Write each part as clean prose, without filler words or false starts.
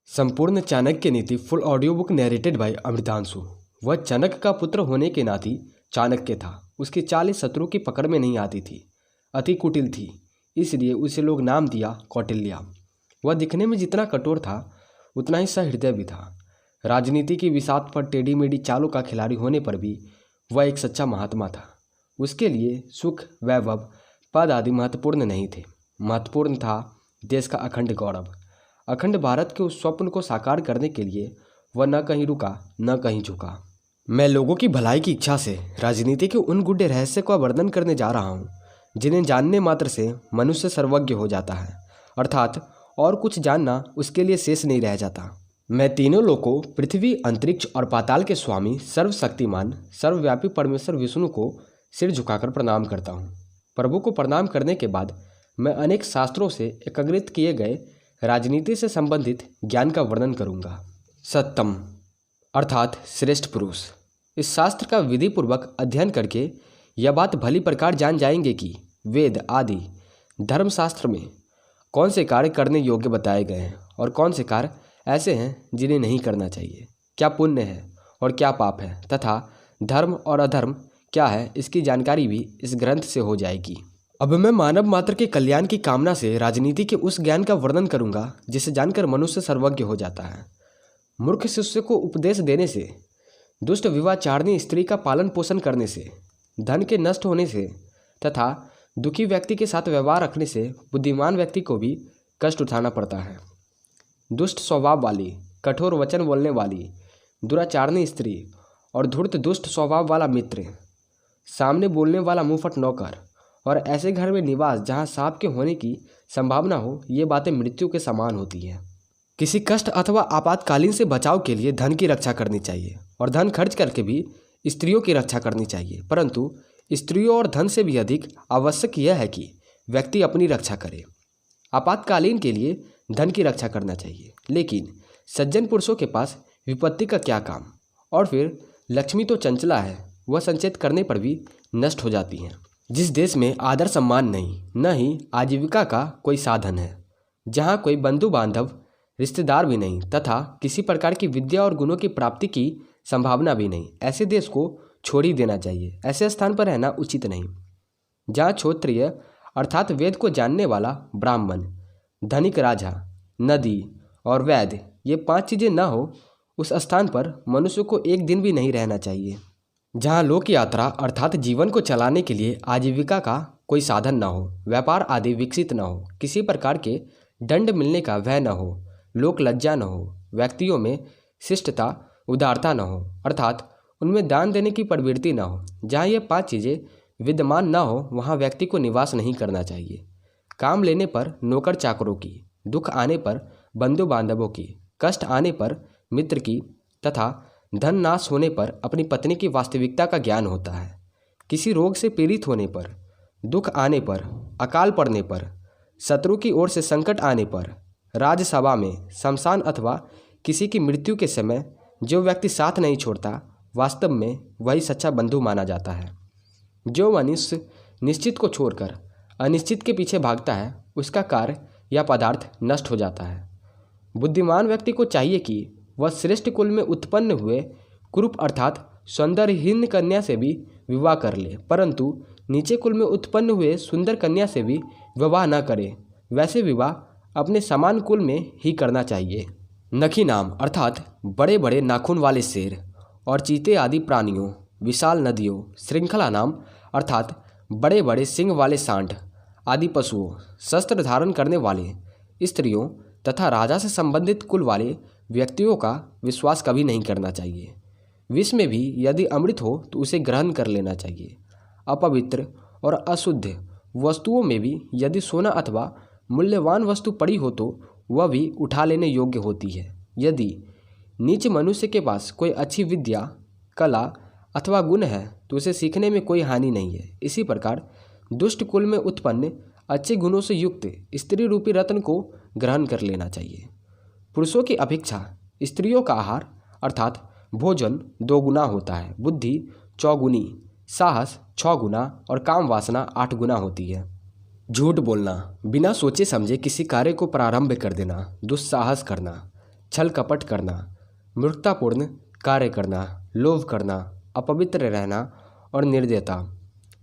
संपूर्ण चाणक्य नीति full audio book narrated by Amritanshu. वह चाणक्य का पुत्र होने के नाते चाणक्य था। उसकी चाल शत्रु की पकड़ में नहीं आती थी, अति कुटिल थी, इसलिए उसे लोग नाम दिया कौटिल्य। वह दिखने में जितना कठोर था उतना ही सहृदय भी था। राजनीति की विसात पर टेढ़ी मेढ़ी चालों का खिलाड़ी होने पर भी वह एक सच्चा महात्मा था। उसके लिए सुख, वैभव, पद आदि महत्वपूर्ण नहीं थे। महत्वपूर्ण था देश का अखंड गौरव। अखंड भारत के उस स्वप्न को साकार करने के लिए वह न कहीं रुका न कहीं झुका। मैं लोगों की भलाई की इच्छा से राजनीति के उन गूढ़ रहस्य का वर्णन करने जा रहा हूँ जिन्हें जानने मात्र से मनुष्य सर्वज्ञ हो जाता है, अर्थात और कुछ जानना उसके लिए शेष नहीं रह जाता। मैं तीनों लोगों, पृथ्वी, अंतरिक्ष और पाताल के स्वामी, सर्वशक्तिमान, सर्वव्यापी परमेश्वर विष्णु को सिर झुकाकर प्रणाम करता हूँ। प्रभु को प्रणाम करने के बाद मैं अनेक शास्त्रों से एकत्रित किए गए राजनीति से संबंधित ज्ञान का वर्णन करूंगा। सत्तम अर्थात श्रेष्ठ पुरुष। इस शास्त्र का विधिपूर्वक अध्ययन करके यह बात भली प्रकार जान जाएंगे कि वेद आदि धर्मशास्त्र में कौन से कार्य करने योग्य बताए गए हैं और कौन से कार्य ऐसे हैं जिन्हें नहीं करना चाहिए, क्या पुण्य है और क्या पाप है, तथा धर्म और अधर्म क्या है, इसकी जानकारी भी इस ग्रंथ से हो जाएगी। अब मैं मानव मात्र के कल्याण की कामना से राजनीति के उस ज्ञान का वर्णन करूंगा जिसे जानकर मनुष्य सर्वज्ञ हो जाता है। मूर्ख शिष्य को उपदेश देने से, दुष्ट विवाचारणी स्त्री का पालन पोषण करने से, धन के नष्ट होने से तथा दुखी व्यक्ति के साथ व्यवहार रखने से बुद्धिमान व्यक्ति को भी कष्ट उठाना पड़ता है। दुष्ट स्वभाव वाली, कठोर वचन बोलने वाली, दुराचारणी स्त्री और धूर्त दुष्ट स्वभाव वाला मित्र, सामने बोलने वाला मुंहफट नौकर और ऐसे घर में निवास जहां सांप के होने की संभावना हो, ये बातें मृत्यु के समान होती हैं। किसी कष्ट अथवा आपातकालीन से बचाव के लिए धन की रक्षा करनी चाहिए और धन खर्च करके भी स्त्रियों की रक्षा करनी चाहिए, परंतु स्त्रियों और धन से भी अधिक आवश्यक यह है कि व्यक्ति अपनी रक्षा करे। आपातकालीन के लिए धन की रक्षा करना चाहिए, लेकिन सज्जन पुरुषों के पास विपत्ति का क्या काम। और फिर लक्ष्मी तो चंचला है, वह संचेत करने पर भी नष्ट हो जाती हैं। जिस देश में आदर सम्मान नहीं, न ही आजीविका का कोई साधन है, जहाँ कोई बंधु बांधव रिश्तेदार भी नहीं तथा किसी प्रकार की विद्या और गुणों की प्राप्ति की संभावना भी नहीं, ऐसे देश को छोड़ ही देना चाहिए। ऐसे स्थान पर रहना उचित नहीं। जहाँ क्षत्रिय अर्थात वेद को जानने वाला ब्राह्मण, धनिक राजा, नदी और वैद्य, ये 5 चीज़ें न हो, उस स्थान पर मनुष्य को एक दिन भी नहीं रहना चाहिए। जहाँ लोक यात्रा अर्थात जीवन को चलाने के लिए आजीविका का कोई साधन न हो, व्यापार आदि विकसित न हो, किसी प्रकार के दंड मिलने का भय न हो, लोक लज्जा न हो, व्यक्तियों में शिष्टता उदारता न हो, अर्थात उनमें दान देने की प्रवृत्ति न हो। जहाँ ये 5 चीज़ें विद्यमान न हो, वहाँ व्यक्ति को निवास नहीं करना चाहिए। काम लेने पर नौकर चाकरों की, दुख आने पर बंधु बांधवों की, कष्ट आने पर मित्र की तथा धन नाश होने पर अपनी पत्नी की वास्तविकता का ज्ञान होता है। किसी रोग से पीड़ित होने पर, दुख आने पर, अकाल पड़ने पर, शत्रु की ओर से संकट आने पर, राजसभा में, शमशान अथवा किसी की मृत्यु के समय जो व्यक्ति साथ नहीं छोड़ता, वास्तव में वही सच्चा बंधु माना जाता है। जो मनुष्य निश्चित को छोड़कर अनिश्चित के पीछे भागता है, उसका कार्य या पदार्थ नष्ट हो जाता है। बुद्धिमान व्यक्ति को चाहिए कि वह श्रेष्ठ कुल में उत्पन्न हुए कुरूप अर्थात सौंदर्यहीन कन्या से भी विवाह कर ले, परंतु नीचे कुल में उत्पन्न हुए सुंदर कन्या से भी विवाह न करे। वैसे विवाह अपने समान कुल में ही करना चाहिए। नखी नाम अर्थात बड़े बड़े नाखून वाले शेर और चीते आदि प्राणियों, विशाल नदियों, श्रृंखला नाम अर्थात बड़े बड़े सिंह वाले सांड आदि पशुओं, शस्त्र धारण करने वाले स्त्रियों तथा राजा से संबंधित कुल वाले व्यक्तियों का विश्वास कभी नहीं करना चाहिए। विष में भी यदि अमृत हो तो उसे ग्रहण कर लेना चाहिए। अपवित्र और अशुद्ध वस्तुओं में भी यदि सोना अथवा मूल्यवान वस्तु पड़ी हो तो वह भी उठा लेने योग्य होती है। यदि नीच मनुष्य के पास कोई अच्छी विद्या, कला अथवा गुण है तो उसे सीखने में कोई हानि नहीं है। इसी प्रकार दुष्ट कुल में उत्पन्न अच्छे गुणों से युक्त स्त्री रूपी रत्न को ग्रहण कर लेना चाहिए। पुरुषों की अपेक्षा स्त्रियों का आहार अर्थात भोजन 2 गुना होता है, बुद्धि 4 गुनी, साहस 6 गुना और काम वासना 8 गुना होती है। झूठ बोलना, बिना सोचे समझे किसी कार्य को प्रारंभ कर देना, दुस्साहस करना, छल कपट करना, मूर्खतापूर्ण कार्य करना, लोभ करना, अपवित्र रहना और निर्दयता।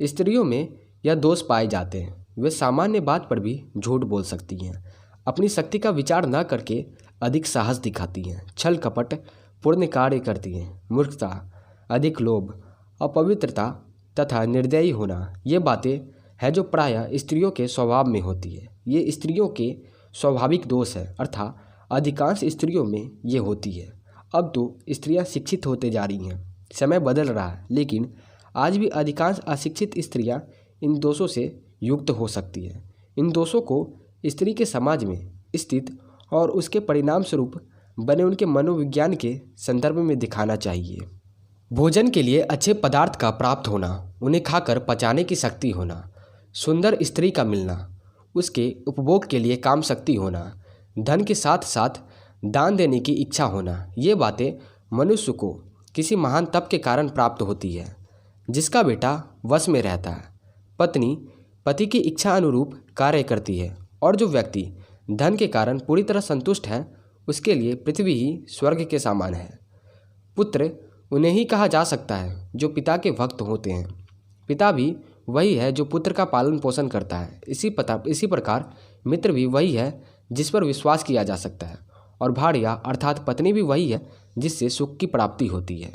स्त्रियों में यह दोष पाए जाते हैं। वे सामान्य बात पर भी झूठ बोल सकती हैं, अपनी शक्ति का विचार न करके अधिक साहस दिखाती हैं, छल कपट पूर्ण कार्य करती हैं, मूर्खता, अधिक लोभ, अपवित्रता तथा निर्दयी होना, ये बातें हैं जो प्रायः स्त्रियों के स्वभाव में होती है। ये स्त्रियों के स्वाभाविक दोष है, अर्थात अधिकांश स्त्रियों में ये होती है। अब तो स्त्रियां शिक्षित होते जा रही हैं, समय बदल रहा है, लेकिन आज भी अधिकांश अशिक्षित स्त्रियां इन दोषों से युक्त हो सकती है। इन दोषों को स्त्री के समाज में स्थित और उसके परिणाम स्वरूप बने उनके मनोविज्ञान के संदर्भ में दिखाना चाहिए। भोजन के लिए अच्छे पदार्थ का प्राप्त होना, उन्हें खाकर पचाने की शक्ति होना, सुंदर स्त्री का मिलना, उसके उपभोग के लिए काम शक्ति होना, धन के साथ साथ दान देने की इच्छा होना, ये बातें मनुष्य को किसी महान तप के कारण प्राप्त होती है, जिसका बेटा वश में रहता है। पत्नी पति की इच्छा अनुरूप कार्य करती है, और जो व्यक्ति धन के कारण पूरी तरह संतुष्ट है, उसके लिए पृथ्वी ही स्वर्ग के समान है। पुत्र उन्हें ही कहा जा सकता है जो पिता के भक्त होते हैं। पिता भी वही है जो पुत्र का पालन पोषण करता है। इसी प्रकार मित्र भी वही है जिस पर विश्वास किया जा सकता है, और भार्या अर्थात पत्नी भी वही है जिससे सुख की प्राप्ति होती है।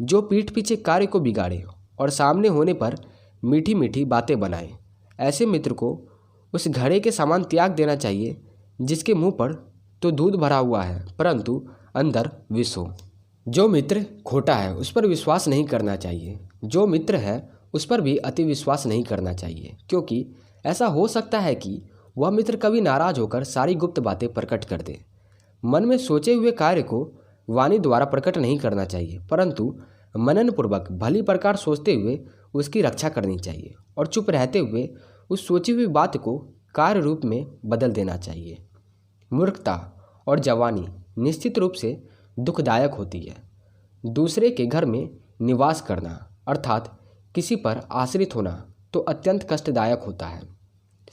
जो पीठ पीछे कार्य को बिगाड़े और सामने होने पर मीठी मीठी बातें बनाए, ऐसे मित्र को उस घड़े के समान त्याग देना चाहिए जिसके मुंह पर तो दूध भरा हुआ है परंतु अंदर विष हो। जो मित्र खोटा है उस पर विश्वास नहीं करना चाहिए। जो मित्र है उस पर भी अति विश्वास नहीं करना चाहिए, क्योंकि ऐसा हो सकता है कि वह मित्र कभी नाराज होकर सारी गुप्त बातें प्रकट कर दे। मन में सोचे हुए कार्य को वाणी द्वारा प्रकट नहीं करना चाहिए, परंतु मननपूर्वक भली प्रकार सोचते हुए उसकी रक्षा करनी चाहिए और चुप रहते हुए उस सोची हुई बात को कार्य रूप में बदल देना चाहिए। मूर्खता और जवानी निश्चित रूप से दुखदायक होती है। दूसरे के घर में निवास करना अर्थात किसी पर आश्रित होना तो अत्यंत कष्टदायक होता है।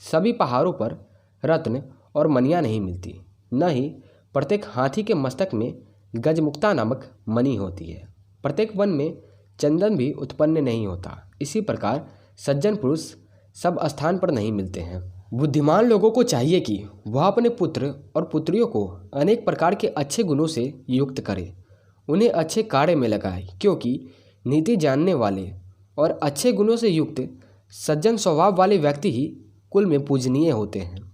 सभी पहाड़ों पर रत्न और मणियाँ नहीं मिलती, न ही प्रत्येक हाथी के मस्तक में गजमुक्ता नामक मणि होती है। प्रत्येक वन में चंदन भी उत्पन्न नहीं होता। इसी प्रकार सज्जन पुरुष सब स्थान पर नहीं मिलते हैं। बुद्धिमान लोगों को चाहिए कि वह अपने पुत्र और पुत्रियों को अनेक प्रकार के अच्छे गुणों से युक्त करे, उन्हें अच्छे कार्य में लगाए, क्योंकि नीति जानने वाले और अच्छे गुणों से युक्त सज्जन स्वभाव वाले व्यक्ति ही कुल में पूजनीय होते हैं।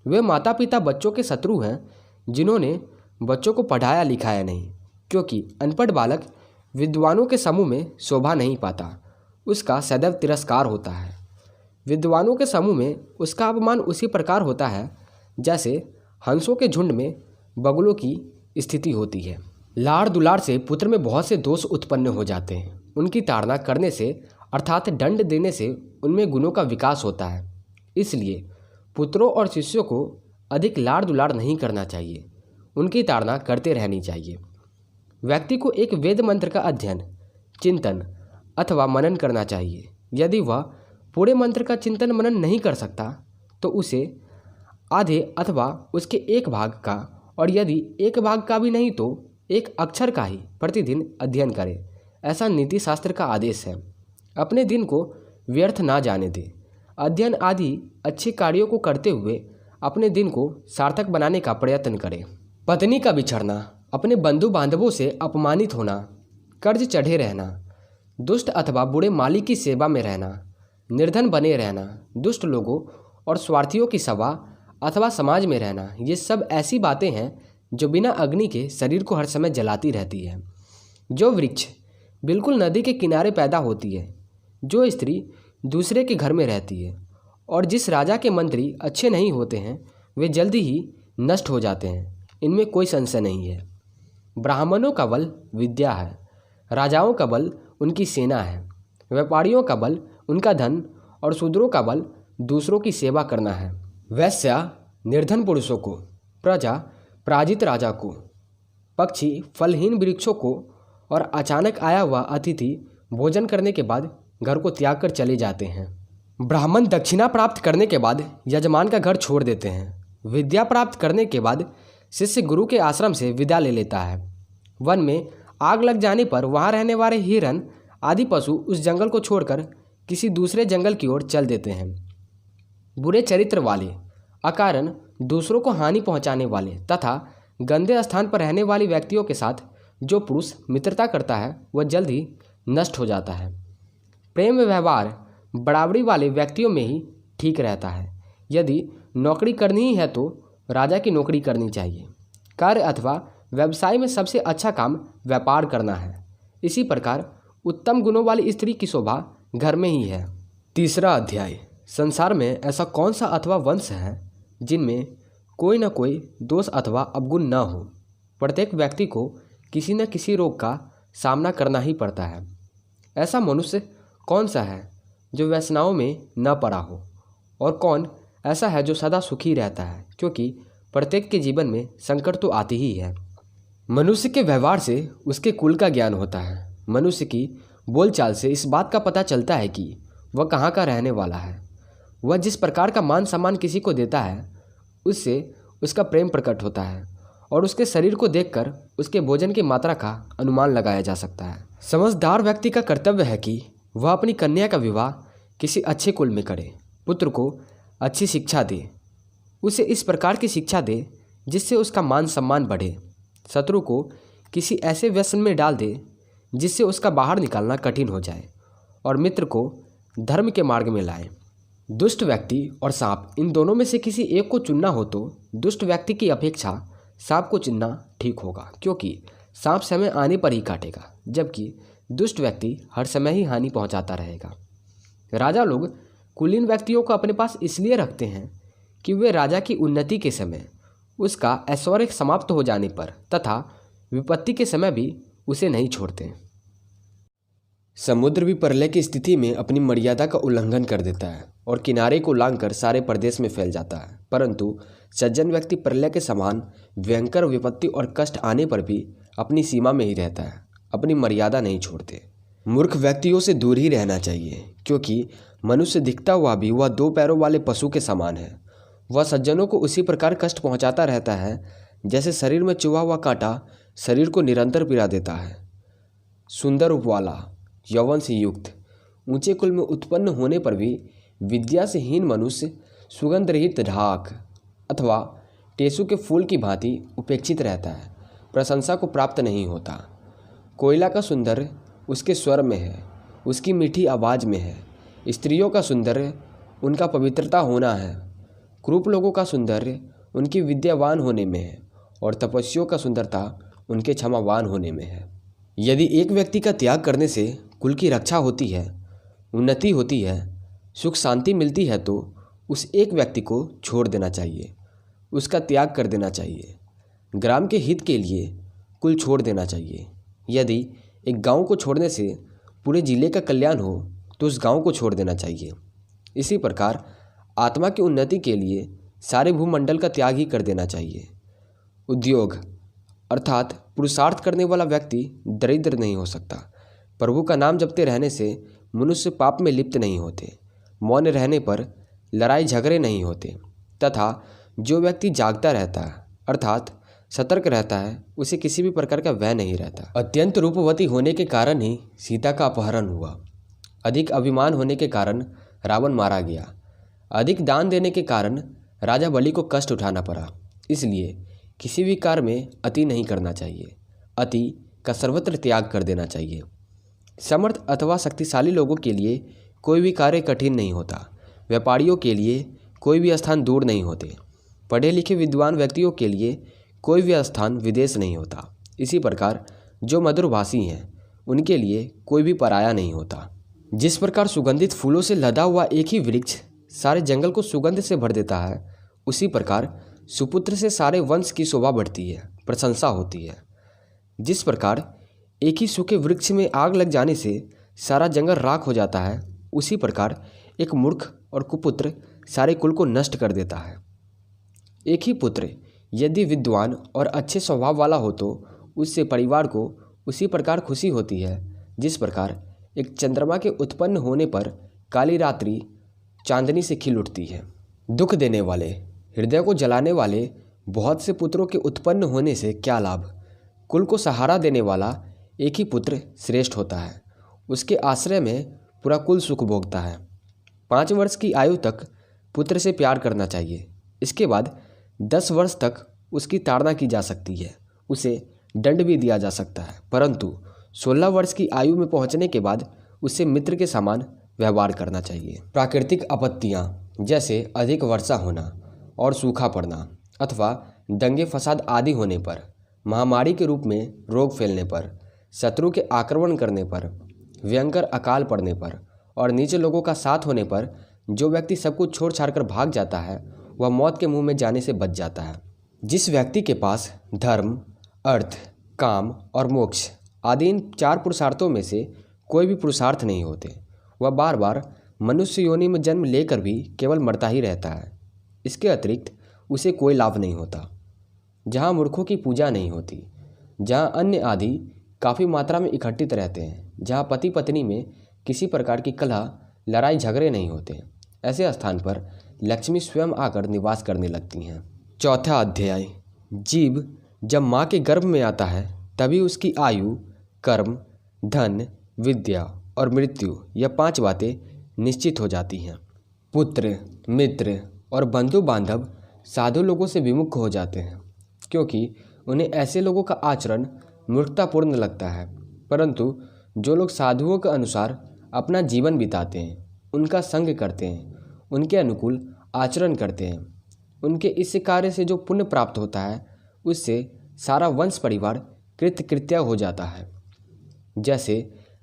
वे माता पिता बच्चों के शत्रु हैं जिन्होंने बच्चों को पढ़ाया लिखाया नहीं, क्योंकि अनपढ़ बालक विद्वानों के समूह में शोभा नहीं पाता, उसका सदैव तिरस्कार होता है। विद्वानों के समूह में उसका अपमान उसी प्रकार होता है जैसे हंसों के झुंड में बगुलों की स्थिति होती है। लाड़ दुलार से पुत्र में बहुत से दोष उत्पन्न हो जाते हैं। उनकी ताड़ना करने से अर्थात दंड देने से उनमें गुणों का विकास होता है। इसलिए पुत्रों और शिष्यों को अधिक लाड़ दुलार नहीं करना चाहिए, उनकी ताड़ना करते रहनी चाहिए। व्यक्ति को एक वेद मंत्र का अध्ययन, चिंतन अथवा मनन करना चाहिए। यदि वह पूरे मंत्र का चिंतन मनन नहीं कर सकता तो उसे आधे अथवा उसके एक भाग का, और यदि एक भाग का भी नहीं तो एक अक्षर का ही प्रतिदिन अध्ययन करे, ऐसा नीति शास्त्र का आदेश है। अपने दिन को व्यर्थ ना जाने दे। अध्ययन आदि अच्छे कार्यों को करते हुए अपने दिन को सार्थक बनाने का प्रयत्न करें। पत्नी का बिछड़ना, अपने बंधु बांधवों से अपमानित होना, कर्ज चढ़े रहना, दुष्ट अथवा बुरे मालिक की सेवा में रहना, निर्धन बने रहना, दुष्ट लोगों और स्वार्थियों की सभा अथवा समाज में रहना, ये सब ऐसी बातें हैं जो बिना अग्नि के शरीर को हर समय जलाती रहती है। जो वृक्ष बिल्कुल नदी के किनारे पैदा होती है, जो स्त्री दूसरे के घर में रहती है, और जिस राजा के मंत्री अच्छे नहीं होते हैं वे जल्दी ही नष्ट हो जाते हैं, इनमें कोई संशय नहीं है। ब्राह्मणों का बल विद्या है, राजाओं का बल उनकी सेना है, व्यापारियों का बल उनका धन और शूद्रों का बल दूसरों की सेवा करना है। वैश्या निर्धन पुरुषों को, प्रजा पराजित राजा को, पक्षी फलहीन वृक्षों को, और अचानक आया हुआ अतिथि भोजन करने के बाद घर को त्याग कर चले जाते हैं। ब्राह्मण दक्षिणा प्राप्त करने के बाद यजमान का घर छोड़ देते हैं। विद्या प्राप्त करने के बाद शिष्य गुरु के आश्रम से विदा ले लेता है। वन में आग लग जाने पर वहाँ रहने वाले हिरन आदि पशु उस जंगल को छोड़कर किसी दूसरे जंगल की ओर चल देते हैं। बुरे चरित्र वाले, अकारण दूसरों को हानि पहुंचाने वाले तथा गंदे स्थान पर रहने वाले व्यक्तियों के साथ जो पुरुष मित्रता करता है वह जल्द ही नष्ट हो जाता है। प्रेम व्यवहार बराबरी वाले व्यक्तियों में ही ठीक रहता है। यदि नौकरी करनी ही है तो राजा की नौकरी करनी चाहिए। कार्य अथवा व्यवसाय में सबसे अच्छा काम व्यापार करना है। इसी प्रकार उत्तम गुणों वाली स्त्री की शोभा घर में ही है। तीसरा अध्याय, संसार में ऐसा कौन सा अथवा वंश है जिनमें कोई न कोई दोष अथवा अवगुण न हो। प्रत्येक व्यक्ति को किसी न किसी रोग का सामना करना ही पड़ता है। ऐसा मनुष्य कौन सा है जो व्यसनाओं में न पड़ा हो, और कौन ऐसा है जो सदा सुखी रहता है, क्योंकि प्रत्येक के जीवन में संकट तो आती ही है। मनुष्य के व्यवहार से उसके कुल का ज्ञान होता है। मनुष्य की बोलचाल से इस बात का पता चलता है कि वह कहाँ का रहने वाला है। वह जिस प्रकार का मान सम्मान किसी को देता है उससे उसका प्रेम प्रकट होता है, और उसके शरीर को देखकर उसके भोजन की मात्रा का अनुमान लगाया जा सकता है। समझदार व्यक्ति का कर्तव्य है कि वह अपनी कन्या का विवाह किसी अच्छे कुल में करे, पुत्र को अच्छी शिक्षा दे, उसे इस प्रकार की शिक्षा दे जिससे उसका मान सम्मान बढ़े, शत्रु को किसी ऐसे व्यसन में डाल दे जिससे उसका बाहर निकालना कठिन हो जाए, और मित्र को धर्म के मार्ग में लाए। दुष्ट व्यक्ति और सांप, इन दोनों में से किसी एक को चुनना हो तो दुष्ट व्यक्ति की अपेक्षा सांप को चुनना ठीक होगा, क्योंकि सांप समय आने पर ही काटेगा, जबकि दुष्ट व्यक्ति हर समय ही हानि पहुंचाता रहेगा। राजा लोग कुलीन व्यक्तियों को अपने पास इसलिए रखते हैं कि वे राजा की उन्नति के समय, उसका ऐश्वर्य समाप्त हो जाने पर तथा विपत्ति के समय भी उसे नहीं छोड़ते। समुद्र भी प्रलय की स्थिति में अपनी मर्यादा का उल्लंघन कर देता है और किनारे को लांघकर सारे प्रदेश में फैल जाता है, परंतु सज्जन व्यक्ति प्रलय के समान भयंकर विपत्ति और कष्ट आने पर भी अपनी सीमा में ही रहता है, अपनी मर्यादा नहीं छोड़ते। मूर्ख व्यक्तियों से दूर ही रहना चाहिए, क्योंकि मनुष्य दिखता हुआ भी वह दो पैरों वाले पशु के समान है। वह सज्जनों को उसी प्रकार कष्ट पहुंचाता रहता है जैसे शरीर में चुभा हुआ कांटा शरीर को निरंतर पीड़ा देता है। सुंदर रूप वाला, यौवन से युक्त, ऊंचे कुल में उत्पन्न होने पर भी विद्या से हीन मनुष्य सुगंध रहित ढाक अथवा टेसु के फूल की भांति उपेक्षित रहता है, प्रशंसा को प्राप्त नहीं होता। कोयला का सौंदर्य उसके स्वर में है, उसकी मीठी आवाज़ में है। स्त्रियों का सौंदर्य उनका पवित्रता होना है, क्रूप लोगों का सौंदर्य उनकी विद्यावान होने में है, और तपस्वियों का सुंदरता उनके क्षमावान होने में है। यदि एक व्यक्ति का त्याग करने से कुल की रक्षा होती है, उन्नति होती है, सुख शांति मिलती है, तो उस एक व्यक्ति को छोड़ देना चाहिए, उसका त्याग कर देना चाहिए। ग्राम के हित के लिए कुल छोड़ देना चाहिए। यदि एक गांव को छोड़ने से पूरे जिले का कल्याण हो तो उस गांव को छोड़ देना चाहिए। इसी प्रकार आत्मा की उन्नति के लिए सारे भूमंडल का त्याग ही कर देना चाहिए। उद्योग अर्थात पुरुषार्थ करने वाला व्यक्ति दरिद्र नहीं हो सकता। प्रभु का नाम जपते रहने से मनुष्य पाप में लिप्त नहीं होते, मौन रहने पर लड़ाई झगड़े नहीं होते, तथा जो व्यक्ति जागता रहता है अर्थात सतर्क रहता है उसे किसी भी प्रकार का भय नहीं रहता। अत्यंत रूपवती होने के कारण ही सीता का अपहरण हुआ। अधिक अभिमान होने के कारण रावण मारा गया। अधिक दान देने के कारण राजा बलि को कष्ट उठाना पड़ा। इसलिए किसी भी कार्य में अति नहीं करना चाहिए, अति का सर्वत्र त्याग कर देना चाहिए। समर्थ अथवा शक्तिशाली लोगों के लिए कोई भी कार्य कठिन नहीं होता, व्यापारियों के लिए कोई भी स्थान दूर नहीं होते, पढ़े लिखे विद्वान व्यक्तियों के लिए कोई भी स्थान विदेश नहीं होता। इसी प्रकार जो मधुरभाषी हैं उनके लिए कोई भी पराया नहीं होता। जिस प्रकार सुगंधित फूलों से लदा हुआ एक ही वृक्ष सारे जंगल को सुगंध से भर देता है, उसी प्रकार सुपुत्र से सारे वंश की शोभा बढ़ती है, प्रशंसा होती है। जिस प्रकार एक ही सूखे वृक्ष में आग लग जाने से सारा जंगल राख हो जाता है, उसी प्रकार एक मूर्ख और कुपुत्र सारे कुल को नष्ट कर देता है। एक ही पुत्र यदि विद्वान और अच्छे स्वभाव वाला हो तो उससे परिवार को उसी प्रकार खुशी होती है जिस प्रकार एक चंद्रमा के उत्पन्न होने पर काली रात्रि चांदनी से खिल उठती है। दुख देने वाले, हृदय को जलाने वाले बहुत से पुत्रों के उत्पन्न होने से क्या लाभ। कुल को सहारा देने वाला एक ही पुत्र श्रेष्ठ होता है। उसके आश्रय में पूरा कुल सुख भोगता है। 5 वर्ष की आयु तक पुत्र से प्यार करना चाहिए। इसके बाद 10 वर्ष तक उसकी ताड़ना की जा सकती है, उसे दंड भी दिया जा सकता है, परंतु 16 वर्ष की आयु में पहुंचने के बाद उससे मित्र के समान व्यवहार करना चाहिए। प्राकृतिक आपत्तियाँ जैसे अधिक वर्षा होना और सूखा पड़ना अथवा दंगे फसाद आदि होने पर, महामारी के रूप में रोग फैलने पर, शत्रु के आक्रमण करने पर, भयंकर अकाल पड़ने पर और नीचे लोगों का साथ होने पर जो व्यक्ति सब कुछ छोड़ छाड़ कर भाग जाता है वह मौत के मुंह में जाने से बच जाता है। जिस व्यक्ति के पास धर्म, अर्थ, काम और मोक्ष आदि इन 4 पुरुषार्थों में से कोई भी पुरुषार्थ नहीं होते, वह बार बार मनुष्य योनि में जन्म लेकर भी केवल मरता ही रहता है। इसके अतिरिक्त उसे कोई लाभ नहीं होता। जहाँ मूर्खों की पूजा नहीं होती, जहाँ अन्य आदि काफ़ी मात्रा में इकट्ठित रहते हैं, जहाँ पति पत्नी में किसी प्रकार की कलह, लड़ाई झगड़े नहीं होते, ऐसे स्थान पर लक्ष्मी स्वयं आकर निवास करने लगती हैं। चौथा अध्याय। जीव जब माँ के गर्भ में आता है तभी उसकी आयु, कर्म, धन, विद्या और मृत्यु यह 5 बातें निश्चित हो जाती हैं। पुत्र, मित्र और बंधु बांधव साधु लोगों से विमुख हो जाते हैं क्योंकि उन्हें ऐसे लोगों का आचरण मूर्खतापूर्ण लगता है, परंतु जो लोग साधुओं के अनुसार अपना जीवन बिताते हैं, उनका संग करते हैं, उनके अनुकूल आचरण करते हैं, उनके इस कार्य से जो पुण्य प्राप्त होता है उससे सारा वंश परिवार कृतकृत्य हो जाता है। जैसे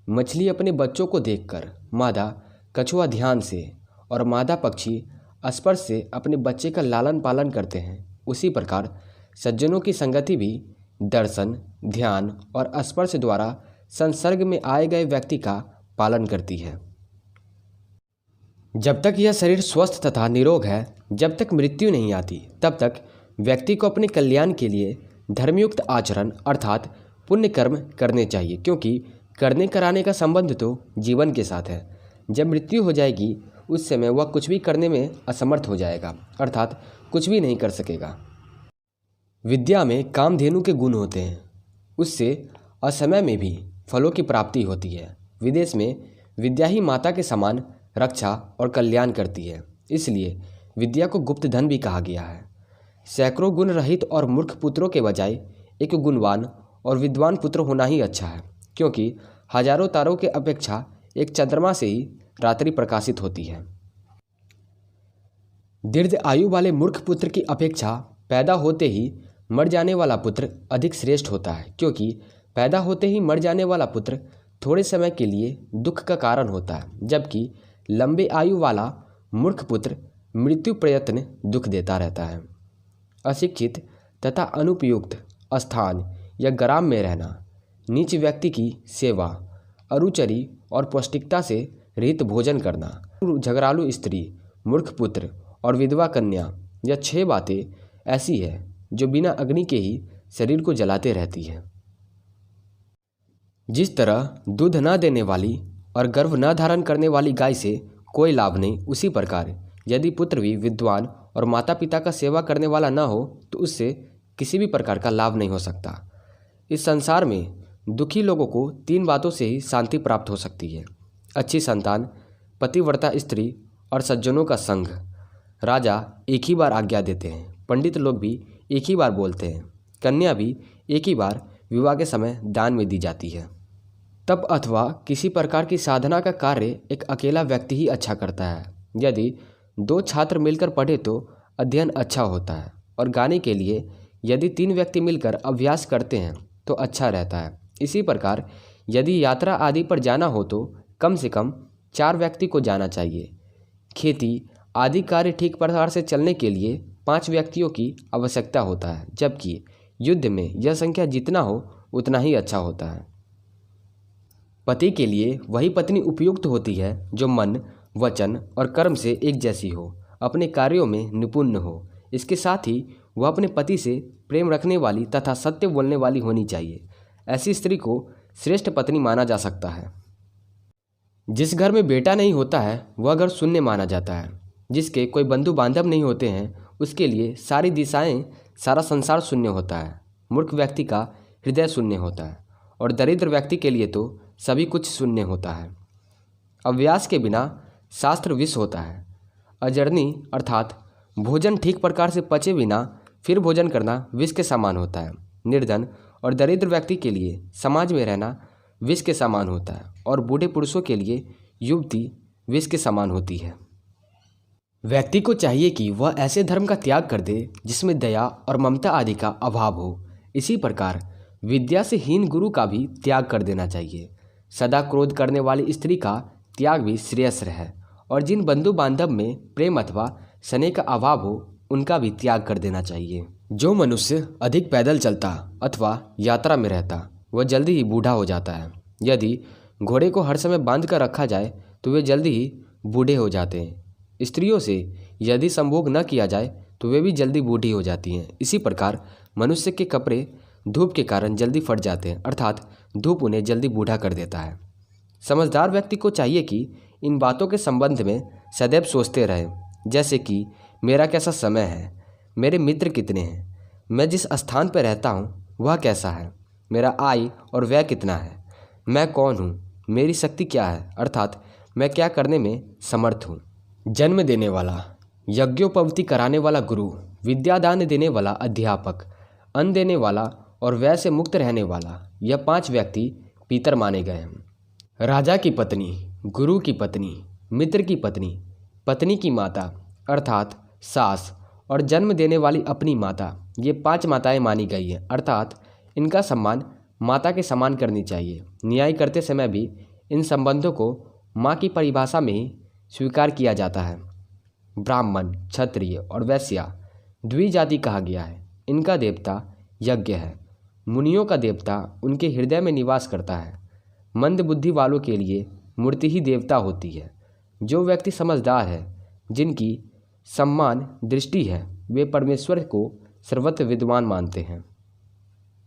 मछली अपने बच्चों को देखकर, मादा कछुआ ध्यान से और मादा पक्षी स्पर्श से अपने बच्चे का लालन पालन करते हैं, उसी प्रकार सज्जनों की संगति भी दर्शन, ध्यान और स्पर्श द्वारा संसर्ग में आए गए व्यक्ति का पालन करती है। जब तक यह शरीर स्वस्थ तथा निरोग है, जब तक मृत्यु नहीं आती, तब तक व्यक्ति को अपने कल्याण के लिए धर्मयुक्त आचरण अर्थात पुण्य कर्म करने चाहिए, क्योंकि करने कराने का संबंध तो जीवन के साथ है। जब मृत्यु हो जाएगी उस समय वह कुछ भी करने में असमर्थ हो जाएगा, अर्थात कुछ भी नहीं कर सकेगा। विद्या में कामधेनु के गुण होते हैं, उससे असमय में भी फलों की प्राप्ति होती है। विदेश में विद्या ही माता के समान रक्षा और कल्याण करती है, इसलिए विद्या को गुप्त धन भी कहा गया है। सैकड़ों गुण रहित और मूर्ख पुत्रों के बजाय एक गुणवान और विद्वान पुत्र होना ही अच्छा है, क्योंकि हजारों तारों के अपेक्षा एक चंद्रमा से ही रात्रि प्रकाशित होती है। दीर्घ आयु वाले मूर्ख पुत्र की अपेक्षा पैदा होते ही मर जाने वाला पुत्र अधिक श्रेष्ठ होता है, क्योंकि पैदा होते ही मर जाने वाला पुत्र थोड़े समय के लिए दुख का कारण होता है, जबकि लंबे आयु वाला मूर्ख पुत्र मृत्यु प्रयत्न दुख देता रहता है। अशिक्षित तथा अनुपयुक्त स्थान या ग्राम में रहना, नीच व्यक्ति की सेवा, अरुचि और पौष्टिकता से रहित भोजन करना, झगड़ालू स्त्री, मूर्ख पुत्र और विधवा कन्या, यह 6 बातें ऐसी है जो बिना अग्नि के ही शरीर को जलाते रहती है। जिस तरह दूध न देने वाली और गर्भ न धारण करने वाली गाय से कोई लाभ नहीं, उसी प्रकार यदि पुत्र भी विद्वान और माता पिता का सेवा करने वाला न हो तो उससे किसी भी प्रकार का लाभ नहीं हो सकता। इस संसार में दुखी लोगों को 3 बातों से ही शांति प्राप्त हो सकती है: अच्छी संतान, पतिव्रता स्त्री और सज्जनों का संग। राजा एक ही बार आज्ञा देते हैं, पंडित लोग भी एक ही बार बोलते हैं, कन्या भी एक ही बार विवाह के समय दान में दी जाती है। तप अथवा किसी प्रकार की साधना का कार्य एक अकेला व्यक्ति ही अच्छा करता है। यदि 2 छात्र मिलकर पढ़े तो अध्ययन अच्छा होता है, और गाने के लिए यदि 3 व्यक्ति मिलकर अभ्यास करते हैं तो अच्छा रहता है। इसी प्रकार यदि यात्रा आदि पर जाना हो तो कम से कम 4 व्यक्ति को जाना चाहिए। खेती आदि कार्य ठीक प्रकार से चलने के लिए 5 व्यक्तियों की आवश्यकता होता है, जबकि युद्ध में यह संख्या जितना हो उतना ही अच्छा होता है। पति के लिए वही पत्नी उपयुक्त होती है जो मन, वचन और कर्म से एक जैसी हो, अपने कार्यों में निपुण हो। इसके साथ ही वह अपने पति से प्रेम रखने वाली तथा सत्य बोलने वाली होनी चाहिए। ऐसी स्त्री को श्रेष्ठ पत्नी माना जा सकता है। जिस घर में बेटा नहीं होता है वह घर शून्य माना जाता है। जिसके कोई बंधु बांधव नहीं होते हैं उसके लिए सारी दिशाएं सारा संसार शून्य होता है। मूर्ख व्यक्ति का हृदय शून्य होता है और दरिद्र व्यक्ति के लिए तो सभी कुछ शून्य होता है। अभ्यास के बिना शास्त्र विष होता है। अजरनी अर्थात भोजन ठीक प्रकार से पचे बिना फिर भोजन करना विष के समान होता है। निर्धन और दरिद्र व्यक्ति के लिए समाज में रहना विष के समान होता है और बूढ़े पुरुषों के लिए युवती विष के समान होती है। व्यक्ति को चाहिए कि वह ऐसे धर्म का त्याग कर दे जिसमें दया और ममता आदि का अभाव हो। इसी प्रकार विद्या से हीन गुरु का भी त्याग कर देना चाहिए। सदा क्रोध करने वाली स्त्री का त्याग भी श्रेयस्कर है और जिन बंधु बांधव में प्रेम अथवा स्नेह का अभाव हो उनका भी त्याग कर देना चाहिए। जो मनुष्य अधिक पैदल चलता अथवा यात्रा में रहता वह जल्दी ही बूढ़ा हो जाता है। यदि घोड़े को हर समय बांध कर रखा जाए तो वे जल्दी ही बूढ़े हो जाते हैं। स्त्रियों से यदि संभोग न किया जाए तो वे भी जल्दी बूढ़ी हो जाती हैं। इसी प्रकार मनुष्य के कपड़े धूप के कारण जल्दी फट जाते हैं, अर्थात धूप उन्हें जल्दी बूढ़ा कर देता है। समझदार व्यक्ति को चाहिए कि इन बातों के संबंध में सदैव सोचते रहे, जैसे कि मेरा कैसा समय है, मेरे मित्र कितने हैं, मैं जिस स्थान पर रहता हूँ वह कैसा है, मेरा आय और व्यय कितना है, मैं कौन हूँ, मेरी शक्ति क्या है, अर्थात मैं क्या करने में समर्थ हूँ। जन्म देने वाला, यज्ञोपवीति कराने वाला गुरु, विद्यादान देने वाला अध्यापक, अन्न देने वाला और व्यय से मुक्त रहने वाला, यह 5 व्यक्ति पितर माने गए हैं। राजा की पत्नी, गुरु की पत्नी, मित्र की पत्नी, पत्नी की माता अर्थात सास और जन्म देने वाली अपनी माता, ये 5 माताएं मानी गई हैं, अर्थात इनका सम्मान माता के समान करनी चाहिए। न्याय करते समय भी इन संबंधों को माँ की परिभाषा में ही स्वीकार किया जाता है। ब्राह्मण, क्षत्रिय और वैश्या द्विजाति कहा गया है। इनका देवता यज्ञ है। मुनियों का देवता उनके हृदय में निवास करता है। मंद बुद्धि वालों के लिए मूर्ति ही देवता होती है। जो व्यक्ति समझदार है, जिनकी सम्मान दृष्टि है, वे परमेश्वर को सर्वत्र विद्वान मानते हैं।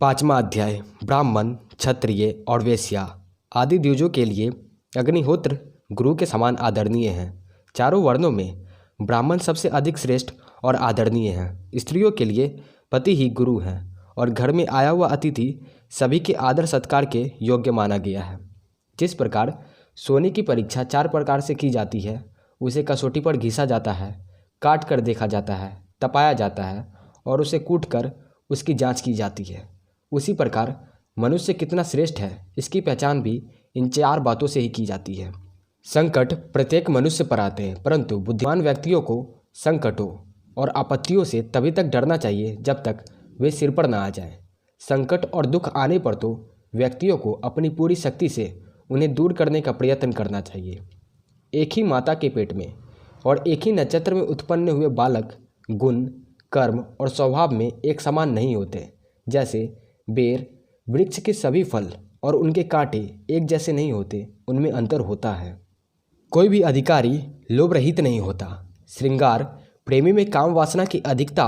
5वां अध्याय ब्राह्मण, क्षत्रिय और वैश्या आदि द्विजों के लिए अग्निहोत्र गुरु के समान आदरणीय हैं। चारों वर्णों में ब्राह्मण सबसे अधिक श्रेष्ठ और आदरणीय हैं। स्त्रियों के लिए पति ही गुरु हैं और घर में आया हुआ अतिथि सभी के आदर सत्कार के योग्य माना गया है। जिस प्रकार सोने की परीक्षा 4 प्रकार से की जाती है, उसे कसौटी पर घिसा जाता है, काट कर देखा जाता है, तपाया जाता है और उसे कूट कर उसकी जांच की जाती है, उसी प्रकार मनुष्य कितना श्रेष्ठ है इसकी पहचान भी इन 4 बातों से ही की जाती है। संकट प्रत्येक मनुष्य पर आते हैं, परंतु बुद्धिमान व्यक्तियों को संकटों और आपत्तियों से तभी तक डरना चाहिए जब तक वे सिर पर ना आ जाएं। संकट और दुख आने पर तो व्यक्तियों को अपनी पूरी शक्ति से उन्हें दूर करने का प्रयत्न करना चाहिए। एक ही माता के पेट में और एक ही नक्षत्र में उत्पन्न हुए बालक गुण, कर्म और स्वभाव में एक समान नहीं होते। जैसे बेर वृक्ष के सभी फल और उनके कांटे एक जैसे नहीं होते, उनमें अंतर होता है। कोई भी अधिकारी लोभ रहित नहीं होता। श्रृंगार प्रेमी में काम वासना की अधिकता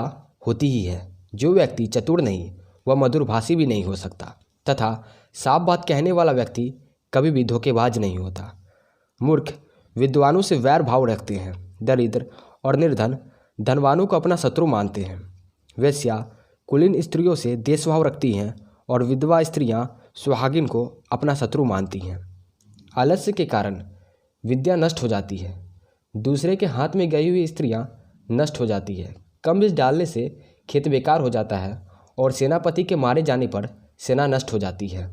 होती ही है। जो व्यक्ति चतुर नहीं वह मधुरभाषी भी नहीं हो सकता तथा साफ बात कहने वाला व्यक्ति कभी भी धोखेबाज नहीं होता। मूर्ख विद्वानों से वैर भाव रखते हैं। दरिद्र और निर्धन धनवानों को अपना शत्रु मानते हैं। वैश्या कुलीन स्त्रियों से देशभाव रखती हैं और विधवा स्त्रियां सुहागिन को अपना शत्रु मानती हैं। आलस्य के कारण विद्या नष्ट हो जाती है। दूसरे के हाथ में गई हुई स्त्रियां नष्ट हो जाती है। कम बीज डालने से खेत बेकार हो जाता है और सेनापति के मारे जाने पर सेना नष्ट हो जाती है।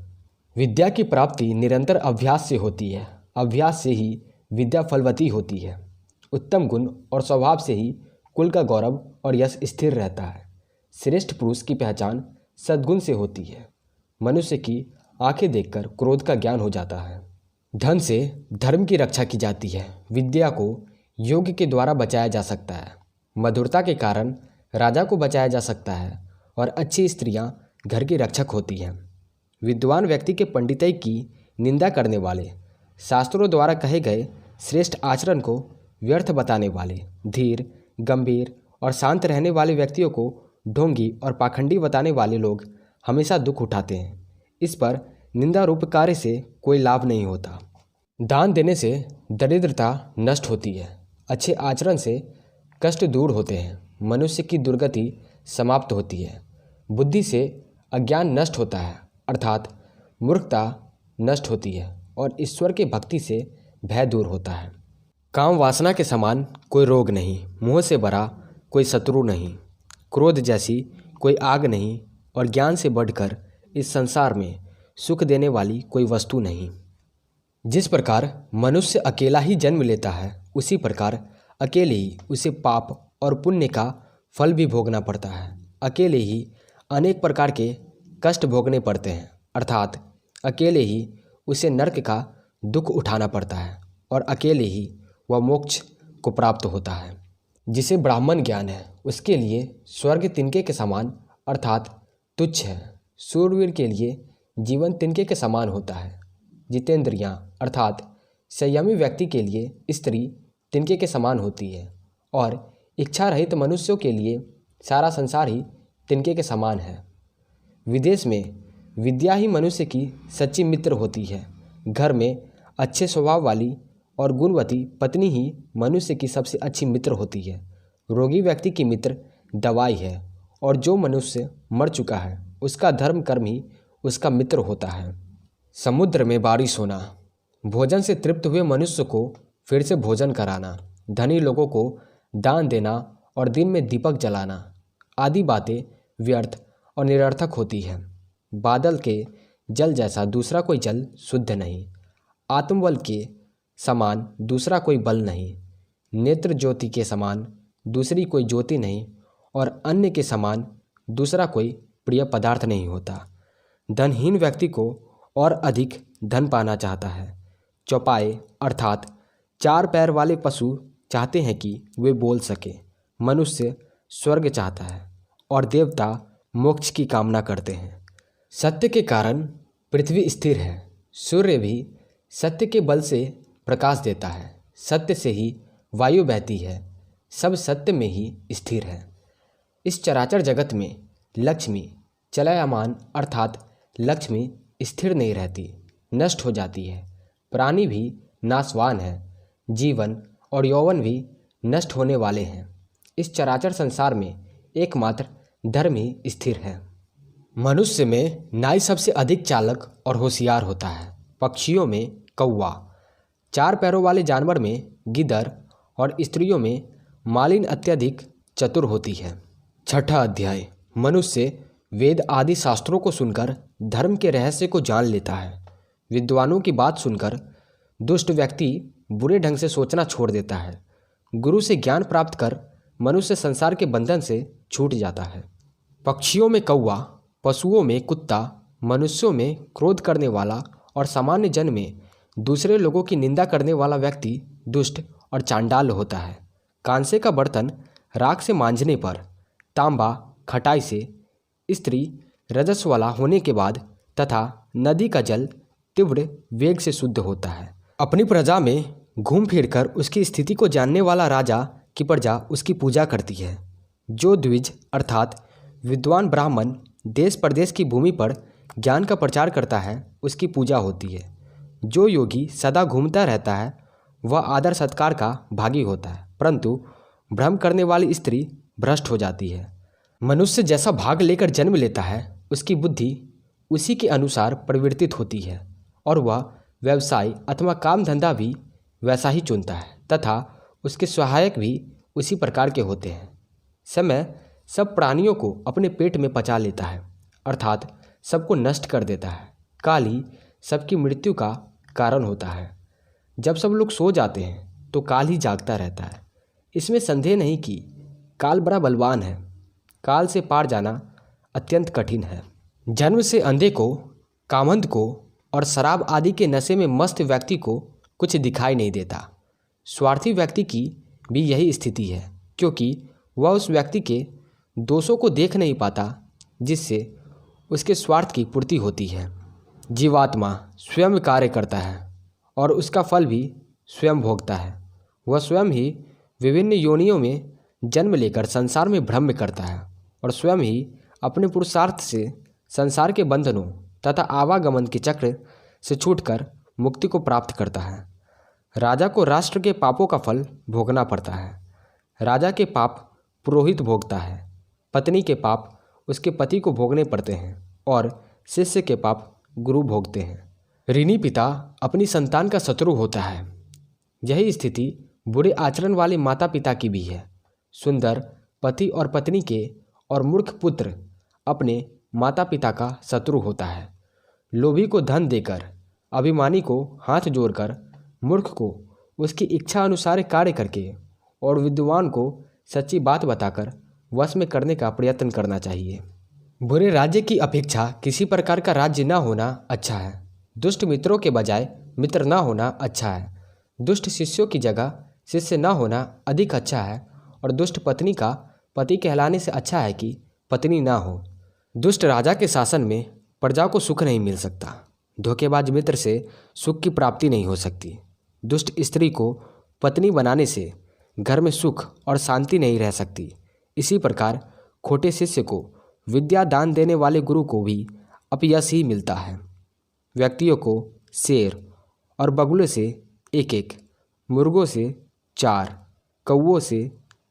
विद्या की प्राप्ति निरंतर अभ्यास से होती है। अभ्यास से ही विद्या फलवती होती है। उत्तम गुण और स्वभाव से ही कुल का गौरव और यश स्थिर रहता है। श्रेष्ठ पुरुष की पहचान सद्गुण से होती है। मनुष्य की आंखें देखकर क्रोध का ज्ञान हो जाता है। धन से धर्म की रक्षा की जाती है। विद्या को योग के द्वारा बचाया जा सकता है। मधुरता के कारण राजा को बचाया जा सकता है और अच्छी स्त्रियां घर की रक्षक होती हैं। विद्वान व्यक्ति के पंडिताई की निंदा करने वाले, शास्त्रों द्वारा कहे गए श्रेष्ठ आचरण को व्यर्थ बताने वाले, धीर, गंभीर और शांत रहने वाले व्यक्तियों को ढोंगी और पाखंडी बताने वाले लोग हमेशा दुख उठाते हैं। इस पर निंदा रूप कार्य से कोई लाभ नहीं होता। दान देने से दरिद्रता नष्ट होती है। अच्छे आचरण से कष्ट दूर होते हैं। मनुष्य की दुर्गति समाप्त होती है। बुद्धि से अज्ञान नष्ट होता है अर्थात मूर्खता नष्ट होती है और ईश्वर के भक्ति से भय दूर होता है। काम वासना के समान कोई रोग नहीं, मोह से भरा कोई शत्रु नहीं, क्रोध जैसी कोई आग नहीं और ज्ञान से बढ़कर इस संसार में सुख देने वाली कोई वस्तु नहीं। जिस प्रकार मनुष्य अकेला ही जन्म लेता है, उसी प्रकार अकेले ही उसे पाप और पुण्य का फल भी भोगना पड़ता है। अकेले ही अनेक प्रकार के कष्ट भोगने पड़ते हैं अर्थात अकेले ही उसे नरक का दुख उठाना पड़ता है और अकेले ही वह मोक्ष को प्राप्त होता है। जिसे ब्राह्मण ज्ञान है उसके लिए स्वर्ग तिनके के समान अर्थात तुच्छ है। शूरवीर के लिए जीवन तिनके के समान होता है। जितेंद्रियाँ अर्थात संयमी व्यक्ति के लिए स्त्री तिनके के समान होती है और इच्छा रहित मनुष्यों के लिए सारा संसार ही तिनके के समान है। विदेश में विद्या ही मनुष्य की सच्ची मित्र होती है। घर में अच्छे स्वभाव वाली और गुणवती पत्नी ही मनुष्य की सबसे अच्छी मित्र होती है। रोगी व्यक्ति की मित्र दवाई है और जो मनुष्य मर चुका है उसका धर्म कर्म ही उसका मित्र होता है। समुद्र में बारिश होना, भोजन से तृप्त हुए मनुष्य को फिर से भोजन कराना, धनी लोगों को दान देना और दिन में दीपक जलाना आदि बातें व्यर्थ और निरर्थक होती हैं। बादल के जल जैसा दूसरा कोई जल शुद्ध नहीं, आत्मबल के समान दूसरा कोई बल नहीं, नेत्र ज्योति के समान दूसरी कोई ज्योति नहीं और अन्न के समान दूसरा कोई प्रिय पदार्थ नहीं होता। धनहीन व्यक्ति को और अधिक धन पाना चाहता है। चौपाए अर्थात चार पैर वाले पशु चाहते हैं कि वे बोल सके। मनुष्य स्वर्ग चाहता है और देवता मोक्ष की कामना करते हैं। सत्य के कारण पृथ्वी स्थिर है। सूर्य भी सत्य के बल से प्रकाश देता है। सत्य से ही वायु बहती है। सब सत्य में ही स्थिर है। इस चराचर जगत में लक्ष्मी चलायमान अर्थात लक्ष्मी स्थिर नहीं रहती, नष्ट हो जाती है। प्राणी भी नाशवान है, जीवन और यौवन भी नष्ट होने वाले हैं। इस चराचर संसार में एकमात्र धर्म ही स्थिर है। मनुष्य में नाई सबसे अधिक चालक और होशियार होता है। पक्षियों में कौवा, चार पैरों वाले जानवर में गिद्ध और स्त्रियों में मालिन अत्यधिक चतुर होती है। छठा अध्याय। मनुष्य वेद आदि शास्त्रों को सुनकर धर्म के रहस्य को जान लेता है। विद्वानों की बात सुनकर दुष्ट व्यक्ति बुरे ढंग से सोचना छोड़ देता है। गुरु से ज्ञान प्राप्त कर मनुष्य संसार के बंधन से छूट जाता है। पक्षियों में कौवा, पशुओं में कुत्ता, मनुष्यों में क्रोध करने वाला और सामान्य जन में दूसरे लोगों की निंदा करने वाला व्यक्ति दुष्ट और चांडाल होता है। कांसे का बर्तन राख से मांजने पर, तांबा खटाई से, स्त्री रजस वाला होने के बाद तथा नदी का जल तीव्र वेग से शुद्ध होता है। अपनी प्रजा में घूम फिरकर उसकी स्थिति को जानने वाला राजा की प्रजा उसकी पूजा करती है। जो द्विज अर्थात विद्वान ब्राह्मण देश प्रदेश की भूमि पर ज्ञान का प्रचार करता है उसकी पूजा होती है। जो योगी सदा घूमता रहता है वह आदर सत्कार का भागी होता है, परंतु भ्रम करने वाली स्त्री भ्रष्ट हो जाती है। मनुष्य जैसा भाग लेकर जन्म लेता है उसकी बुद्धि उसी के अनुसार परिवर्तित होती है और वह व्यवसाय अथवा काम धंधा भी वैसा ही चुनता है तथा उसके सहायक भी उसी प्रकार के होते हैं। समय सब प्राणियों को अपने पेट में पचा लेता है अर्थात सबको नष्ट कर देता है। काल ही सबकी मृत्यु का कारण होता है। जब सब लोग सो जाते हैं तो काल ही जागता रहता है। इसमें संदेह नहीं कि काल बड़ा बलवान है। काल से पार जाना अत्यंत कठिन है। जन्म से अंधे को, कामंद को और शराब आदि के नशे में मस्त व्यक्ति को कुछ दिखाई नहीं देता। स्वार्थी व्यक्ति की भी यही स्थिति है, क्योंकि वह उस व्यक्ति के दोषों को देख नहीं पाता जिससे उसके स्वार्थ की पूर्ति होती है। जीवात्मा स्वयं कार्य करता है और उसका फल भी स्वयं भोगता है। वह स्वयं ही विभिन्न योनियों में जन्म लेकर संसार में भ्रम करता है और स्वयं ही अपने पुरुषार्थ से संसार के बंधनों तथा आवागमन के चक्र से छूटकर मुक्ति को प्राप्त करता है। राजा को राष्ट्र के पापों का फल भोगना पड़ता है। राजा के पाप पुरोहित भोगता है, पत्नी के पाप उसके पति को भोगने पड़ते हैं और शिष्य के पाप गुरु भोगते हैं। ऋणी पिता अपनी संतान का शत्रु होता है। यही स्थिति बुरे आचरण वाले माता पिता की भी है। सुंदर पति और पत्नी के और मूर्ख पुत्र अपने माता पिता का शत्रु होता है। लोभी को धन देकर, अभिमानी को हाथ जोड़कर, मूर्ख को उसकी इच्छा अनुसार कार्य करके और विद्वान को सच्ची बात बताकर वश में करने का प्रयत्न करना चाहिए। बुरे राज्य की अपेक्षा किसी प्रकार का राज्य न होना अच्छा है। दुष्ट मित्रों के बजाय मित्र न होना अच्छा है। दुष्ट शिष्यों की जगह शिष्य न होना अधिक अच्छा है और दुष्ट पत्नी का पति कहलाने से अच्छा है कि पत्नी ना हो। दुष्ट राजा के शासन में प्रजा को सुख नहीं मिल सकता। धोखेबाज मित्र से सुख की प्राप्ति नहीं हो सकती। दुष्ट स्त्री को पत्नी बनाने से घर में सुख और शांति नहीं रह सकती। इसी प्रकार खोटे शिष्य को विद्या दान देने वाले गुरु को भी अपयश ही मिलता है। व्यक्तियों को शेर और बगुले से 1-1, मुर्गों से 4, कौवों से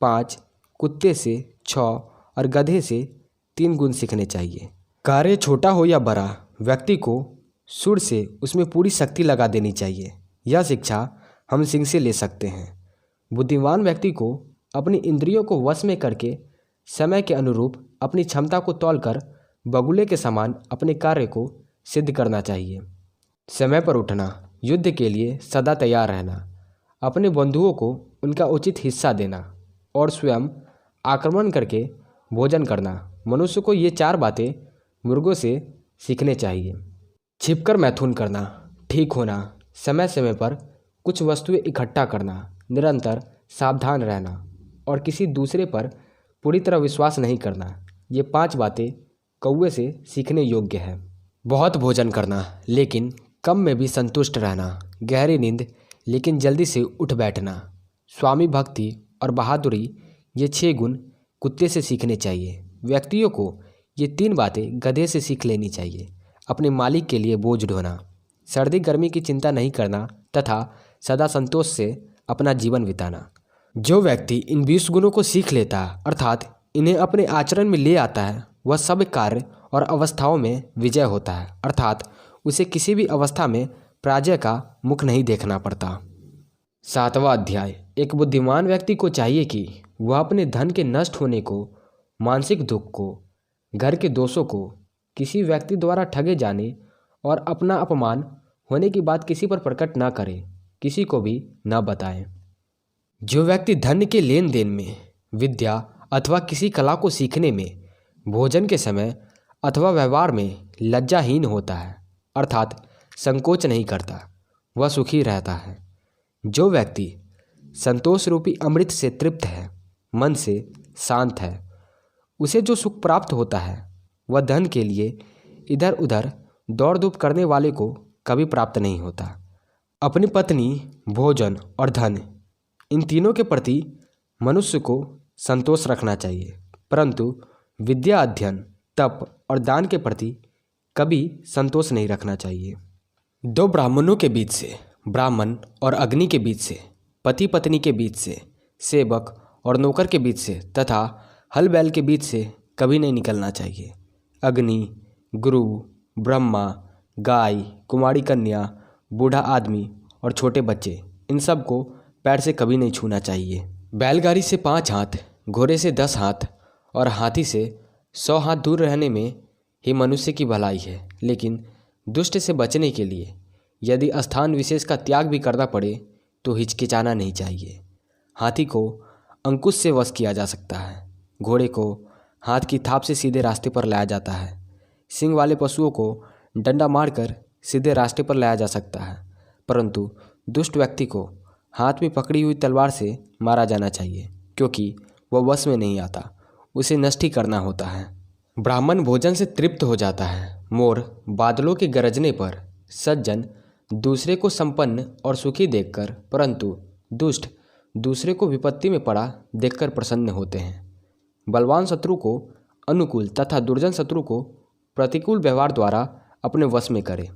5, कुत्ते से 6 और गधे से 3 गुण सीखने चाहिए। कार्य छोटा हो या बड़ा, व्यक्ति को सुर से उसमें पूरी शक्ति लगा देनी चाहिए। यह शिक्षा हम सिंह से ले सकते हैं। बुद्धिमान व्यक्ति को अपनी इंद्रियों को वश में करके समय के अनुरूप अपनी क्षमता को तौलकर बगुले के समान अपने कार्य को सिद्ध करना चाहिए। समय पर उठना, युद्ध के लिए सदा तैयार रहना, अपने बंधुओं को उनका उचित हिस्सा देना और स्वयं आक्रमण करके भोजन करना। मनुष्य को ये 4 बातें मुर्गों से सीखने चाहिए। छिपकर मैथुन करना, ठीक होना, समय समय पर कुछ वस्तुएं इकट्ठा करना, निरंतर सावधान रहना और किसी दूसरे पर पूरी तरह विश्वास नहीं करना। ये 5 बातें कौवे से सीखने योग्य है। बहुत भोजन करना लेकिन कम में भी संतुष्ट रहना, गहरी नींद लेकिन जल्दी से उठ बैठना, स्वामी भक्ति और बहादुरी, ये 6 गुण कुत्ते से सीखने चाहिए। व्यक्तियों को ये 3 बातें गधे से सीख लेनी चाहिए। अपने मालिक के लिए बोझ ढोना, सर्दी गर्मी की चिंता नहीं करना तथा सदा संतोष से अपना जीवन बिताना। जो व्यक्ति इन 20 गुणों को सीख लेता है अर्थात इन्हें अपने आचरण में ले आता है, वह सब कार्य और अवस्थाओं में विजय होता है अर्थात उसे किसी भी अवस्था में पराजय का मुख नहीं देखना पड़ता। 7वां अध्याय। एक बुद्धिमान व्यक्ति को चाहिए कि वह अपने धन के नष्ट होने को, मानसिक दुख को, घर के दोषों को, किसी व्यक्ति द्वारा ठगे जाने और अपना अपमान होने की बात किसी पर प्रकट न करे, किसी को भी न बताए। जो व्यक्ति धन के लेन देन में, विद्या अथवा किसी कला को सीखने में, भोजन के समय अथवा व्यवहार में लज्जाहीन होता है अर्थात संकोच नहीं करता, वह सुखी रहता है। जो व्यक्ति संतोष रूपी अमृत से तृप्त है, मन से शांत है, उसे जो सुख प्राप्त होता है वह धन के लिए इधर उधर दौड़ धूप करने वाले को कभी प्राप्त नहीं होता। अपनी पत्नी, भोजन और धन, इन तीनों के प्रति मनुष्य को संतोष रखना चाहिए, परंतु विद्या, अध्ययन, तप और दान के प्रति कभी संतोष नहीं रखना चाहिए। 2 ब्राह्मणों के बीच से, ब्राह्मण और अग्नि के बीच से, पति पत्नी के बीच से, सेवक और नौकर के बीच से तथा हल बैल के बीच से कभी नहीं निकलना चाहिए। अग्नि, गुरु, ब्रह्मा, गाय, कुमारी कन्या, बूढ़ा आदमी और छोटे बच्चे, इन सब को पैर से कभी नहीं छूना चाहिए। बैलगाड़ी से 5 हाथ, घोड़े से 10 हाथ और हाथी से 100 हाथ दूर रहने में ही मनुष्य की भलाई है। लेकिन दुष्ट से बचने के लिए यदि स्थान विशेष का त्याग भी करना पड़े तो हिचकिचाना नहीं चाहिए। हाथी को अंकुश से वश किया जा सकता है, घोड़े को हाथ की थाप से सीधे रास्ते पर लाया जाता है, सींग वाले पशुओं को डंडा मारकर सीधे रास्ते पर लाया जा सकता है, परंतु दुष्ट व्यक्ति को हाथ में पकड़ी हुई तलवार से मारा जाना चाहिए क्योंकि वह वश में नहीं आता, उसे नष्ट ही करना होता है। ब्राह्मण भोजन से तृप्त हो जाता है। मोर बादलों के गरजने पर, सज्जन दूसरे को संपन्न और सुखी देखकर, परंतु दुष्ट दूसरे को विपत्ति में पड़ा देखकर प्रसन्न होते हैं। बलवान शत्रु को अनुकूल तथा दुर्जन शत्रु को प्रतिकूल व्यवहार द्वारा अपने वश में करे।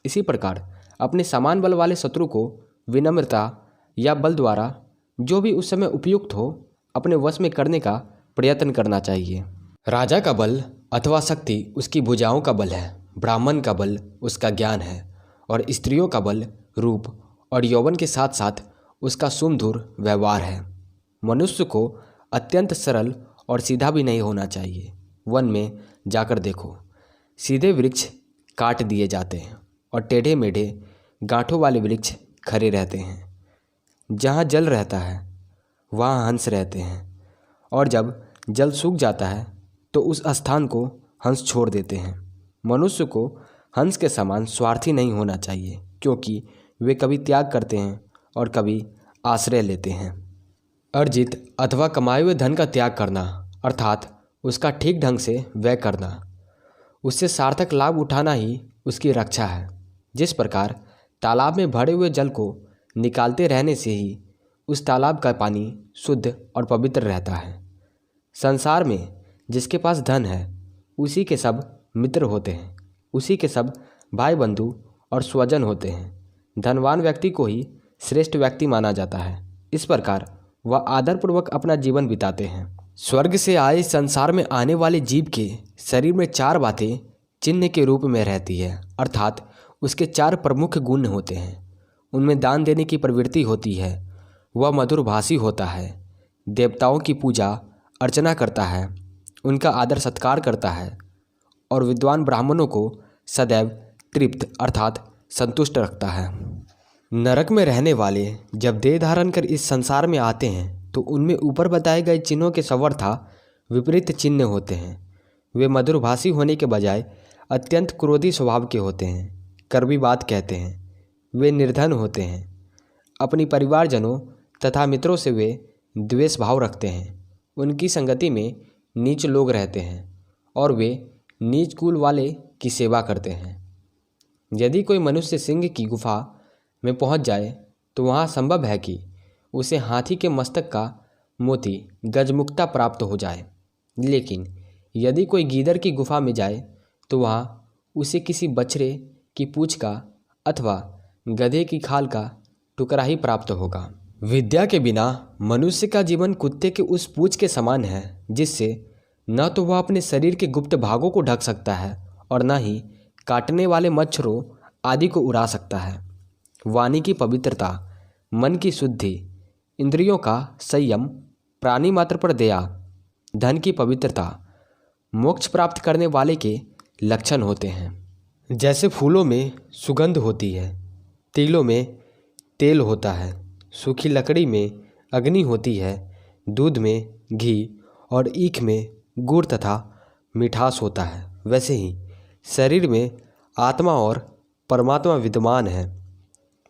इसी प्रकार अपने समान बल वाले शत्रु को विनम्रता या बल द्वारा जो भी उस समय उपयुक्त हो अपने वश में करने का प्रयत्न करना चाहिए। राजा का बल अथवा शक्ति उसकी भुजाओं का बल है, ब्राह्मण का बल उसका ज्ञान है, और स्त्रियों का बल रूप और यौवन के साथ साथ उसका सुमधुर व्यवहार है। मनुष्य को अत्यंत सरल और सीधा भी नहीं होना चाहिए। वन में जाकर देखो, सीधे वृक्ष काट दिए जाते हैं और टेढ़े मेढ़े गांठों वाले वृक्ष खड़े रहते हैं। जहाँ जल रहता है वहाँ हंस रहते हैं, और जब जल सूख जाता है तो उस स्थान को हंस छोड़ देते हैं। मनुष्य को हंस के समान स्वार्थी नहीं होना चाहिए, क्योंकि वे कभी त्याग करते हैं और कभी आश्रय लेते हैं। अर्जित अथवा कमाए हुए धन का त्याग करना अर्थात उसका ठीक ढंग से व्यय करना, उससे सार्थक लाभ उठाना ही उसकी रक्षा है। जिस प्रकार तालाब में भरे हुए जल को निकालते रहने से ही उस तालाब का पानी शुद्ध और पवित्र रहता है। संसार में जिसके पास धन है उसी के सब मित्र होते हैं, उसी के सब भाई बंधु और स्वजन होते हैं। धनवान व्यक्ति को ही श्रेष्ठ व्यक्ति माना जाता है। इस प्रकार वह आदरपूर्वक अपना जीवन बिताते हैं। स्वर्ग से आए संसार में आने वाले जीव के शरीर में 4 बातें चिन्ह के रूप में रहती है, अर्थात उसके 4 प्रमुख गुण होते हैं। उनमें दान देने की प्रवृत्ति होती है, वह मधुरभाषी होता है, देवताओं की पूजा अर्चना करता है, उनका आदर सत्कार करता है, और विद्वान ब्राह्मणों को सदैव तृप्त अर्थात संतुष्ट रखता है। नरक में रहने वाले जब देह धारण कर इस संसार में आते हैं तो उनमें ऊपर बताए गए चिन्हों के सर्वथा विपरीत चिन्ह होते हैं। वे मधुरभाषी होने के बजाय अत्यंत क्रोधी स्वभाव के होते हैं, कड़वी बात कहते हैं, वे निर्धन होते हैं, अपनी परिवारजनों तथा मित्रों से वे द्वेष भाव रखते हैं, उनकी संगति में नीच लोग रहते हैं और वे नीच कुल वाले की सेवा करते हैं। यदि कोई मनुष्य सिंह की गुफा में पहुंच जाए तो वहां संभव है कि उसे हाथी के मस्तक का मोती गजमुक्ता प्राप्त हो जाए, लेकिन यदि कोई गीदड़ की गुफा में जाए तो वहां उसे किसी बछड़े की पूंछ का अथवा गधे की खाल का टुकड़ा ही प्राप्त होगा। विद्या के बिना मनुष्य का जीवन कुत्ते के उस पूंछ के समान है, जिससे न तो वह अपने शरीर के गुप्त भागों को ढक सकता है और न ही काटने वाले मच्छरों आदि को उड़ा सकता है। वाणी की पवित्रता, मन की शुद्धि, इंद्रियों का संयम, प्राणी मात्र पर दया, धन की पवित्रता मोक्ष प्राप्त करने वाले के लक्षण होते हैं। जैसे फूलों में सुगंध होती है, तिलों में तेल होता है, सूखी लकड़ी में अग्नि होती है, दूध में घी और ईख में गुड़ तथा मिठास होता है, वैसे ही शरीर में आत्मा और परमात्मा विद्यमान है।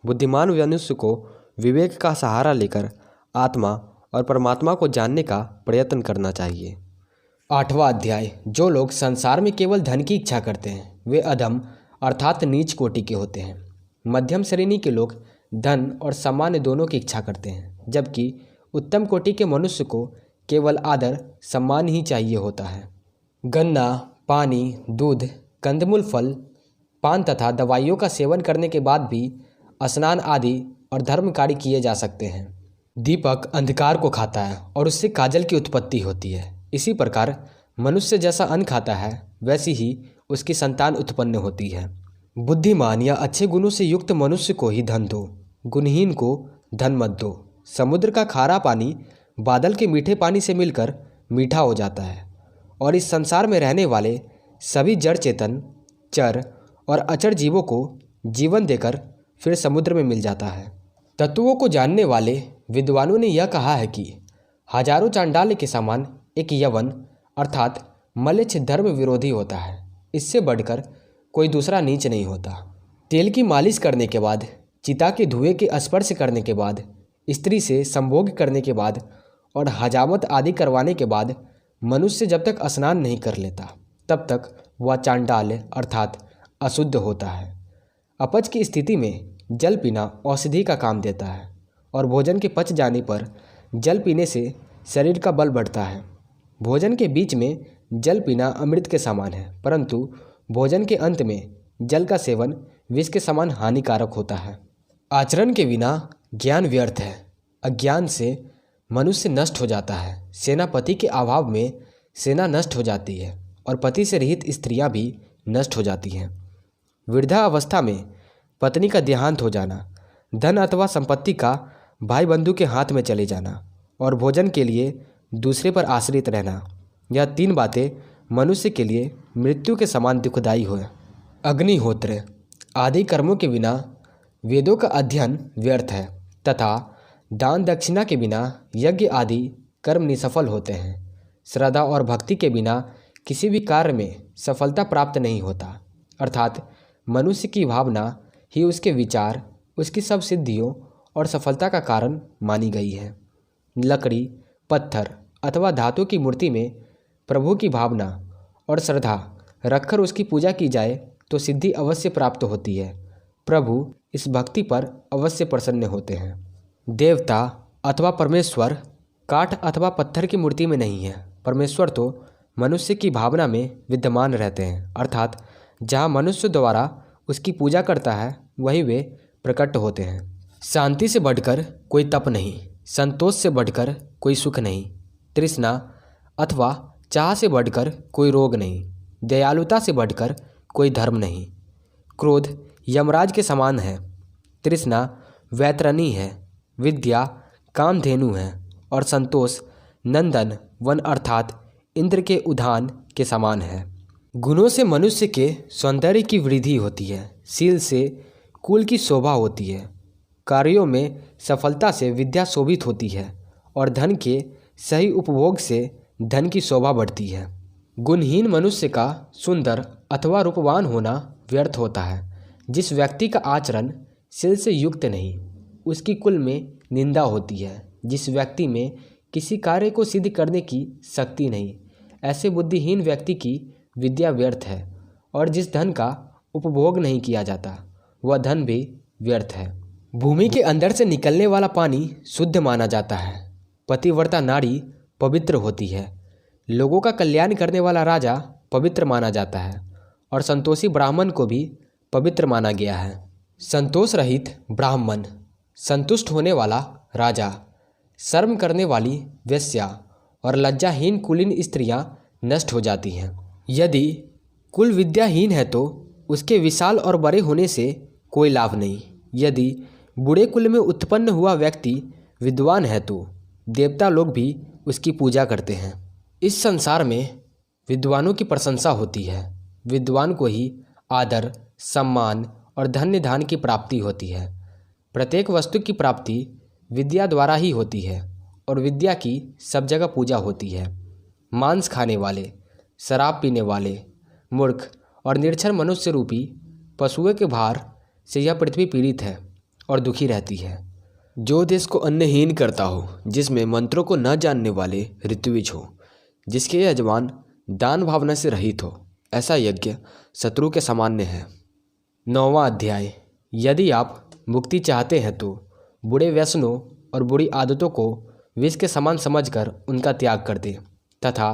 बुद्धिमान मनुष्य को विवेक का सहारा लेकर आत्मा और परमात्मा को जानने का प्रयत्न करना चाहिए। 8वां अध्याय। जो लोग संसार में केवल धन की इच्छा करते हैं वे अधम अर्थात नीच कोटि के होते हैं। मध्यम श्रेणी के लोग धन और सम्मान दोनों की इच्छा करते हैं, जबकि उत्तम कोटि के मनुष्य को केवल आदर सम्मान ही चाहिए होता है। गन्ना, पानी, दूध, कंदमूल, फल, पान तथा दवाइयों का सेवन करने के बाद भी स्नान आदि और धर्म कार्य किए जा सकते हैं। दीपक अंधकार को खाता है और उससे काजल की उत्पत्ति होती है। इसी प्रकार मनुष्य जैसा अन्न खाता है वैसी ही उसकी संतान उत्पन्न होती है। बुद्धिमान या अच्छे गुणों से युक्त मनुष्य को ही धन दो, गुणहीन को धन मत दो। समुद्र का खारा पानी बादल के मीठे पानी से मिलकर मीठा हो जाता है, और इस संसार में रहने वाले सभी जड़ चेतन, चर और अचर जीवों को जीवन देकर फिर समुद्र में मिल जाता है। तत्वों को जानने वाले विद्वानों ने यह कहा है कि हजारों चांडाल के समान एक यवन अर्थात मलेच्छ धर्म विरोधी होता है। इससे बढ़कर कोई दूसरा नीच नहीं होता। तेल की मालिश करने के बाद, चिता के धुएं के स्पर्श करने के बाद, स्त्री से संभोग करने के बाद और हजामत आदि करवाने के बाद मनुष्य जब तक स्नान नहीं कर लेता तब तक वह चांडाल अर्थात अशुद्ध होता है। अपच की स्थिति में जल पीना औषधि का काम देता है, और भोजन के पच जाने पर जल पीने से शरीर का बल बढ़ता है। भोजन के बीच में जल पीना अमृत के समान है, परंतु भोजन के अंत में जल का सेवन विष के समान हानिकारक होता है। आचरण के बिना ज्ञान व्यर्थ है। अज्ञान से मनुष्य नष्ट हो जाता है। सेनापति के अभाव में सेना नष्ट हो जाती है और पति से रहित स्त्रियां भी नष्ट हो जाती हैं। वृद्धा अवस्था में पत्नी का देहांत हो जाना, धन अथवा संपत्ति का भाई बंधु के हाथ में चले जाना और भोजन के लिए दूसरे पर आश्रित रहना, यह 3 बातें मनुष्य के लिए मृत्यु के समान दुखदायी हो। अग्निहोत्र आदि कर्मों के बिना वेदों का अध्ययन व्यर्थ है तथा दान दक्षिणा के बिना यज्ञ आदि कर्म निसफल होते हैं। श्रद्धा और भक्ति के बिना किसी भी कार्य में सफलता प्राप्त नहीं होता, अर्थात मनुष्य की भावना ही उसके विचार, उसकी सब सिद्धियों और सफलता का कारण मानी गई है। लकड़ी, पत्थर अथवा धातु की मूर्ति में प्रभु की भावना और श्रद्धा रखकर उसकी पूजा की जाए तो सिद्धि अवश्य प्राप्त होती है। प्रभु इस भक्ति पर अवश्य प्रसन्न होते हैं। देवता अथवा परमेश्वर काठ अथवा पत्थर की मूर्ति में नहीं है। परमेश्वर तो मनुष्य की भावना में विद्यमान रहते हैं, अर्थात जहाँ मनुष्य द्वारा उसकी पूजा करता है वहीं वे प्रकट होते हैं। शांति से बढ़कर कोई तप नहीं, संतोष से बढ़कर कोई सुख नहीं, तृष्णा अथवा चाह से बढ़कर कोई रोग नहीं, दयालुता से बढ़कर कोई धर्म नहीं। क्रोध यमराज के समान है, तृष्णा वैतरणी है, विद्या कामधेनु है और संतोष नंदन वन अर्थात इंद्र के उद्यान के समान है। गुणों से मनुष्य के सौंदर्य की वृद्धि होती है, शील से कुल की शोभा होती है, कार्यों में सफलता से विद्या शोभित होती है और धन के सही उपभोग से धन की शोभा बढ़ती है। गुणहीन मनुष्य का सुंदर अथवा रूपवान होना व्यर्थ होता है। जिस व्यक्ति का आचरण शील से युक्त नहीं, उसकी कुल में निंदा होती है। जिस व्यक्ति में किसी कार्य को सिद्ध करने की शक्ति नहीं, ऐसे बुद्धिहीन व्यक्ति की विद्या व्यर्थ है। और जिस धन का उपभोग नहीं किया जाता, वह धन भी व्यर्थ है। भूमि के अंदर से निकलने वाला पानी शुद्ध माना जाता है। पतिव्रता नारी पवित्र होती है। लोगों का कल्याण करने वाला राजा पवित्र माना जाता है और संतोषी ब्राह्मण को भी पवित्र माना गया है। संतोष रहित ब्राह्मण, संतुष्ट होने वाला राजा, शर्म करने वाली वेश्या और लज्जाहीन कुलीन स्त्रियां नष्ट हो जाती हैं। यदि कुल विद्याहीन है तो उसके विशाल और बड़े होने से कोई लाभ नहीं। यदि बूढ़े कुल में उत्पन्न हुआ व्यक्ति विद्वान है तो देवता लोग भी उसकी पूजा करते हैं। इस संसार में विद्वानों की प्रशंसा होती है। विद्वान को ही आदर, सम्मान और धन्य धान की प्राप्ति होती है। प्रत्येक वस्तु की प्राप्ति विद्या द्वारा ही होती है और विद्या की सब जगह पूजा होती है। मांस खाने वाले, शराब पीने वाले, मूर्ख और निरक्षर मनुष्य रूपी पशुओं के भार से यह पृथ्वी पीड़ित है और दुखी रहती है। जो देश को अन्नहीन करता हो, जिसमें मंत्रों को न जानने वाले ऋत्विज हो, जिसके यजमान दान भावना से रहित हो, ऐसा यज्ञ शत्रु के सामान्य है। 9वां अध्याय। यदि आप मुक्ति चाहते हैं तो बुरे व्यसनों और बुरी आदतों को विष के समान समझकर उनका त्याग कर दें तथा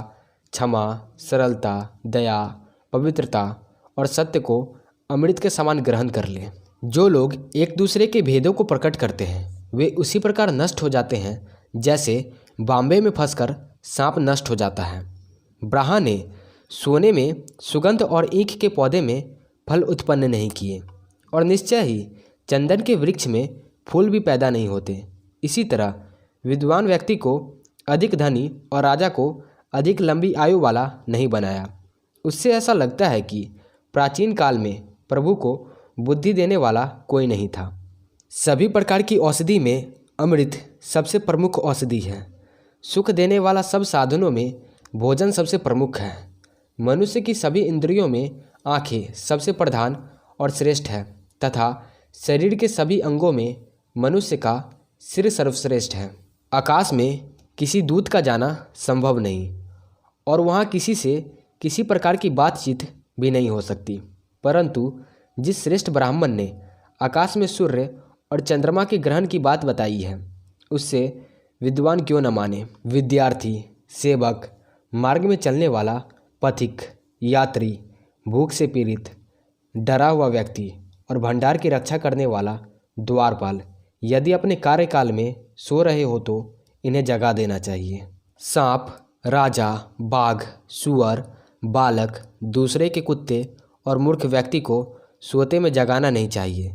क्षमा, सरलता, दया, पवित्रता और सत्य को अमृत के समान ग्रहण कर लें। जो लोग एक दूसरे के भेदों को प्रकट करते हैं वे उसी प्रकार नष्ट हो जाते हैं जैसे बांबे में फंसकर सांप नष्ट हो जाता है। ब्रह्मा ने सोने में सुगंध और ईख के पौधे में फल उत्पन्न नहीं किए और निश्चय ही चंदन के वृक्ष में फूल भी पैदा नहीं होते। इसी तरह विद्वान व्यक्ति को अधिक धनी और राजा को अधिक लंबी आयु वाला नहीं बनाया। उससे ऐसा लगता है कि प्राचीन काल में प्रभु को बुद्धि देने वाला कोई नहीं था। सभी प्रकार की औषधि में अमृत सबसे प्रमुख औषधि है। सुख देने वाला सब साधनों में भोजन सबसे प्रमुख है। मनुष्य की सभी इंद्रियों में आँखें सबसे प्रधान और श्रेष्ठ है तथा शरीर के सभी अंगों में मनुष्य का सिर सर्वश्रेष्ठ है। आकाश में किसी दूत का जाना संभव नहीं और वहाँ किसी से किसी प्रकार की बातचीत भी नहीं हो सकती, परंतु जिस श्रेष्ठ ब्राह्मण ने आकाश में सूर्य और चंद्रमा के ग्रहण की बात बताई है उससे विद्वान क्यों न माने। विद्यार्थी, सेवक, मार्ग में चलने वाला, पथिक, यात्री, भूख से पीड़ित, डरा हुआ व्यक्ति और भंडार की रक्षा करने वाला द्वारपाल यदि अपने कार्यकाल में सो रहे हो तो इन्हें जगा देना चाहिए। सांप राजा, बाघ, सुअर, बालक, दूसरे के कुत्ते और मूर्ख व्यक्ति को सोते में जगाना नहीं चाहिए।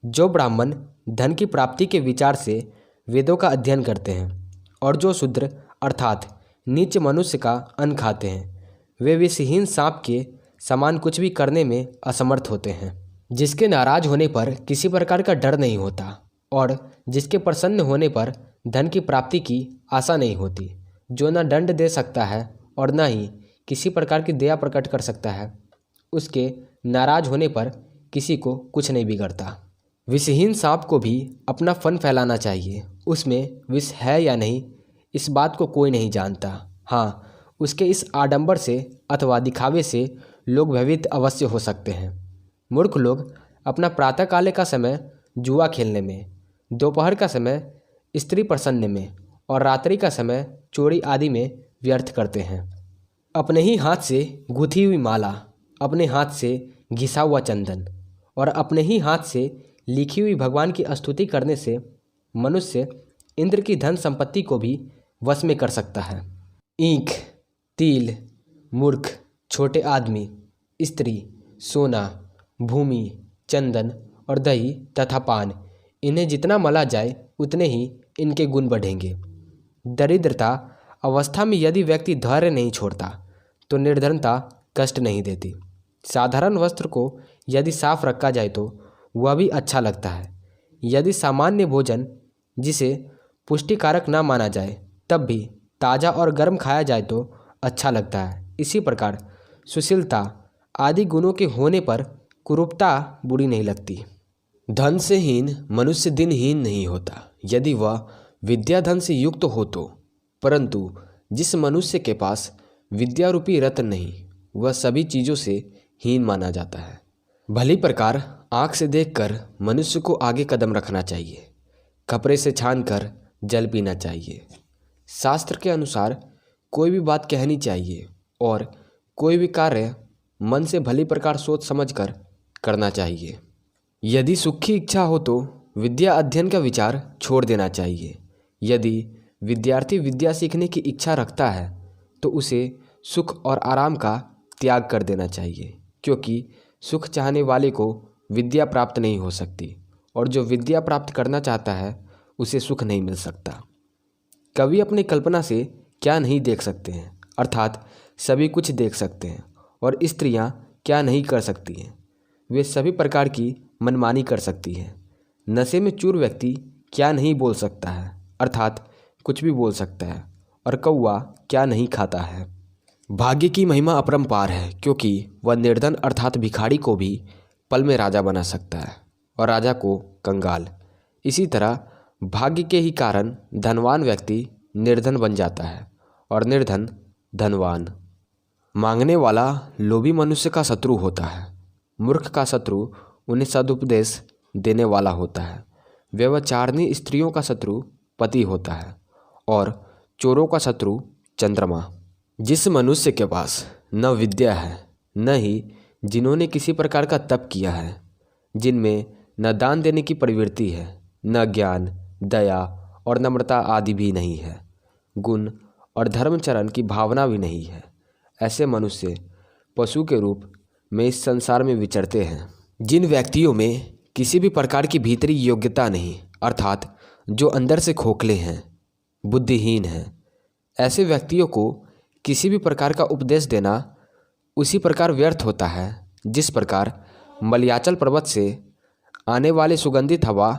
जो ब्राह्मण धन की प्राप्ति के विचार से वेदों का अध्ययन करते हैं और जो शूद्र अर्थात नीच मनुष्य का अन्न खाते हैं, वे विषहीन सांप के समान कुछ भी करने में असमर्थ होते हैं। जिसके नाराज होने पर किसी प्रकार का डर नहीं होता और जिसके प्रसन्न होने पर धन की प्राप्ति की आशा नहीं होती, जो न दंड दे सकता है और न ही किसी प्रकार की दया प्रकट कर सकता है, उसके नाराज होने पर किसी को कुछ नहीं बिगड़ता। विषहीन सांप को भी अपना फन फैलाना चाहिए। उसमें विष है या नहीं, इस बात को कोई नहीं जानता। हाँ, उसके इस आडंबर से अथवा दिखावे से लोग भयभीत अवश्य हो सकते हैं। मूर्ख लोग अपना प्रातःकाल का समय जुआ खेलने में, दोपहर का समय स्त्री प्रसन्न में और रात्रि का समय चोरी आदि में व्यर्थ करते हैं। अपने ही हाथ से गूंथी हुई माला, अपने हाथ से घिसा हुआ चंदन और अपने ही हाथ से लिखी हुई भगवान की स्तुति करने से मनुष्य इंद्र की धन संपत्ति को भी वश में कर सकता है। ईंख, तिल, मूर्ख, छोटे आदमी, स्त्री, सोना, भूमि, चंदन और दही तथा पान, इन्हें जितना मला जाए उतने ही इनके गुण बढ़ेंगे। दरिद्रता अवस्था में यदि व्यक्ति धैर्य नहीं छोड़ता तो निर्धनता कष्ट नहीं देती। साधारण वस्त्र को यदि साफ रखा जाए तो वह भी अच्छा लगता है। यदि सामान्य भोजन जिसे पुष्टिकारक ना माना जाए तब भी ताज़ा और गर्म खाया जाए तो अच्छा लगता है। इसी प्रकार सुशीलता आदि गुणों के होने पर कुरूपता बुरी नहीं लगती। धन से हीन मनुष्य दिनहीन नहीं होता यदि वह विद्या धन से युक्त हो तो, परंतु जिस मनुष्य के पास विद्या रूपी रत्न नहीं, वह सभी चीज़ों से हीन माना जाता है। भली प्रकार आँख से देखकर मनुष्य को आगे कदम रखना चाहिए, कपड़े से छानकर जल पीना चाहिए। शास्त्र के अनुसार कोई भी बात कहनी चाहिए और कोई भी कार्य मन से भली प्रकार सोच समझकर करना चाहिए। यदि सुख की इच्छा हो तो विद्या अध्ययन का विचार छोड़ देना चाहिए। यदि विद्यार्थी विद्या सीखने की इच्छा रखता है तो उसे सुख और आराम का त्याग कर देना चाहिए, क्योंकि सुख चाहने वाले को विद्या प्राप्त नहीं हो सकती और जो विद्या प्राप्त करना चाहता है उसे सुख नहीं मिल सकता। कवि अपनी कल्पना से क्या नहीं देख सकते हैं, अर्थात सभी कुछ देख सकते हैं, और स्त्रियां क्या नहीं कर सकती हैं, वे सभी प्रकार की मनमानी कर सकती हैं। नशे में चूर व्यक्ति क्या नहीं बोल सकता है, अर्थात कुछ भी बोल सकता है, और कौवा क्या नहीं खाता है। भाग्य की महिमा अपरंपार है, क्योंकि वह निर्धन अर्थात भिखारी को भी पल में राजा बना सकता है और राजा को कंगाल। इसी तरह भाग्य के ही कारण धनवान व्यक्ति निर्धन बन जाता है और निर्धन धनवान। मांगने वाला लोभी मनुष्य का शत्रु होता है। मूर्ख का शत्रु उन्हें सदुपदेश देने वाला होता है। व्यभिचारिणी स्त्रियों का शत्रु पति होता है और चोरों का शत्रु चंद्रमा। जिस मनुष्य के पास न विद्या है न ही जिन्होंने किसी प्रकार का तप किया है, जिनमें न दान देने की प्रवृत्ति है, न ज्ञान, दया और नम्रता आदि भी नहीं है, गुण और धर्मचरण की भावना भी नहीं है, ऐसे मनुष्य पशु के रूप में इस संसार में विचरते हैं। जिन व्यक्तियों में किसी भी प्रकार की भीतरी योग्यता नहीं, अर्थात जो अंदर से खोखले हैं, बुद्धिहीन हैं, ऐसे व्यक्तियों को किसी भी प्रकार का उपदेश देना उसी प्रकार व्यर्थ होता है जिस प्रकार मलयाचल पर्वत से आने वाले सुगंधित हवा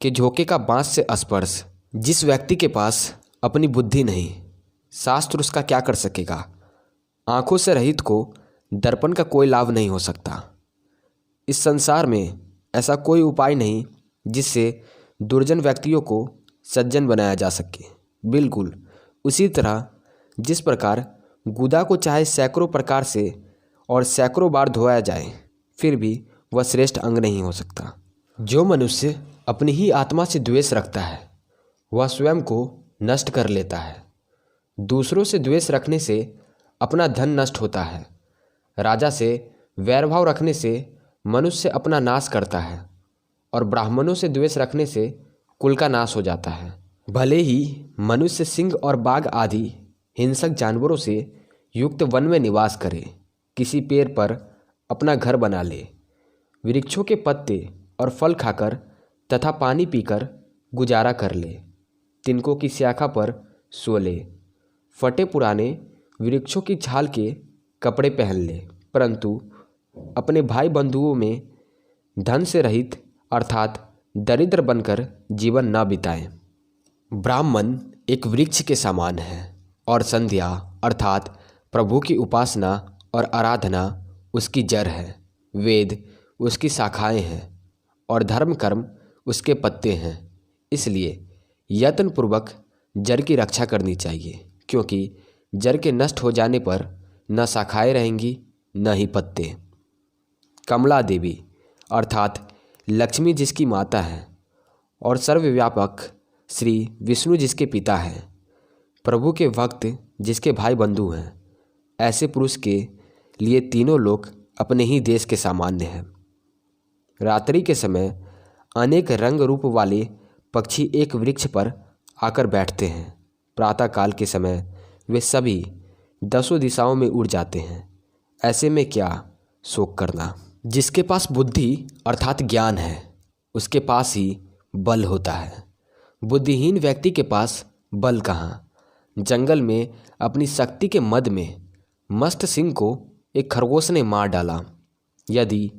के झोंके का बांस से स्पर्श। जिस व्यक्ति के पास अपनी बुद्धि नहीं, शास्त्र उसका क्या कर सकेगा। आँखों से रहित को दर्पण का कोई लाभ नहीं हो सकता। इस संसार में ऐसा कोई उपाय नहीं जिससे दुर्जन व्यक्तियों को सज्जन बनाया जा सके। बिल्कुल उसी तरह जिस प्रकार गुदा को चाहे सैकड़ों प्रकार से और सैकड़ों बार धोया जाए फिर भी वह श्रेष्ठ अंग नहीं हो सकता। जो मनुष्य अपनी ही आत्मा से द्वेष रखता है वह स्वयं को नष्ट कर लेता है। दूसरों से द्वेष रखने से अपना धन नष्ट होता है। राजा से वैरभाव रखने से मनुष्य अपना नाश करता है और ब्राह्मणों से द्वेष रखने से कुल का नाश हो जाता है। भले ही मनुष्य सिंह और बाघ आदि हिंसक जानवरों से युक्त वन में निवास करे, किसी पेड़ पर अपना घर बना ले, वृक्षों के पत्ते और फल खाकर तथा पानी पीकर गुजारा कर ले, तिनकों की शाखा पर सो ले, फटे पुराने वृक्षों की छाल के कपड़े पहन ले, परंतु अपने भाई बंधुओं में धन से रहित अर्थात दरिद्र बनकर जीवन न बिताएं। ब्राह्मण एक वृक्ष के समान है और संध्या अर्थात प्रभु की उपासना और आराधना उसकी जड़ है। वेद उसकी शाखाएं हैं और धर्म कर्म उसके पत्ते हैं। इसलिए यत्नपूर्वक जड़ की रक्षा करनी चाहिए, क्योंकि जड़ के नष्ट हो जाने पर न शाखाएं रहेंगी न ही पत्ते। कमला देवी अर्थात लक्ष्मी जिसकी माता है और सर्वव्यापक श्री विष्णु जिसके पिता हैं, प्रभु के भक्त जिसके भाई बंधु हैं, ऐसे पुरुष के लिए तीनों लोक अपने ही देश के सामान्य हैं। रात्रि के समय अनेक रंग रूप वाले पक्षी एक वृक्ष पर आकर बैठते हैं। प्रातःकाल के समय वे सभी 10 दिशाओं में उड़ जाते हैं। ऐसे में क्या शोक करना। जिसके पास बुद्धि अर्थात ज्ञान है, उसके पास ही बल होता है। बुद्धिहीन व्यक्ति के पास बल कहाँ। जंगल में अपनी शक्ति के मद में मस्त सिंह को एक खरगोश ने मार डाला। यदि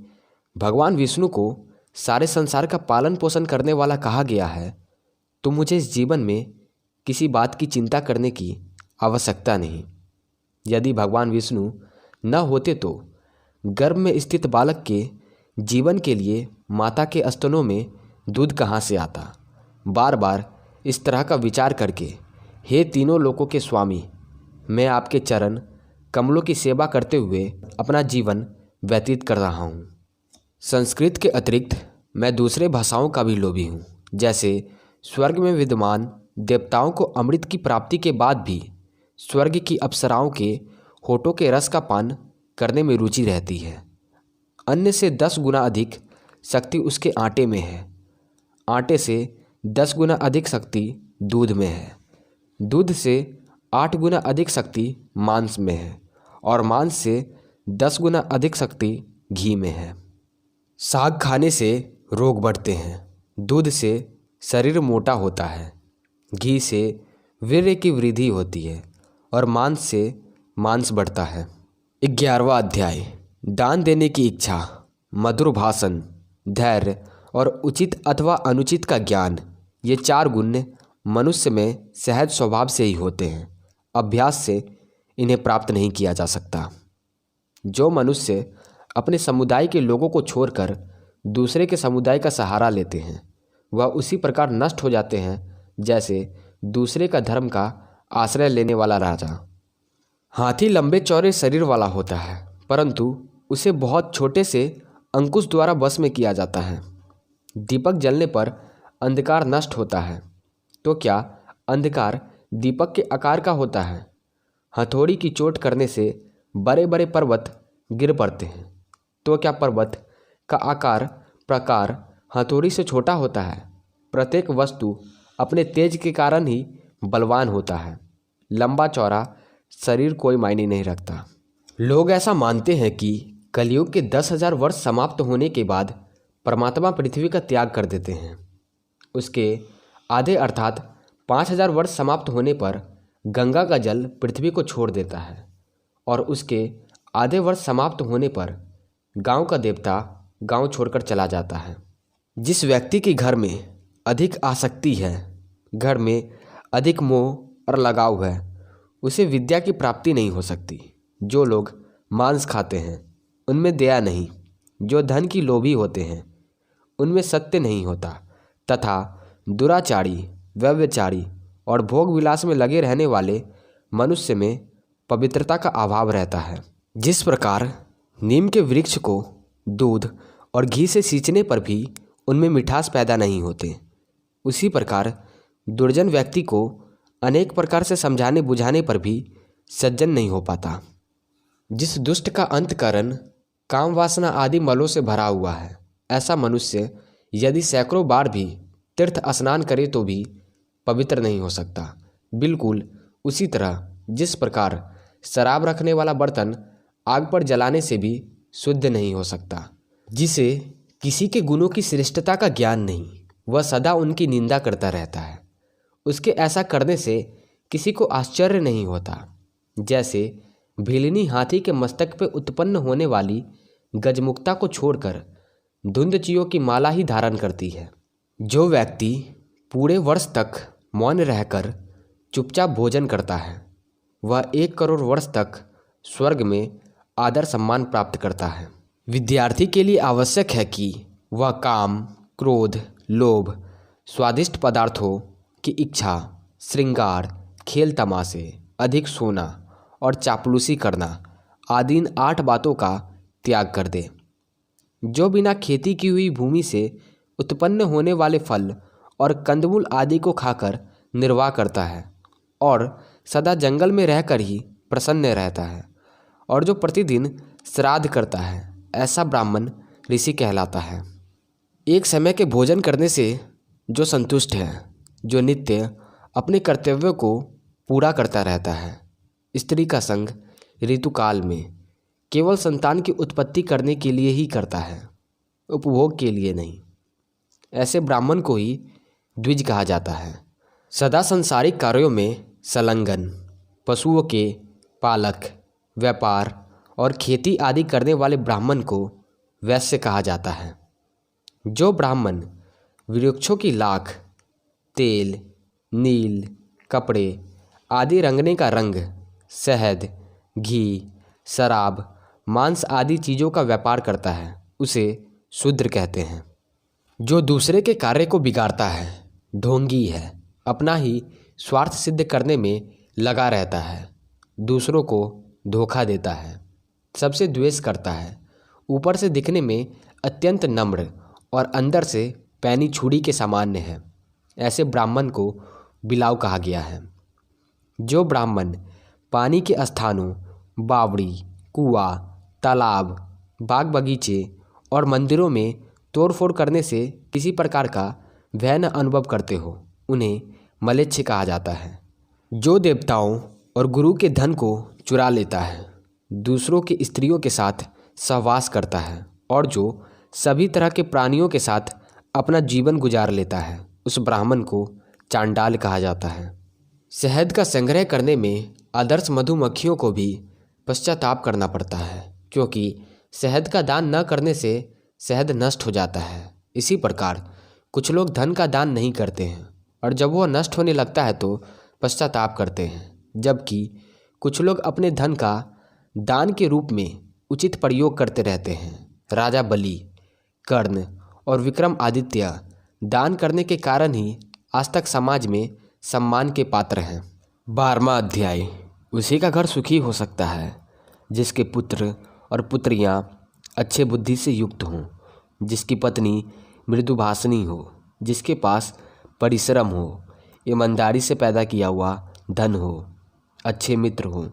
भगवान विष्णु को सारे संसार का पालन पोषण करने वाला कहा गया है, तो मुझे इस जीवन में किसी बात की चिंता करने की आवश्यकता नहीं। यदि भगवान विष्णु न होते तो गर्भ में स्थित बालक के जीवन के लिए माता के स्तनों में दूध कहाँ से आता। बार बार इस तरह का विचार करके, हे तीनों लोकों के स्वामी, मैं आपके चरण कमलों की सेवा करते हुए अपना जीवन व्यतीत कर रहा हूँ। संस्कृत के अतिरिक्त मैं दूसरे भाषाओं का भी लोभी हूँ। जैसे स्वर्ग में विद्यमान देवताओं को अमृत की प्राप्ति के बाद भी स्वर्ग की अप्सराओं के होठों के रस का पान करने में रुचि रहती है। अन्न से 10 गुना अधिक शक्ति उसके आटे में है। आटे से 10 गुना अधिक शक्ति दूध में है। दूध से 8 गुना अधिक शक्ति मांस में है और मांस से 10 गुना अधिक शक्ति घी में है। साग खाने से रोग बढ़ते हैं। दूध से शरीर मोटा होता है। घी से वीर्य की वृद्धि होती है और मांस से मांस बढ़ता है। 11वां अध्याय। दान देने की इच्छा, मधुर भाषण, धैर्य और उचित अथवा अनुचित का ज्ञान, ये 4 गुण मनुष्य में सहज स्वभाव से ही होते हैं। अभ्यास से इन्हें प्राप्त नहीं किया जा सकता। जो मनुष्य अपने समुदाय के लोगों को छोड़कर दूसरे के समुदाय का सहारा लेते हैं, वह उसी प्रकार नष्ट हो जाते हैं जैसे दूसरे का धर्म का आश्रय लेने वाला राजा। हाथी लंबे चौड़े शरीर वाला होता है, परंतु उसे बहुत छोटे से अंकुश द्वारा वश में किया जाता है। दीपक जलने पर अंधकार नष्ट होता है, तो क्या अंधकार दीपक के आकार का होता है? हथौड़ी की चोट करने से बड़े बड़े पर्वत गिर पड़ते हैं, तो क्या पर्वत का आकार प्रकार हथौड़ी से छोटा होता है? प्रत्येक वस्तु अपने तेज के कारण ही बलवान होता है। लंबा चौड़ा शरीर कोई मायने नहीं रखता। लोग ऐसा मानते हैं कि कलयुग के 10,000 वर्ष समाप्त होने के बाद परमात्मा पृथ्वी का त्याग कर देते हैं। उसके आधे अर्थात 5,000 वर्ष समाप्त होने पर गंगा का जल पृथ्वी को छोड़ देता है और उसके आधे वर्ष समाप्त होने पर गांव का देवता गांव छोड़कर चला जाता है। जिस व्यक्ति के घर में अधिक आसक्ति है, घर में अधिक मोह और लगाव है, उसे विद्या की प्राप्ति नहीं हो सकती। जो लोग मांस खाते हैं उनमें दया नहीं, जो धन की लोभी होते हैं उनमें सत्य नहीं होता, तथा दुराचारी, व्यभिचारी और भोग विलास में लगे रहने वाले मनुष्य में पवित्रता का अभाव रहता है। जिस प्रकार नीम के वृक्ष को दूध और घी से सींचने पर भी उनमें मिठास पैदा नहीं होते, उसी प्रकार दुर्जन व्यक्ति को अनेक प्रकार से समझाने बुझाने पर भी सज्जन नहीं हो पाता। जिस दुष्ट का अंतकरण काम वासना आदि मलों से भरा हुआ है, ऐसा मनुष्य यदि सैकड़ों बार भी तीर्थ स्नान करे तो भी पवित्र नहीं हो सकता। बिल्कुल उसी तरह जिस प्रकार शराब रखने वाला बर्तन आग पर जलाने से भी शुद्ध नहीं हो सकता। जिसे किसी के गुणों की श्रेष्ठता का ज्ञान नहीं, वह सदा उनकी निंदा करता रहता है। उसके ऐसा करने से किसी को आश्चर्य नहीं होता। जैसे भीलनी हाथी के मस्तक पर उत्पन्न होने वाली गजमुक्ता को छोड़कर धुंधचियों की माला ही धारण करती है। जो व्यक्ति पूरे वर्ष तक मौन रहकर चुपचाप भोजन करता है, वह 1 करोड़ वर्ष तक स्वर्ग में आदर सम्मान प्राप्त करता है। विद्यार्थी के लिए आवश्यक है कि वह काम, क्रोध, लोभ, स्वादिष्ट पदार्थों की इच्छा, श्रृंगार, खेल तमाशे, अधिक सोना और चापलूसी करना आदि इन 8 बातों का त्याग कर दे। जो बिना खेती की हुई भूमि से उत्पन्न होने वाले फल और कंदमूल आदि को खाकर निर्वाह करता है और सदा जंगल में रहकर ही प्रसन्न रहता है, और जो प्रतिदिन श्राद्ध करता है, ऐसा ब्राह्मण ऋषि कहलाता है। एक समय के भोजन करने से जो संतुष्ट है, जो नित्य अपने कर्तव्यों को पूरा करता रहता है, स्त्री का संग ऋतुकाल में केवल संतान की उत्पत्ति करने के लिए ही करता है, उपभोग के लिए नहीं, ऐसे ब्राह्मण को ही द्विज कहा जाता है। सदा संसारिक कार्यों में संलग्न, पशुओं के पालक, व्यापार और खेती आदि करने वाले ब्राह्मण को वैश्य कहा जाता है। जो ब्राह्मण वृक्षों की लाख, तेल, नील, कपड़े आदि रंगने का रंग, शहद, घी, शराब, मांस आदि चीज़ों का व्यापार करता है, उसे शूद्र कहते हैं। जो दूसरे के कार्य को बिगाड़ता है, ढोंगी है, अपना ही स्वार्थ सिद्ध करने में लगा रहता है, दूसरों को धोखा देता है, सबसे द्वेष करता है, ऊपर से दिखने में अत्यंत नम्र और अंदर से पैनी छुरी के सामान्य है, ऐसे ब्राह्मण को बिलाव कहा गया है। जो ब्राह्मण पानी के स्थानों, बावड़ी, कुआं, तालाब, बाग बगीचे और मंदिरों में तोड़फोड़ करने से किसी प्रकार का भय न अनुभव करते हो, उन्हें मलेच्छ कहा जाता है। जो देवताओं और गुरु के धन को चुरा लेता है, दूसरों की स्त्रियों के साथ सहवास करता है और जो सभी तरह के प्राणियों के साथ अपना जीवन गुजार लेता है, उस ब्राह्मण को चांडाल कहा जाता है। शहद का संग्रह करने में आदर्श मधुमक्खियों को भी पश्चाताप करना पड़ता है, क्योंकि शहद का दान न करने से शहद नष्ट हो जाता है। इसी प्रकार कुछ लोग धन का दान नहीं करते हैं और जब वह नष्ट होने लगता है तो पश्चाताप करते हैं, जबकि कुछ लोग अपने धन का दान के रूप में उचित प्रयोग करते रहते हैं। राजा बलि, कर्ण और विक्रमादित्य दान करने के कारण ही आज तक समाज में सम्मान के पात्र हैं। 12वां अध्याय। उसी का घर सुखी हो सकता है जिसके पुत्र और पुत्रियां अच्छे बुद्धि से युक्त हों, जिसकी पत्नी मृदुभाषिणी हो, जिसके पास परिश्रम हो, ईमानदारी से पैदा किया हुआ धन हो, अच्छे मित्र हो,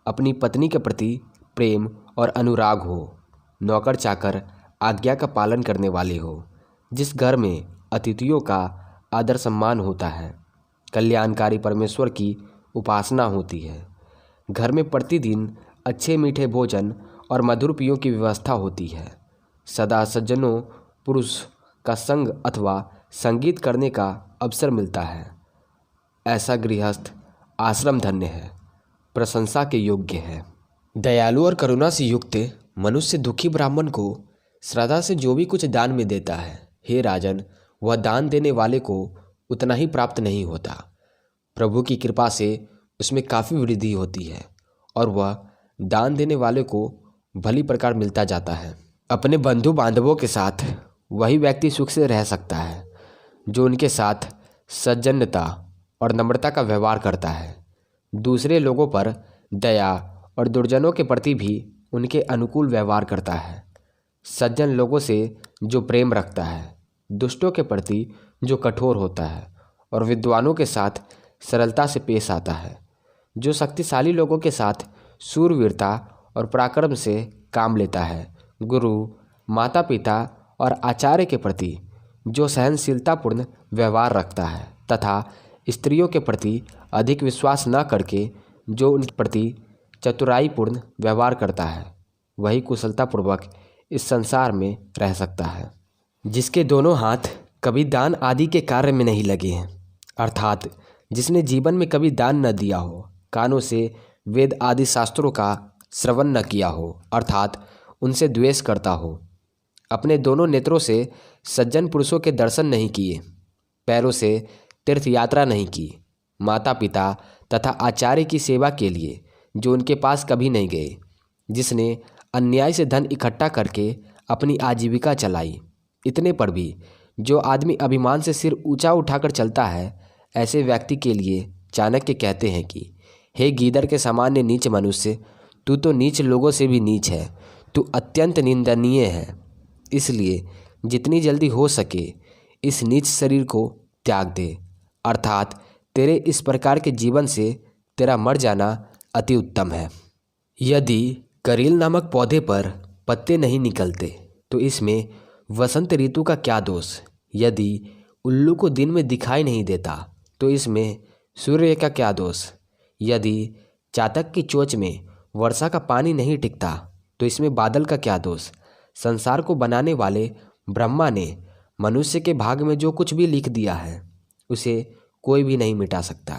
अपनी पत्नी के प्रति प्रेम और अनुराग हो, नौकर चाकर आज्ञा का पालन करने वाले हो, जिस घर में अतिथियों का आदर सम्मान होता है, कल्याणकारी परमेश्वर की उपासना होती है, घर में प्रतिदिन अच्छे मीठे भोजन और मधुर पेयों की व्यवस्था होती है, सदा सज्जनों पुरुष का संग अथवा संगीत करने का अवसर मिलता है, ऐसा गृहस्थ आश्रम धन्य है, प्रशंसा के योग्य है। दयालु और करुणा से युक्त मनुष्य दुखी ब्राह्मण को श्रद्धा से जो भी कुछ दान में देता है, हे राजन, वह दान देने वाले को उतना ही प्राप्त नहीं होता। प्रभु की कृपा से उसमें काफ़ी वृद्धि होती है और वह दान देने वाले को भली प्रकार मिलता जाता है। अपने बंधु बांधवों के साथ वही व्यक्ति सुख से रह सकता है जो उनके साथ सज्जनता और नम्रता का व्यवहार करता है, दूसरे लोगों पर दया और दुर्जनों के प्रति भी उनके अनुकूल व्यवहार करता है, सज्जन लोगों से जो प्रेम रखता है, दुष्टों के प्रति जो कठोर होता है और विद्वानों के साथ सरलता से पेश आता है, जो शक्तिशाली लोगों के साथ शूरवीरता और पराक्रम से काम लेता है, गुरु, माता पिता और आचार्य के प्रति जो सहनशीलतापूर्ण व्यवहार रखता है तथा स्त्रियों के प्रति अधिक विश्वास न करके जो उनके प्रति चतुराईपूर्ण व्यवहार करता है वही कुशलतापूर्वक इस संसार में रह सकता है। जिसके दोनों हाथ कभी दान आदि के कार्य में नहीं लगे हैं, अर्थात जिसने जीवन में कभी दान न दिया हो, कानों से वेद आदि शास्त्रों का श्रवण न किया हो, अर्थात उनसे द्वेष करता हो, अपने दोनों नेत्रों से सज्जन पुरुषों के दर्शन नहीं किए, पैरों से तीर्थ यात्रा नहीं की, माता पिता तथा आचार्य की सेवा के लिए जो उनके पास कभी नहीं गए, जिसने अन्याय से धन इकट्ठा करके अपनी आजीविका चलाई, इतने पर भी जो आदमी अभिमान से सिर ऊंचा उठाकर चलता है, ऐसे व्यक्ति के लिए चाणक्य कहते हैं कि हे गीदड़ के सामान्य नीच मनुष्य, तू तो नीच लोगों से भी नीच है, तू अत्यंत निंदनीय है। इसलिए जितनी जल्दी हो सके इस नीच शरीर को त्याग दे, अर्थात तेरे इस प्रकार के जीवन से तेरा मर जाना अति उत्तम है। यदि करील नामक पौधे पर पत्ते नहीं निकलते तो इसमें वसंत ऋतु का क्या दोष? यदि उल्लू को दिन में दिखाई नहीं देता तो इसमें सूर्य का क्या दोष? यदि चातक की चोंच में वर्षा का पानी नहीं टिकता तो इसमें बादल का क्या दोष? संसार को बनाने वाले ब्रह्मा ने मनुष्य के भाग में जो कुछ भी लिख दिया है उसे कोई भी नहीं मिटा सकता,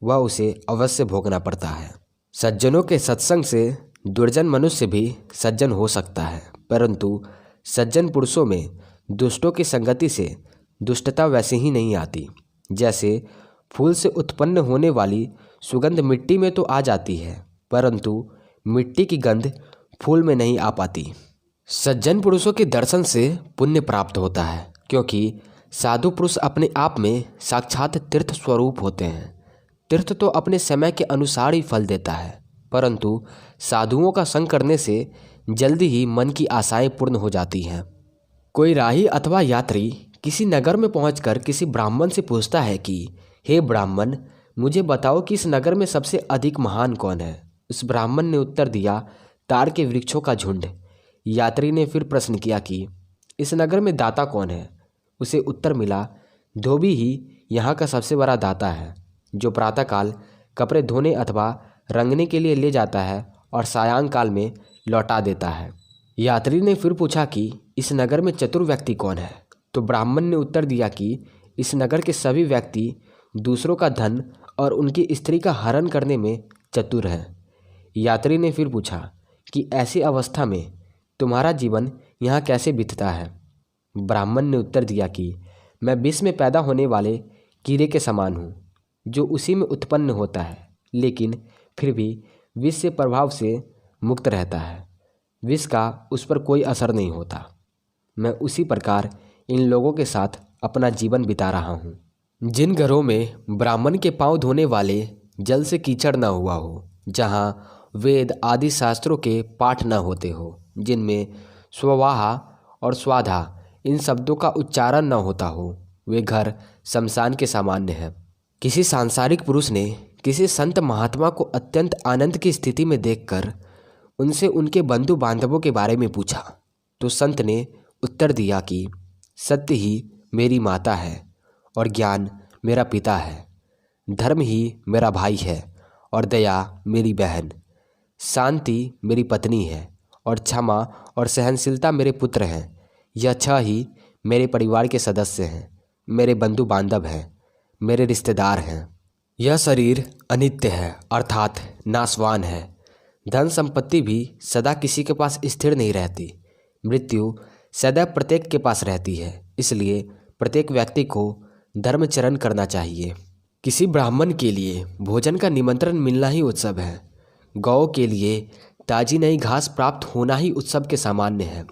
वह उसे अवश्य भोगना पड़ता है। सज्जनों के सत्संग से दुर्जन मनुष्य भी सज्जन हो सकता है, परंतु सज्जन पुरुषों में दुष्टों की संगति से दुष्टता वैसे ही नहीं आती। जैसे फूल से उत्पन्न होने वाली सुगंध मिट्टी में तो आ जाती है, परंतु मिट्टी की गंध फूल में नहीं आ पाती। सज्जन पुरुषों के दर्शन से पुण्य प्राप्त होता है, क्योंकि साधु पुरुष अपने आप में साक्षात तीर्थ स्वरूप होते हैं। तीर्थ तो अपने समय के अनुसार ही फल देता है, परंतु साधुओं का संग करने से जल्दी ही मन की आशाएं पूर्ण हो जाती हैं। कोई राही अथवा यात्री किसी नगर में पहुंचकर किसी ब्राह्मण से पूछता है कि हे ब्राह्मण, मुझे बताओ कि इस नगर में सबसे अधिक महान कौन है? उस ब्राह्मण ने उत्तर दिया, ताड़ के वृक्षों का झुंड। यात्री ने फिर प्रश्न किया कि इस नगर में दाता कौन है? उसे उत्तर मिला, धोबी ही यहाँ का सबसे बड़ा दाता है, जो प्रातःकाल कपड़े धोने अथवा रंगने के लिए ले जाता है और सायंकाल में लौटा देता है। यात्री ने फिर पूछा कि इस नगर में चतुर व्यक्ति कौन है? तो ब्राह्मण ने उत्तर दिया कि इस नगर के सभी व्यक्ति दूसरों का धन और उनकी स्त्री का हरण करने में चतुर हैं। यात्री ने फिर पूछा कि ऐसी अवस्था में तुम्हारा जीवन यहाँ कैसे बीतता है? ब्राह्मण ने उत्तर दिया कि मैं विष में पैदा होने वाले कीड़े के समान हूँ, जो उसी में उत्पन्न होता है, लेकिन फिर भी विष से प्रभाव से मुक्त रहता है। विष का उस पर कोई असर नहीं होता। मैं उसी प्रकार इन लोगों के साथ अपना जीवन बिता रहा हूँ। जिन घरों में ब्राह्मण के पांव धोने वाले जल से कीचड़ न हुआ हो, जहाँ वेद आदि शास्त्रों के पाठ न होते हो, जिनमें स्ववाहा और स्वाधा इन शब्दों का उच्चारण न होता हो, वे घर शमशान के सामान्य हैं। किसी सांसारिक पुरुष ने किसी संत महात्मा को अत्यंत आनंद की स्थिति में देखकर उनसे उनके बंधु बांधवों के बारे में पूछा, तो संत ने उत्तर दिया कि सत्य ही मेरी माता है और ज्ञान मेरा पिता है, धर्म ही मेरा भाई है और दया मेरी बहन, शांति मेरी पत्नी है और क्षमा और सहनशीलता मेरे पुत्र हैं। यह छह ही मेरे परिवार के सदस्य हैं, मेरे बंधु बांधव हैं, मेरे रिश्तेदार हैं। यह शरीर अनित्य है, अर्थात नाशवान है। धन संपत्ति भी सदा किसी के पास स्थिर नहीं रहती। मृत्यु सदैव प्रत्येक के पास रहती है। इसलिए प्रत्येक व्यक्ति को धर्मचरण करना चाहिए। किसी ब्राह्मण के लिए भोजन का निमंत्रण मिलना ही उत्सव है। गौ के लिए ताजी नई घास प्राप्त होना ही उत्सव के सामान्य है।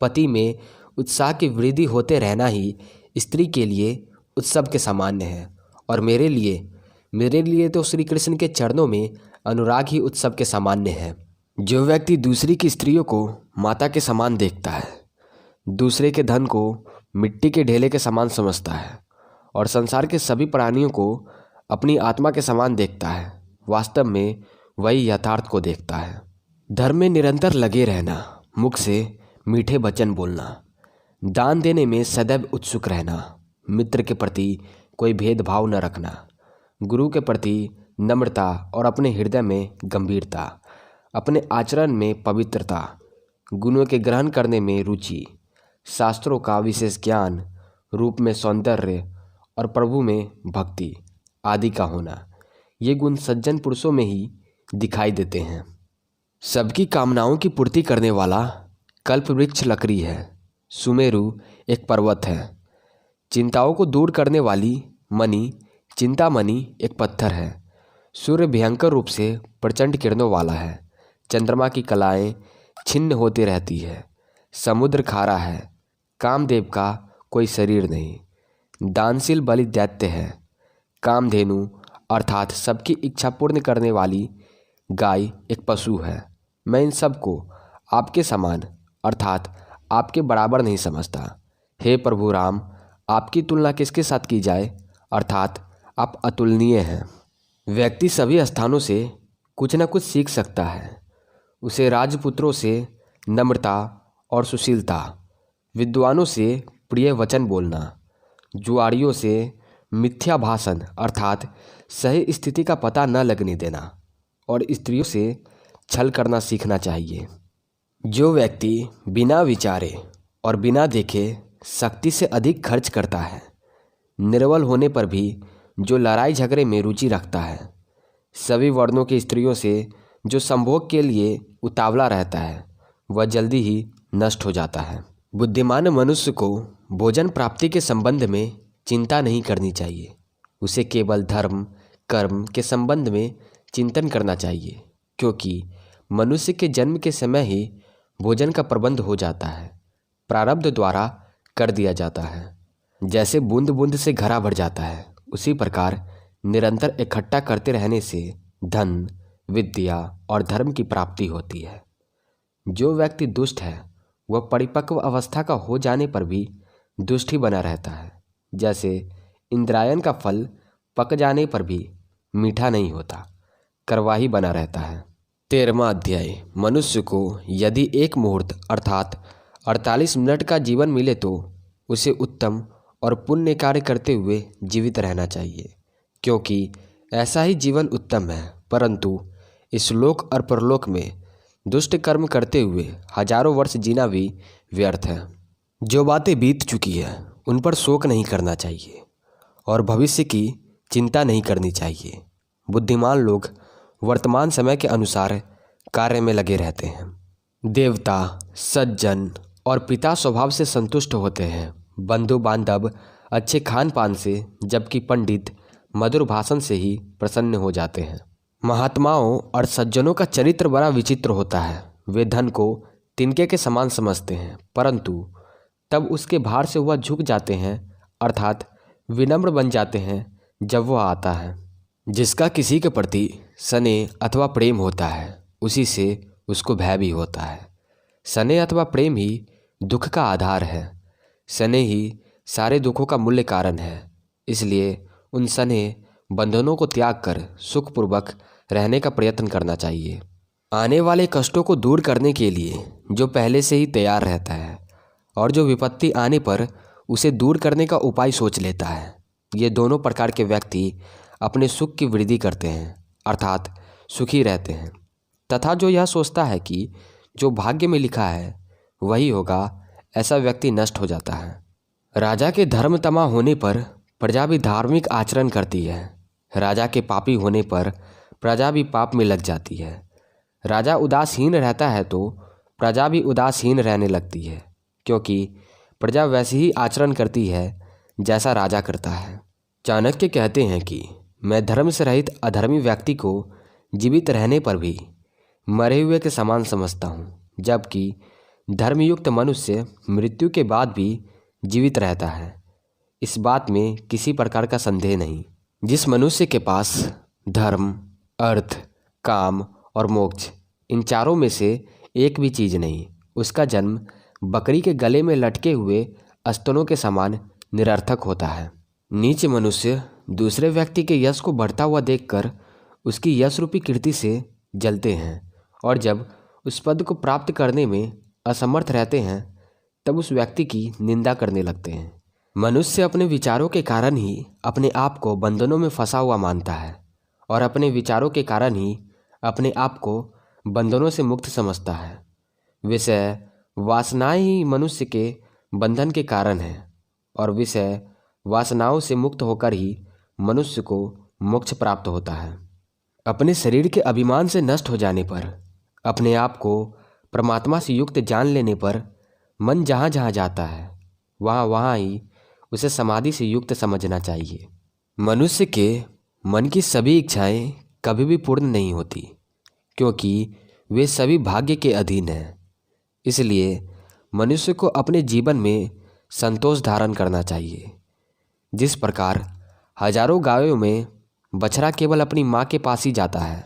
पति में उत्साह की वृद्धि होते रहना ही स्त्री के लिए उत्सव के सामान्य है। और मेरे लिए तो श्री कृष्ण के चरणों में अनुराग ही उत्सव के सामान्य है। जो व्यक्ति दूसरी की स्त्रियों को माता के समान देखता है, दूसरे के धन को मिट्टी के ढेले के समान समझता है और संसार के सभी प्राणियों को अपनी आत्मा के समान देखता है, वास्तव में वही यथार्थ को देखता है। धर्म में निरंतर लगे रहना, मुख से मीठे वचन बोलना, दान देने में सदैव उत्सुक रहना, मित्र के प्रति कोई भेदभाव न रखना, गुरु के प्रति नम्रता और अपने हृदय में गंभीरता, अपने आचरण में पवित्रता, गुणों के ग्रहण करने में रुचि, शास्त्रों का विशेष ज्ञान, रूप में सौंदर्य और प्रभु में भक्ति आदि का होना, ये गुण सज्जन पुरुषों में ही दिखाई देते हैं। सबकी कामनाओं की पूर्ति करने वाला कल्प वृक्ष लकड़ी है, सुमेरु एक पर्वत है। चिंताओं को दूर करने वाली मणि चिंतामणि एक पत्थर है। सूर्य भयंकर रूप से प्रचंड किरणों वाला है। चंद्रमा की कलाएं छिन्न होती रहती है। समुद्र खारा है। कामदेव का कोई शरीर नहीं। दानशील बलि दैत्य है। कामधेनु अर्थात सबकी इच्छा पूर्ण करने वाली गाय एक पशु है। मैं इन सब को आपके समान अर्थात आपके बराबर नहीं समझता। हे प्रभु राम, आपकी तुलना किसके साथ की जाए, अर्थात आप अतुलनीय हैं। व्यक्ति सभी स्थानों से कुछ न कुछ सीख सकता है। उसे राजपुत्रों से नम्रता और सुशीलता, विद्वानों से प्रिय वचन बोलना, जुआरियों से मिथ्या भाषण अर्थात सही स्थिति का पता न लगने देना और स्त्रियों से छल करना सीखना चाहिए। जो व्यक्ति बिना विचारे और बिना देखे शक्ति से अधिक खर्च करता है, निर्बल होने पर भी जो लड़ाई झगड़े में रुचि रखता है, सभी वर्णों की स्त्रियों से जो संभोग के लिए उतावला रहता है, वह जल्दी ही नष्ट हो जाता है। बुद्धिमान मनुष्य को भोजन प्राप्ति के संबंध में चिंता नहीं करनी चाहिए। उसे केवल धर्म कर्म के संबंध में चिंतन करना चाहिए, क्योंकि मनुष्य के जन्म के समय ही भोजन का प्रबंध हो जाता है, प्रारब्ध द्वारा कर दिया जाता है। जैसे बूंद बूंद से घड़ा भर जाता है, उसी प्रकार निरंतर इकट्ठा करते रहने से धन, विद्या और धर्म की प्राप्ति होती है। जो व्यक्ति दुष्ट है वह परिपक्व अवस्था का हो जाने पर भी दुष्ट ही बना रहता है। जैसे इंद्रायण का फल पक जाने पर भी मीठा नहीं होता, कड़वा ही बना रहता है। 13वां अध्याय। मनुष्य को यदि एक मुहूर्त अर्थात 48 मिनट का जीवन मिले तो उसे उत्तम और पुण्य कार्य करते हुए जीवित रहना चाहिए, क्योंकि ऐसा ही जीवन उत्तम है। परंतु इस लोक और परलोक में दुष्ट कर्म करते हुए हजारों वर्ष जीना भी व्यर्थ है। जो बातें बीत चुकी है उन पर शोक नहीं करना चाहिए और भविष्य की चिंता नहीं करनी चाहिए। बुद्धिमान लोग वर्तमान समय के अनुसार कार्य में लगे रहते हैं। देवता, सज्जन और पिता स्वभाव से संतुष्ट होते हैं, बंधु बांधव अच्छे खान पान से, जबकि पंडित मधुर भाषण से ही प्रसन्न हो जाते हैं। महात्माओं और सज्जनों का चरित्र बड़ा विचित्र होता है। वे धन को तिनके के समान समझते हैं, परंतु तब उसके भार से वह झुक जाते हैं अर्थात विनम्र बन जाते हैं जब वह आता है। जिसका किसी के प्रति स्नेह अथवा प्रेम होता है, उसी से उसको भय भी होता है। स्नेह अथवा प्रेम ही दुख का आधार है। स्नेह ही सारे दुखों का मूल्य कारण है। इसलिए उन स्नेह बंधनों को त्याग कर सुखपूर्वक रहने का प्रयत्न करना चाहिए। आने वाले कष्टों को दूर करने के लिए जो पहले से ही तैयार रहता है और जो विपत्ति आने पर उसे दूर करने का उपाय सोच लेता है, ये दोनों प्रकार के व्यक्ति अपने सुख की वृद्धि करते हैं अर्थात सुखी रहते हैं। तथा जो यह सोचता है कि जो भाग्य में लिखा है वही होगा, ऐसा व्यक्ति नष्ट हो जाता है। राजा के धर्म तमा होने पर प्रजा भी धार्मिक आचरण करती है। राजा के पापी होने पर प्रजा भी पाप में लग जाती है। राजा उदासीन रहता है तो प्रजा भी उदासीन रहने लगती है, क्योंकि प्रजा वैसे ही आचरण करती है जैसा राजा करता है। चाणक्य कहते हैं कि मैं धर्म से रहित अधर्मी व्यक्ति को जीवित रहने पर भी मरे हुए के समान समझता हूँ, जबकि धर्मयुक्त मनुष्य मृत्यु के बाद भी जीवित रहता है। इस बात में किसी प्रकार का संदेह नहीं। जिस मनुष्य के पास धर्म, अर्थ, काम और मोक्ष इन चारों में से एक भी चीज़ नहीं, उसका जन्म बकरी के गले में लटके हुए स्तनों के समान निरर्थक होता है। नीच मनुष्य दूसरे व्यक्ति के यश को बढ़ता हुआ देखकर उसकी यश रूपी कीर्ति से जलते हैं और जब उस पद को प्राप्त करने में असमर्थ रहते हैं तब उस व्यक्ति की निंदा करने लगते हैं। मनुष्य अपने विचारों के कारण ही अपने आप को बंधनों में फंसा हुआ मानता है और अपने विचारों के कारण ही अपने आप को बंधनों से मुक्त समझता है। विषय वासनाएं ही मनुष्य के बंधन के कारण हैं और विषय वासनाओं से मुक्त होकर ही मनुष्य को मोक्ष प्राप्त होता है। अपने शरीर के अभिमान से नष्ट हो जाने पर, अपने आप को परमात्मा से युक्त जान लेने पर मन जहाँ जहाँ जाता है वहाँ वहाँ ही उसे समाधि से युक्त समझना चाहिए। मनुष्य के मन की सभी इच्छाएं कभी भी पूर्ण नहीं होती, क्योंकि वे सभी भाग्य के अधीन हैं। इसलिए मनुष्य को अपने जीवन में संतोष धारण करना चाहिए। जिस प्रकार हजारों गायों में बछड़ा केवल अपनी माँ के पास ही जाता है,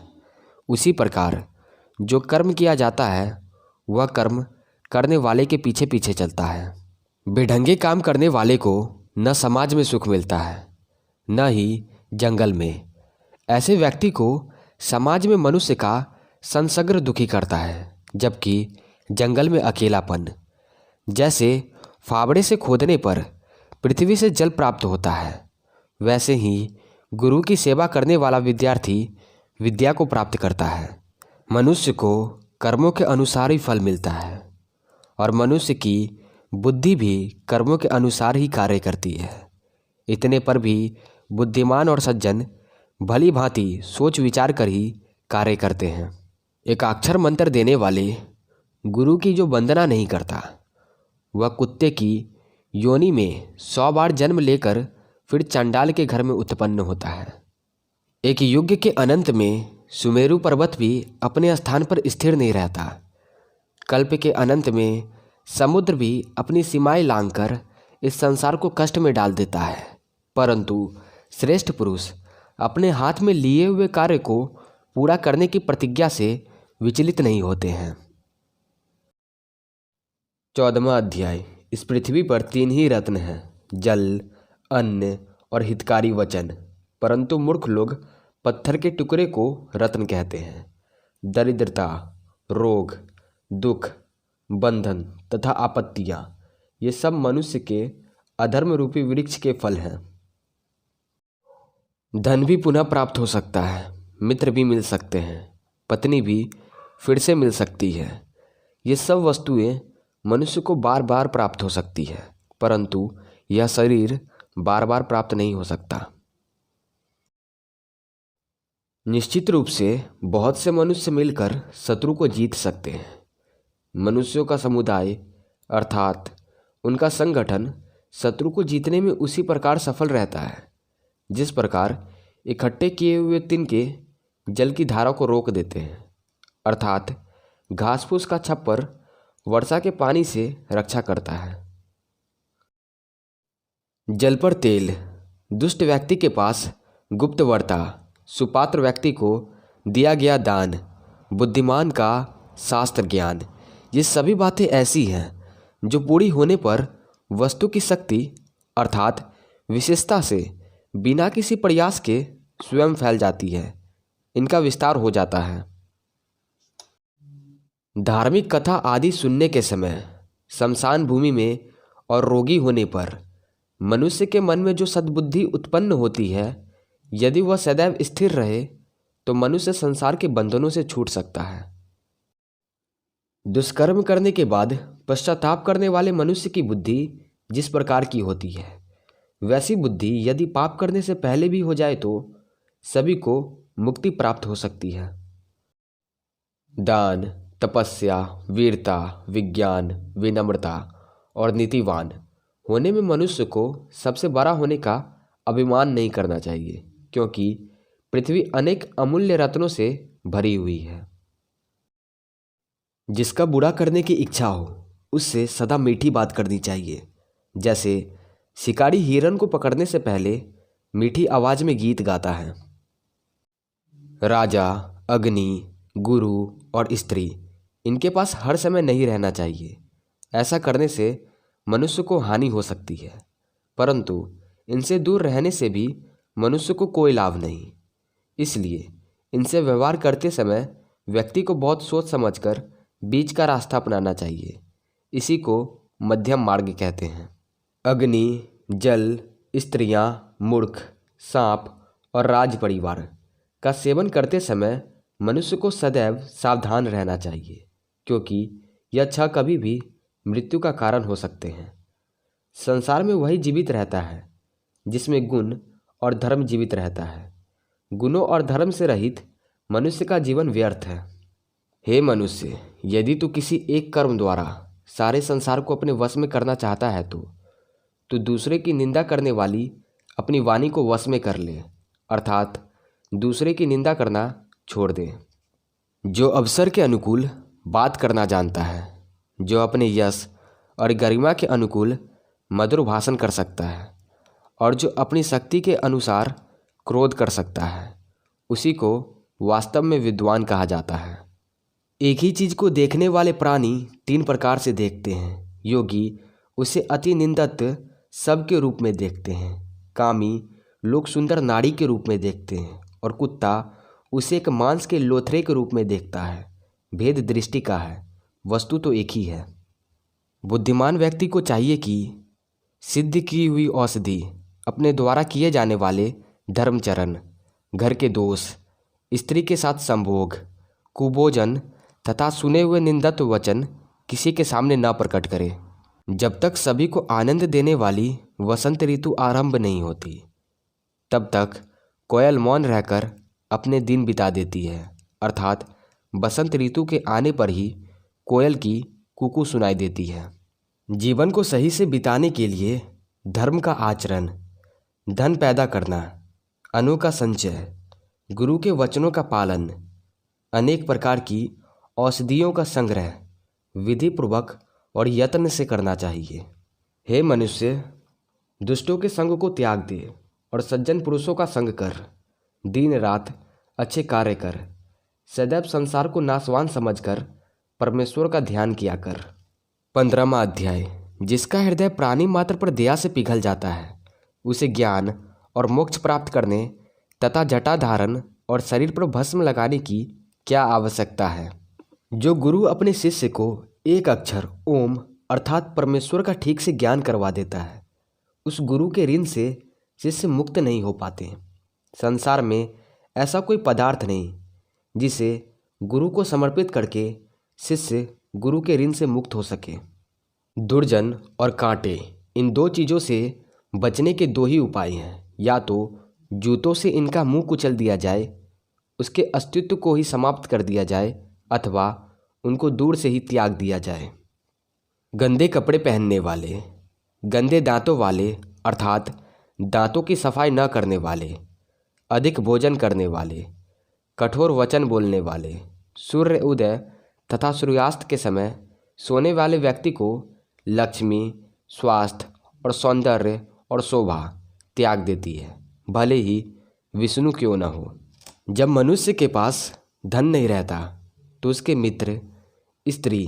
उसी प्रकार जो कर्म किया जाता है वह कर्म करने वाले के पीछे पीछे चलता है। बेढंगे काम करने वाले को न समाज में सुख मिलता है न ही जंगल में। ऐसे व्यक्ति को समाज में मनुष्य का संसर्ग दुखी करता है, जबकि जंगल में अकेलापन। जैसे फावड़े से खोदने पर पृथ्वी से जल प्राप्त होता है, वैसे ही गुरु की सेवा करने वाला विद्यार्थी विद्या को प्राप्त करता है। मनुष्य को कर्मों के अनुसार ही फल मिलता है और मनुष्य की बुद्धि भी कर्मों के अनुसार ही कार्य करती है। इतने पर भी बुद्धिमान और सज्जन भली भांति सोच विचार कर ही कार्य करते हैं। एक अक्षर मंत्र देने वाले गुरु की जो वंदना नहीं करता, वह कुत्ते की योनि में 100 बार जन्म लेकर फिर चंडाल के घर में उत्पन्न होता है। एक युग के अनंत में सुमेरु पर्वत भी अपने स्थान पर स्थिर नहीं रहता। कल्प के अनंत में समुद्र भी अपनी सीमाएं लांघकर इस संसार को कष्ट में डाल देता है, परंतु श्रेष्ठ पुरुष अपने हाथ में लिए हुए कार्य को पूरा करने की प्रतिज्ञा से विचलित नहीं होते हैं। 14वां अध्याय। इस पृथ्वी पर 3 ही रत्न हैं, जल, अन्न और हितकारी वचन, परंतु मूर्ख लोग पत्थर के टुकड़े को रत्न कहते हैं। दरिद्रता, रोग, दुख, बंधन तथा आपत्तियां, ये सब मनुष्य के अधर्म रूपी वृक्ष के फल हैं। धन भी पुनः प्राप्त हो सकता है, मित्र भी मिल सकते हैं, पत्नी भी फिर से मिल सकती है। ये सब वस्तुएं मनुष्य को बार बार प्राप्त हो सकती है, परंतु यह शरीर बार बार प्राप्त नहीं हो सकता। निश्चित रूप से बहुत से मनुष्य मिलकर शत्रु को जीत सकते हैं। मनुष्यों का समुदाय अर्थात उनका संगठन शत्रु को जीतने में उसी प्रकार सफल रहता है जिस प्रकार इकट्ठे किए हुए तिनके जल की धारा को रोक देते हैं, अर्थात घास फूस का छप्पर वर्षा के पानी से रक्षा करता है। जल पर तेल, दुष्ट व्यक्ति के पास गुप्त वर्ता, सुपात्र व्यक्ति को दिया गया दान, बुद्धिमान का शास्त्र ज्ञान, ये सभी बातें ऐसी हैं जो पूरी होने पर वस्तु की शक्ति अर्थात विशेषता से बिना किसी प्रयास के स्वयं फैल जाती है, इनका विस्तार हो जाता है। धार्मिक कथा आदि सुनने के समय, शमशान भूमि में और रोगी होने पर मनुष्य के मन में जो सद्बुद्धि उत्पन्न होती है, यदि वह सदैव स्थिर रहे तो मनुष्य संसार के बंधनों से छूट सकता है। दुष्कर्म करने के बाद पश्चाताप करने वाले मनुष्य की बुद्धि जिस प्रकार की होती है, वैसी बुद्धि यदि पाप करने से पहले भी हो जाए तो सभी को मुक्ति प्राप्त हो सकती है। दान, तपस्या, वीरता, विज्ञान, विनम्रता और नीतिवान होने में मनुष्य को सबसे बड़ा होने का अभिमान नहीं करना चाहिए, क्योंकि पृथ्वी अनेक अमूल्य रत्नों से भरी हुई है। जिसका बुरा करने की इच्छा हो उससे सदा मीठी बात करनी चाहिए। जैसे शिकारी हिरन को पकड़ने से पहले मीठी आवाज में गीत गाता है। राजा, अग्नि, गुरु और स्त्री, इनके पास हर समय नहीं रहना चाहिए। ऐसा करने से मनुष्य को हानि हो सकती है, परंतु इनसे दूर रहने से भी मनुष्य को कोई लाभ नहीं। इसलिए इनसे व्यवहार करते समय व्यक्ति को बहुत सोच समझकर बीच का रास्ता अपनाना चाहिए। इसी को मध्यम मार्ग कहते हैं। अग्नि, जल, स्त्रियां, मूर्ख, सांप और राज परिवार, का सेवन करते समय मनुष्य को सदैव सावधान रहना चाहिए, क्योंकि यह छह कभी भी मृत्यु का कारण हो सकते हैं। संसार में वही जीवित रहता है जिसमें गुण और धर्म जीवित रहता है। गुणों और धर्म से रहित मनुष्य का जीवन व्यर्थ है। हे मनुष्य, यदि तू किसी एक कर्म द्वारा सारे संसार को अपने वश में करना चाहता है तो दूसरे की निंदा करने वाली अपनी वाणी को वश में कर ले, अर्थात दूसरे की निंदा करना छोड़ दे। जो अवसर के अनुकूल बात करना जानता है, जो अपने यश और गरिमा के अनुकूल मधुर भाषण कर सकता है और जो अपनी शक्ति के अनुसार क्रोध कर सकता है, उसी को वास्तव में विद्वान कहा जाता है। एक ही चीज को देखने वाले प्राणी तीन प्रकार से देखते हैं। योगी उसे अति निंदत सब के रूप में देखते हैं, कामी लोग सुंदर नाड़ी के रूप में देखते हैं और कुत्ता उसे एक मांस के लोथरे के रूप में देखता है। भेद दृष्टि का है, वस्तु तो एक ही है। बुद्धिमान व्यक्ति को चाहिए कि सिद्ध की हुई औषधि, अपने द्वारा किए जाने वाले धर्मचरण, घर के दोष, स्त्री के साथ संभोग, कुभोजन तथा सुने हुए निंदक वचन किसी के सामने न प्रकट करे, जब तक सभी को आनंद देने वाली वसंत ऋतु आरंभ नहीं होती, तब तक कोयल मौन रहकर अपने दिन बिता देती है, अर्थात बसंत ऋतु के आने पर ही कोयल की कुकू सुनाई देती है। जीवन को सही से बिताने के लिए धर्म का आचरण, धन पैदा करना, अन्न का संचय, गुरु के वचनों का पालन, अनेक प्रकार की औषधियों का संग्रह विधि पूर्वक और यत्न से करना चाहिए। हे मनुष्य, दुष्टों के संग को त्याग दे और सज्जन पुरुषों का संग कर। दिन रात अच्छे कार्य कर, सदैव संसार को नाशवान समझकर परमेश्वर का ध्यान किया कर। 15वां अध्याय। जिसका हृदय प्राणी मात्र पर दया से पिघल जाता है, उसे ज्ञान और मोक्ष प्राप्त करने तथा जटा धारण और शरीर पर भस्म लगाने की क्या आवश्यकता है। जो गुरु अपने शिष्य को एक अक्षर ओम अर्थात परमेश्वर का ठीक से ज्ञान करवा देता है, उस गुरु के ऋण से शिष्य मुक्त नहीं हो पाते। संसार में ऐसा कोई पदार्थ नहीं जिसे गुरु को समर्पित करके शिष्य गुरु के ऋण से मुक्त हो सके। दुर्जन और कांटे, इन दो चीज़ों से बचने के दो ही उपाय हैं। या तो जूतों से इनका मुंह कुचल दिया जाए, उसके अस्तित्व को ही समाप्त कर दिया जाए, अथवा उनको दूर से ही त्याग दिया जाए। गंदे कपड़े पहनने वाले, गंदे दांतों वाले अर्थात दांतों की सफाई न करने वाले, अधिक भोजन करने वाले, कठोर वचन बोलने वाले, सूर्य उदय तथा सूर्यास्त के समय सोने वाले व्यक्ति को लक्ष्मी, स्वास्थ्य और सौंदर्य और शोभा त्याग देती है, भले ही विष्णु क्यों न हो। जब मनुष्य के पास धन नहीं रहता तो उसके मित्र, स्त्री,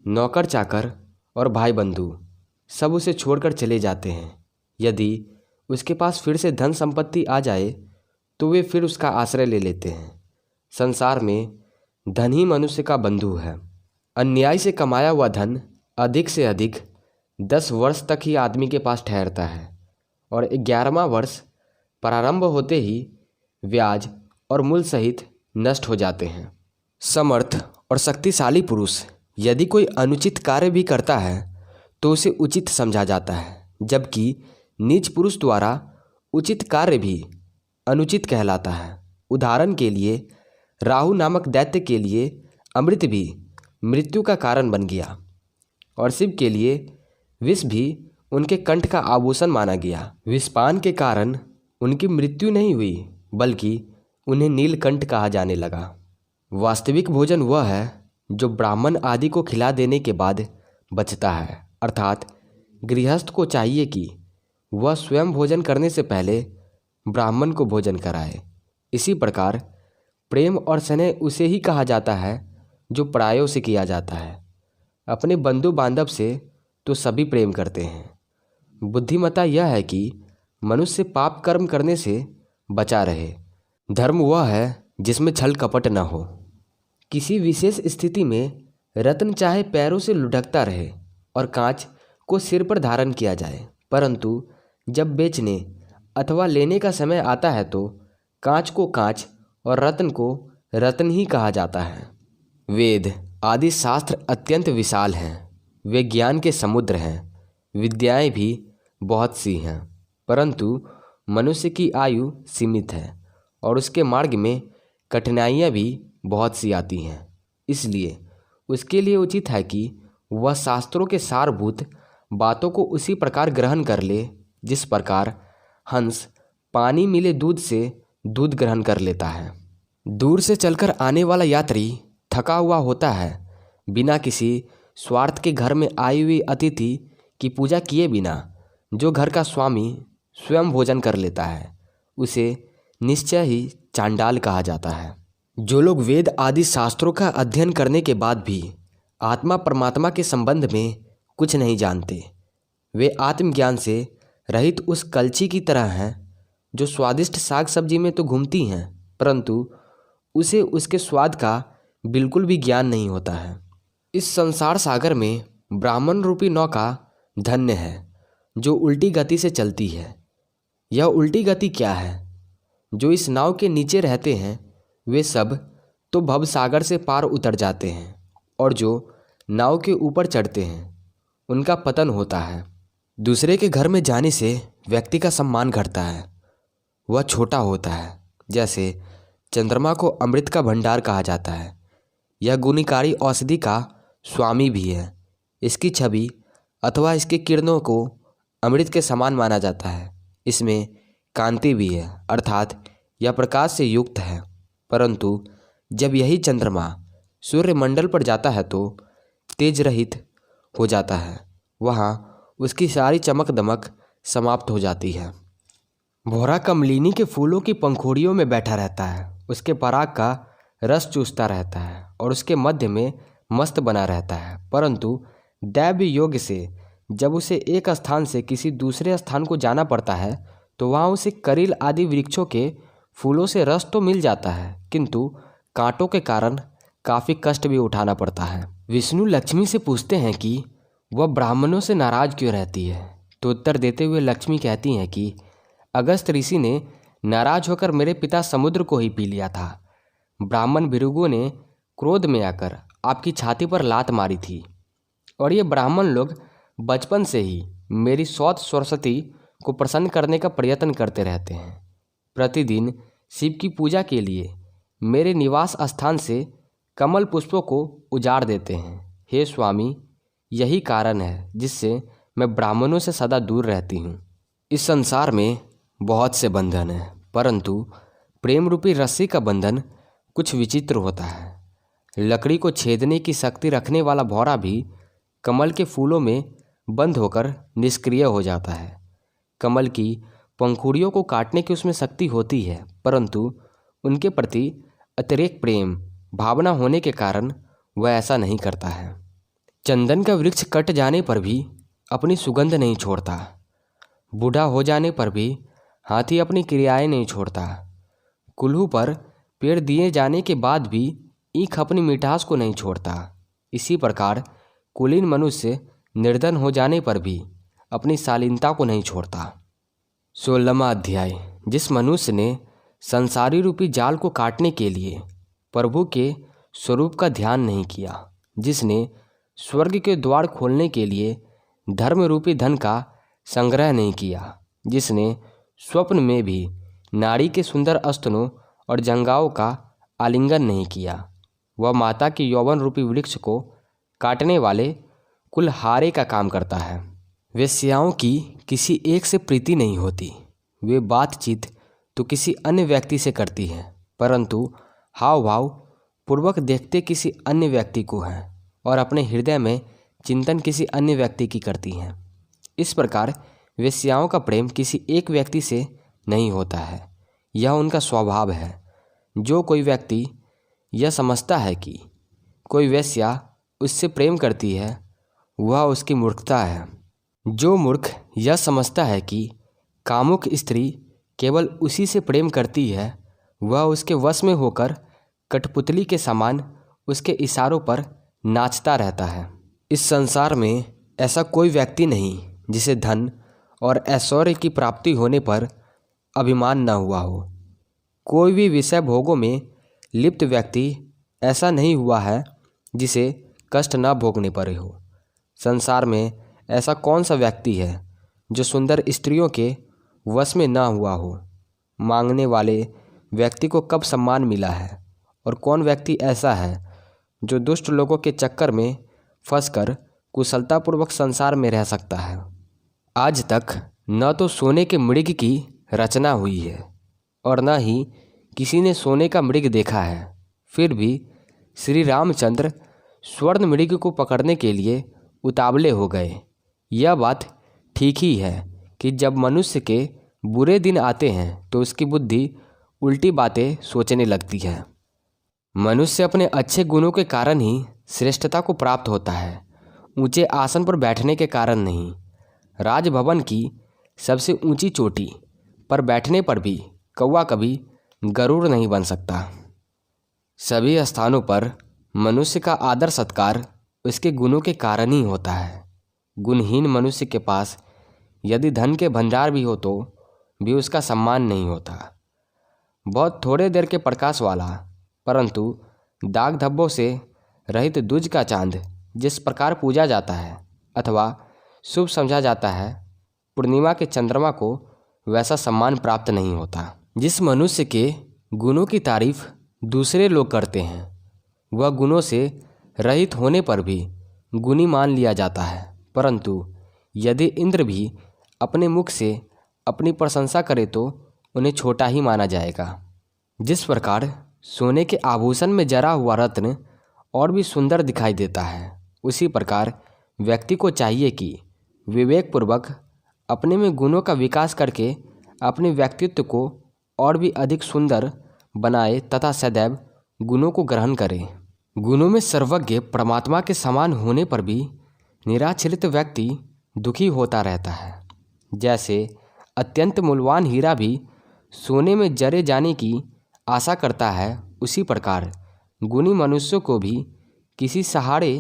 नौकर चाकर और भाई बंधु सब उसे छोड़कर चले जाते हैं। यदि उसके पास फिर से धन संपत्ति आ जाए तो वे फिर उसका आश्रय ले लेते हैं। संसार में धन ही मनुष्य का बंधु है। अन्याय से कमाया हुआ धन अधिक से अधिक 10 वर्ष तक ही आदमी के पास ठहरता है और 11वां वर्ष प्रारंभ होते ही ब्याज और मूल सहित नष्ट हो जाते हैं। समर्थ और शक्तिशाली पुरुष यदि कोई अनुचित कार्य भी करता है तो उसे उचित समझा जाता है, जबकि नीच पुरुष द्वारा उचित कार्य भी अनुचित कहलाता है। उदाहरण के लिए राहु नामक दैत्य के लिए अमृत भी मृत्यु का कारण बन गया और शिव के लिए विष भी उनके कंठ का आभूषण माना गया। विषपान के कारण उनकी मृत्यु नहीं हुई, बल्कि उन्हें नीलकंठ कहा जाने लगा। वास्तविक भोजन वह है जो ब्राह्मण आदि को खिला देने के बाद बचता है, अर्थात गृहस्थ को चाहिए कि वह स्वयं भोजन करने से पहले ब्राह्मण को भोजन कराए। इसी प्रकार प्रेम और स्नेह उसे ही कहा जाता है जो परायों से किया जाता है। अपने बंधु बांधव से तो सभी प्रेम करते हैं। बुद्धिमत्ता यह है कि मनुष्य पाप कर्म करने से बचा रहे। धर्म वह है जिसमें छल कपट न हो। किसी विशेष स्थिति में रत्न चाहे पैरों से लुढ़कता रहे और कांच को सिर पर धारण किया जाए, परंतु जब बेचने अथवा लेने का समय आता है तो कांच को कांच और रत्न को रत्न ही कहा जाता है। वेद आदि शास्त्र अत्यंत विशाल हैं, वे ज्ञान के समुद्र हैं। विद्याएं भी बहुत सी हैं, परंतु मनुष्य की आयु सीमित है और उसके मार्ग में कठिनाइयाँ भी बहुत सी आती हैं। इसलिए उसके लिए उचित है कि वह शास्त्रों के सारभूत बातों को उसी प्रकार ग्रहण कर ले जिस प्रकार हंस पानी मिले दूध से दूध ग्रहण कर लेता है। दूर से चलकर आने वाला यात्री थका हुआ होता है। बिना किसी स्वार्थ के घर में आई हुई अतिथि की पूजा किए बिना जो घर का स्वामी स्वयं भोजन कर लेता है, उसे निश्चय ही चांडाल कहा जाता है। जो लोग वेद आदि शास्त्रों का अध्ययन करने के बाद भी आत्मा परमात्मा के संबंध में कुछ नहीं जानते, वे आत्मज्ञान से रहित उस कलछी की तरह हैं जो स्वादिष्ट साग सब्जी में तो घूमती हैं, परंतु उसे उसके स्वाद का बिल्कुल भी ज्ञान नहीं होता है। इस संसार सागर में ब्राह्मण रूपी नौका धन्य है जो उल्टी गति से चलती है। यह उल्टी गति क्या है? जो इस नाव के नीचे रहते हैं वे सब तो भव सागर से पार उतर जाते हैं, और जो नाव के ऊपर चढ़ते हैं उनका पतन होता है। दूसरे के घर में जाने से व्यक्ति का सम्मान घटता है, वह छोटा होता है। जैसे चंद्रमा को अमृत का भंडार कहा जाता है, यह गुणकारी औषधि का स्वामी भी है। इसकी छवि अथवा इसके किरणों को अमृत के समान माना जाता है। इसमें कांति भी है, अर्थात यह प्रकाश से युक्त है। परंतु जब यही चंद्रमा सूर्यमंडल पर जाता है तो तेज रहित हो जाता है, वहाँ उसकी सारी चमक दमक समाप्त हो जाती है। भौरा कमलिनी के फूलों की पंखुड़ियों में बैठा रहता है, उसके पराग का रस चूसता रहता है और उसके मध्य में मस्त बना रहता है। परंतु दैव्य योग से जब उसे एक स्थान से किसी दूसरे स्थान को जाना पड़ता है तो वहाँ उसे करील आदि वृक्षों के फूलों से रस तो मिल जाता है, किंतु कांटों के कारण काफ़ी कष्ट भी उठाना पड़ता है। विष्णु लक्ष्मी से पूछते हैं कि वह ब्राह्मणों से नाराज क्यों रहती है, तो उत्तर देते हुए लक्ष्मी कहती हैं कि अगस्त ऋषि ने नाराज होकर मेरे पिता समुद्र को ही पी लिया था। ब्राह्मण भृगु ने क्रोध में आकर आपकी छाती पर लात मारी थी, और ये ब्राह्मण लोग बचपन से ही मेरी सौत सरस्वती को प्रसन्न करने का प्रयत्न करते रहते हैं। प्रतिदिन शिव की पूजा के लिए मेरे निवास स्थान से कमल पुष्पों को उजाड़ देते हैं। हे स्वामी, यही कारण है जिससे मैं ब्राह्मणों से सदा दूर रहती हूँ। इस संसार में बहुत से बंधन हैं, परंतु प्रेम रूपी रस्सी का बंधन कुछ विचित्र होता है। लकड़ी को छेदने की शक्ति रखने वाला भौरा भी कमल के फूलों में बंद होकर निष्क्रिय हो जाता है। कमल की पंखुड़ियों को काटने की उसमें शक्ति होती है, परंतु उनके प्रति अतिरेक प्रेम भावना होने के कारण वह ऐसा नहीं करता है। चंदन का वृक्ष कट जाने पर भी अपनी सुगंध नहीं छोड़ता, बूढ़ा हो जाने पर भी हाथी अपनी क्रियाएं नहीं छोड़ता, कुल्हू पर पेड़ दिए जाने के बाद भी ईख अपनी मिठास को नहीं छोड़ता। इसी प्रकार कुलीन मनुष्य निर्धन हो जाने पर भी अपनी शालीनता को नहीं छोड़ता। 16वां अध्याय। जिस मनुष्य ने संसारी रूपी जाल को काटने के लिए प्रभु के स्वरूप का ध्यान नहीं किया, जिसने स्वर्ग के द्वार खोलने के लिए धर्म रूपी धन का संग्रह नहीं किया, जिसने स्वप्न में भी नारी के सुंदर स्तनों और जंघाओं का आलिंगन नहीं किया, वह माता के यौवन रूपी वृक्ष को काटने वाले कुल्हारे का काम करता है। वेश्याओं की किसी एक से प्रीति नहीं होती, वे बातचीत तो किसी अन्य व्यक्ति से करती हैं, परंतु हाव भाव पूर्वक देखते किसी अन्य व्यक्ति को हैं और अपने हृदय में चिंतन किसी अन्य व्यक्ति की करती हैं। इस प्रकार वेश्याओं का प्रेम किसी एक व्यक्ति से नहीं होता है, यह उनका स्वभाव है। जो कोई व्यक्ति यह समझता है कि कोई वेश्या उससे प्रेम करती है, वह उसकी मूर्खता है। जो मूर्ख यह समझता है कि कामुक स्त्री केवल उसी से प्रेम करती है, वह उसके वश में होकर कठपुतली के समान उसके इशारों पर नाचता रहता है। इस संसार में ऐसा कोई व्यक्ति नहीं जिसे धन और ऐश्वर्य की प्राप्ति होने पर अभिमान न हुआ हो। कोई भी विषय भोगों में लिप्त व्यक्ति ऐसा नहीं हुआ है जिसे कष्ट ना भोगने पड़े हो। संसार में ऐसा कौन सा व्यक्ति है जो सुंदर स्त्रियों के वश में ना हुआ हो। मांगने वाले व्यक्ति को कब सम्मान मिला है और कौन व्यक्ति ऐसा है जो दुष्ट लोगों के चक्कर में फंसकर कुशलतापूर्वक संसार में रह सकता है। आज तक न तो सोने के मृग की रचना हुई है और न ही किसी ने सोने का मृग देखा है, फिर भी श्री रामचंद्र स्वर्ण मृग को पकड़ने के लिए उतावले हो गए। यह बात ठीक ही है कि जब मनुष्य के बुरे दिन आते हैं तो उसकी बुद्धि उल्टी बातें सोचने लगती है। मनुष्य अपने अच्छे गुणों के कारण ही श्रेष्ठता को प्राप्त होता है, ऊंचे आसन पर बैठने के कारण नहीं। राजभवन की सबसे ऊंची चोटी पर बैठने पर भी कौवा कभी गरुड़ नहीं बन सकता। सभी स्थानों पर मनुष्य का आदर सत्कार उसके गुणों के कारण ही होता है। गुणहीन मनुष्य के पास यदि धन के भंडार भी हो तो भी उसका सम्मान नहीं होता। बहुत थोड़े देर के प्रकाश वाला परंतु दाग धब्बों से रहित दूज का चांद जिस प्रकार पूजा जाता है अथवा शुभ समझा जाता है, पूर्णिमा के चंद्रमा को वैसा सम्मान प्राप्त नहीं होता। जिस मनुष्य के गुणों की तारीफ दूसरे लोग करते हैं वह गुणों से रहित होने पर भी गुणी मान लिया जाता है, परंतु यदि इंद्र भी अपने मुख से अपनी प्रशंसा करे तो उन्हें छोटा ही माना जाएगा। जिस प्रकार सोने के आभूषण में जरा हुआ रत्न और भी सुंदर दिखाई देता है, उसी प्रकार व्यक्ति को चाहिए कि विवेकपूर्वक अपने में गुणों का विकास करके अपने व्यक्तित्व को और भी अधिक सुंदर बनाए तथा सदैव गुणों को ग्रहण करे। गुणों में सर्वज्ञ परमात्मा के समान होने पर भी निराश्रित व्यक्ति दुखी होता रहता है। जैसे अत्यंत मूल्यवान हीरा भी सोने में जरे जाने की आशा करता है, उसी प्रकार गुणी मनुष्यों को भी किसी सहारे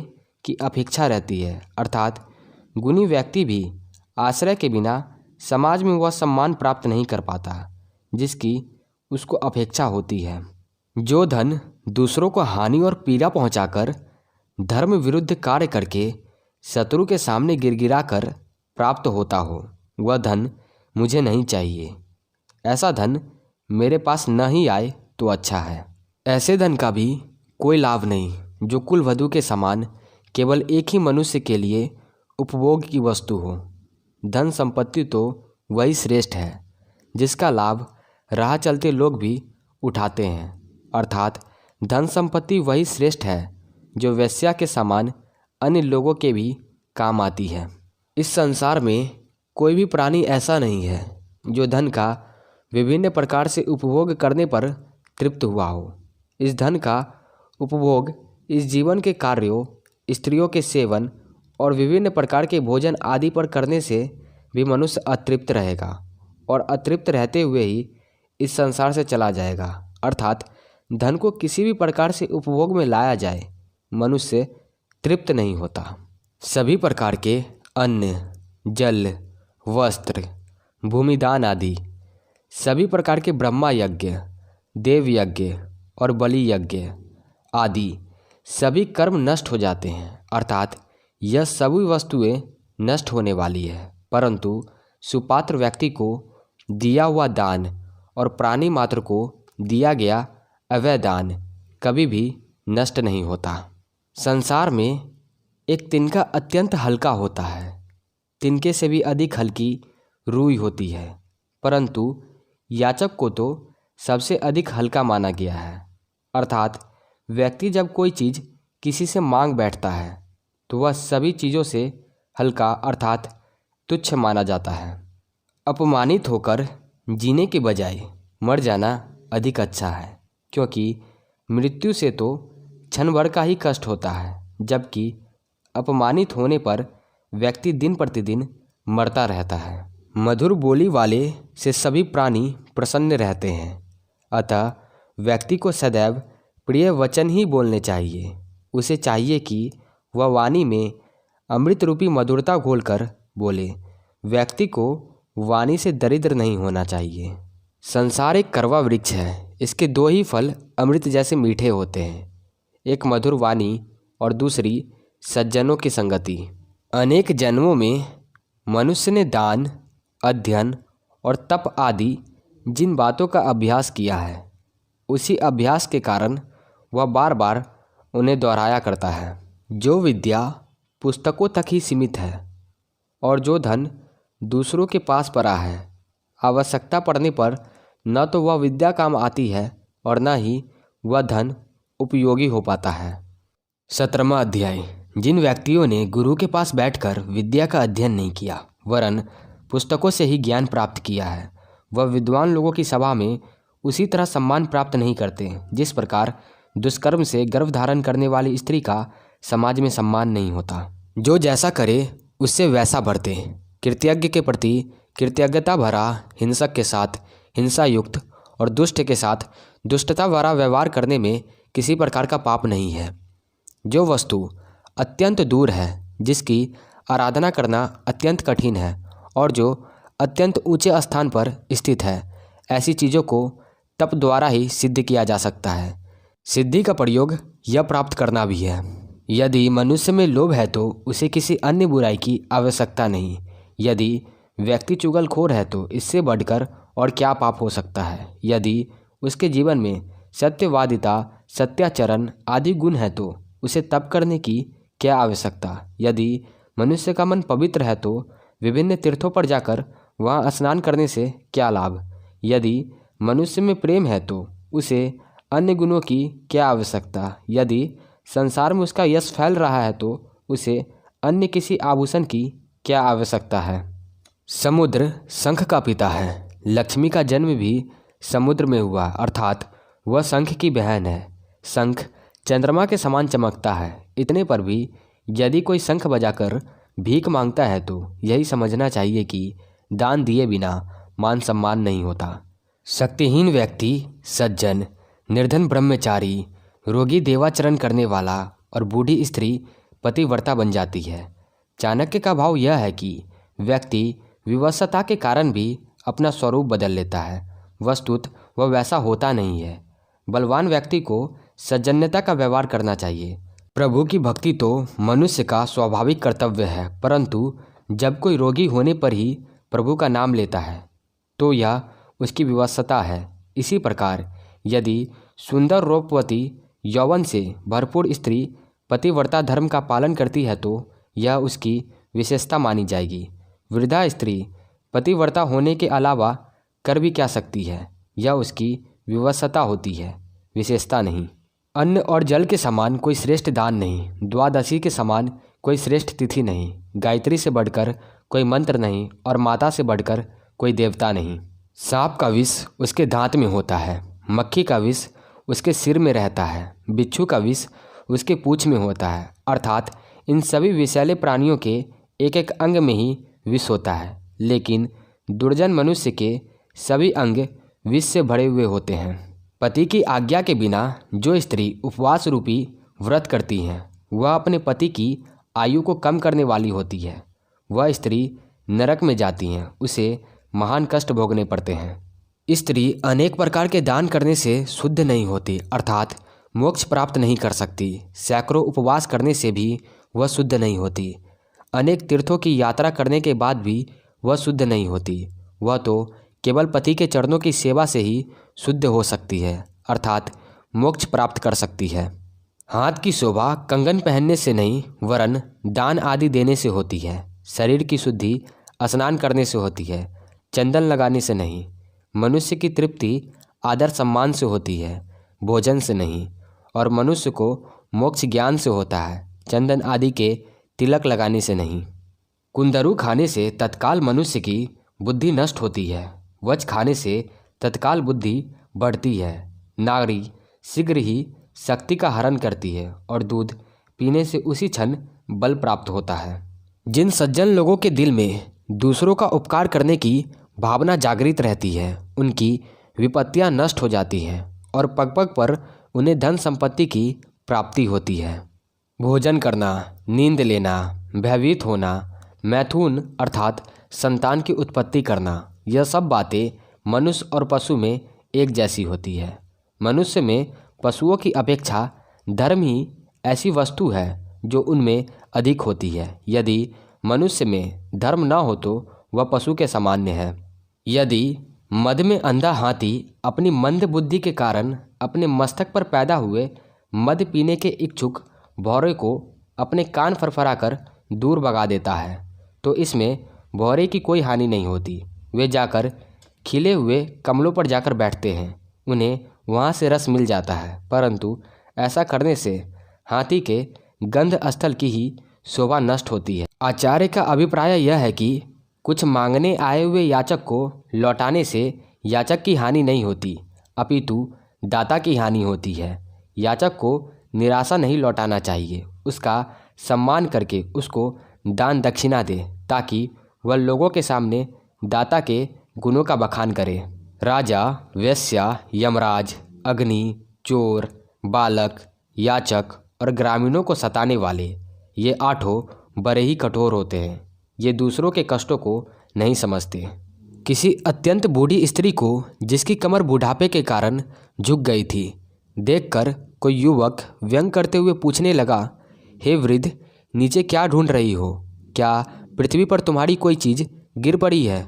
की अपेक्षा रहती है, अर्थात गुणी व्यक्ति भी आश्रय के बिना समाज में वह सम्मान प्राप्त नहीं कर पाता जिसकी उसको अपेक्षा होती है। जो धन दूसरों को हानि और पीड़ा पहुंचाकर धर्म विरुद्ध कार्य करके शत्रु के सामने गिड़गिड़ा कर प्राप्त होता हो, वह धन मुझे नहीं चाहिए। ऐसा धन मेरे पास न ही आए तो अच्छा है। ऐसे धन का भी कोई लाभ नहीं जो कुल वधू के समान केवल एक ही मनुष्य के लिए उपभोग की वस्तु हो। धन संपत्ति तो वही श्रेष्ठ है जिसका लाभ राह चलते लोग भी उठाते हैं, अर्थात धन संपत्ति वही श्रेष्ठ है जो वेश्या के समान अन्य लोगों के भी काम आती है। इस संसार में कोई भी प्राणी ऐसा नहीं है जो धन का विभिन्न प्रकार से उपभोग करने पर तृप्त हुआ हो। इस धन का उपभोग इस जीवन के कार्यों, स्त्रियों के सेवन और विभिन्न प्रकार के भोजन आदि पर करने से भी मनुष्य अतृप्त रहेगा और अतृप्त रहते हुए ही इस संसार से चला जाएगा। अर्थात धन को किसी भी प्रकार से उपभोग में लाया जाए, मनुष्य तृप्त नहीं होता। सभी प्रकार के अन्न, जल, वस्त्र, भूमिदान आदि सभी प्रकार के ब्रह्मा यज्ञ, देव यज्ञ और बलि यज्ञ आदि सभी कर्म नष्ट हो जाते हैं, अर्थात यह सभी वस्तुएं नष्ट होने वाली है, परंतु सुपात्र व्यक्ति को दिया हुआ दान और प्राणी मात्र को दिया गया अवय दान कभी भी नष्ट नहीं होता। संसार में एक तिनका अत्यंत हल्का होता है, तिनके से भी अधिक हल्की रुई होती है, परंतु याचक को तो सबसे अधिक हल्का माना गया है। अर्थात व्यक्ति जब कोई चीज़ किसी से मांग बैठता है तो वह सभी चीज़ों से हल्का अर्थात तुच्छ माना जाता है। अपमानित होकर जीने के बजाय मर जाना अधिक अच्छा है, क्योंकि मृत्यु से तो क्षण भर का ही कष्ट होता है, जबकि अपमानित होने पर व्यक्ति दिन प्रतिदिन मरता रहता है। मधुर बोली वाले से सभी प्राणी प्रसन्न रहते हैं, अतः व्यक्ति को सदैव प्रिय वचन ही बोलने चाहिए। उसे चाहिए कि वह वाणी में अमृत रूपी मधुरता घोलकर बोले। व्यक्ति को वाणी से दरिद्र नहीं होना चाहिए। संसार एक करवा वृक्ष है, इसके दो ही फल अमृत जैसे मीठे होते हैं, एक मधुर वाणी और दूसरी सज्जनों की संगति। अनेक जन्मों में मनुष्य ने दान, अध्ययन और तप आदि जिन बातों का अभ्यास किया है, उसी अभ्यास के कारण वह बार बार उन्हें दोहराया करता है। जो विद्या पुस्तकों तक ही सीमित है और जो धन दूसरों के पास पड़ा है, आवश्यकता पड़ने पर न तो वह विद्या काम आती है और न ही वह धन उपयोगी हो पाता है। 17वां अध्याय। जिन व्यक्तियों ने गुरु के पास बैठकर विद्या का अध्ययन नहीं किया वरन पुस्तकों से ही ज्ञान प्राप्त किया है, वह विद्वान लोगों की सभा में उसी तरह सम्मान प्राप्त नहीं करते जिस प्रकार दुष्कर्म से गर्भ धारण करने वाली स्त्री का समाज में सम्मान नहीं होता। जो जैसा करे उससे वैसा बरते। कृतज्ञ के प्रति कृतज्ञता भरा, हिंसक के साथ हिंसा युक्त और दुष्ट के साथ दुष्टता भरा व्यवहार करने में किसी प्रकार का पाप नहीं है। जो वस्तु अत्यंत दूर है, जिसकी आराधना करना अत्यंत कठिन है और जो अत्यंत ऊंचे स्थान पर स्थित है, ऐसी चीज़ों को तप द्वारा ही सिद्ध किया जा सकता है। सिद्धि का प्रयोग यह प्राप्त करना भी है। यदि मनुष्य में लोभ है तो उसे किसी अन्य बुराई की आवश्यकता नहीं। यदि व्यक्ति चुगलखोर है तो इससे बढ़कर और क्या पाप हो सकता है। यदि उसके जीवन में सत्यवादिता, सत्याचरण आदि गुण है तो उसे तप करने की क्या आवश्यकता। यदि मनुष्य का मन पवित्र है तो विभिन्न तीर्थों पर जाकर वहाँ स्नान करने से क्या लाभ। यदि मनुष्य में प्रेम है तो उसे अन्य गुणों की क्या आवश्यकता। यदि संसार में उसका यश फैल रहा है तो उसे अन्य किसी आभूषण की क्या आवश्यकता है। समुद्र शंख का पिता है। लक्ष्मी का जन्म भी समुद्र में हुआ, अर्थात वह शंख की बहन है। शंख चंद्रमा के समान चमकता है। इतने पर भी यदि कोई शंख बजाकर भीख मांगता है तो यही समझना चाहिए कि दान दिए बिना मान सम्मान नहीं होता। शक्तिहीन व्यक्ति सज्जन, निर्धन ब्रह्मचारी, रोगी देवाचरण करने वाला और बूढ़ी स्त्री पतिव्रता बन जाती है। चाणक्य का भाव यह है कि व्यक्ति विवशता के कारण भी अपना स्वरूप बदल लेता है। वस्तुतः वह वैसा होता नहीं है। बलवान व्यक्ति को सज्जनता का व्यवहार करना चाहिए। प्रभु की भक्ति तो मनुष्य का स्वाभाविक कर्तव्य है, परंतु जब कोई रोगी होने पर ही प्रभु का नाम लेता है तो यह उसकी विवशता है। इसी प्रकार यदि सुंदर रूपवती यौवन से भरपूर स्त्री पतिव्रता धर्म का पालन करती है तो यह उसकी विशेषता मानी जाएगी। वृद्धा स्त्री पतिव्रता होने के अलावा कर भी क्या सकती है, यह उसकी विवशता होती है, विशेषता नहीं। अन्न और जल के समान कोई श्रेष्ठ दान नहीं, द्वादशी के समान कोई श्रेष्ठ तिथि नहीं, गायत्री से बढ़कर कोई मंत्र नहीं और माता से बढ़कर कोई देवता नहीं। सांप का विष उसके दांत में होता है, मक्खी का विष उसके सिर में रहता है, बिच्छू का विष उसके पूंछ में होता है। अर्थात इन सभी विषैले प्राणियों के एक एक अंग में ही विष होता है, लेकिन दुर्जन मनुष्य के सभी अंग विष से भरे हुए होते हैं। पति की आज्ञा के बिना जो स्त्री उपवास रूपी व्रत करती हैं, वह अपने पति की आयु को कम करने वाली होती है। वह स्त्री नरक में जाती हैं, उसे महान कष्ट भोगने पड़ते हैं। स्त्री अनेक प्रकार के दान करने से शुद्ध नहीं होती, अर्थात मोक्ष प्राप्त नहीं कर सकती। सैकड़ों उपवास करने से भी वह शुद्ध नहीं होती। अनेक तीर्थों की यात्रा करने के बाद भी वह शुद्ध नहीं होती। वह तो केवल पति के चरणों की सेवा से ही शुद्ध हो सकती है, अर्थात मोक्ष प्राप्त कर सकती है। हाथ की शोभा कंगन पहनने से नहीं वरन दान आदि देने से होती है। शरीर की शुद्धि स्नान करने से होती है, चंदन लगाने से नहीं। मनुष्य की तृप्ति आदर सम्मान से होती है, भोजन से नहीं। और मनुष्य को मोक्ष ज्ञान से होता है, चंदन आदि के तिलक लगाने से नहीं। कुंदरू खाने से तत्काल मनुष्य की बुद्धि नष्ट होती है, वच खाने से तत्काल बुद्धि बढ़ती है। नारी शीघ्र ही शक्ति का हरण करती है और दूध पीने से उसी क्षण बल प्राप्त होता है। जिन सज्जन लोगों के दिल में दूसरों का उपकार करने की भावना जागृत रहती है, उनकी विपत्तियां नष्ट हो जाती हैं और पग पग पर उन्हें धन संपत्ति की प्राप्ति होती है। भोजन करना, नींद लेना, भयभीत होना, मैथुन अर्थात संतान की उत्पत्ति करना, यह सब बातें मनुष्य और पशु में एक जैसी होती है। मनुष्य में पशुओं की अपेक्षा धर्म ही ऐसी वस्तु है जो उनमें अधिक होती है। यदि मनुष्य में धर्म न हो तो वह पशु के सामान्य है। यदि मद में अंधा हाथी अपनी मंद बुद्धि के कारण अपने मस्तक पर पैदा हुए मद पीने के इच्छुक भौरे को अपने कान फरफराकर दूर भगा देता है तो इसमें भौरे की कोई हानि नहीं होती। वे जाकर खिले हुए कमलों पर जाकर बैठते हैं, उन्हें वहाँ से रस मिल जाता है, परंतु ऐसा करने से हाथी के गंध स्थल की ही शोभा नष्ट होती है। आचार्य का अभिप्राय यह है कि कुछ मांगने आए हुए याचक को लौटाने से याचक की हानि नहीं होती, अपितु दाता की हानि होती है। याचक को निराशा नहीं लौटाना चाहिए, उसका सम्मान करके उसको दान दक्षिणा दे ताकि वह लोगों के सामने दाता के गुणों का बखान करे। राजा, वेश्या, यमराज, अग्नि, चोर, बालक, याचक और ग्रामीणों को सताने वाले ये आठों बड़े ही कठोर होते हैं। ये दूसरों के कष्टों को नहीं समझते। किसी अत्यंत बूढ़ी स्त्री को जिसकी कमर बुढ़ापे के कारण झुक गई थी देखकर कोई युवक व्यंग करते हुए पूछने लगा, हे वृद्ध, नीचे क्या ढूंढ रही हो? क्या पृथ्वी पर तुम्हारी कोई चीज़ गिर पड़ी है?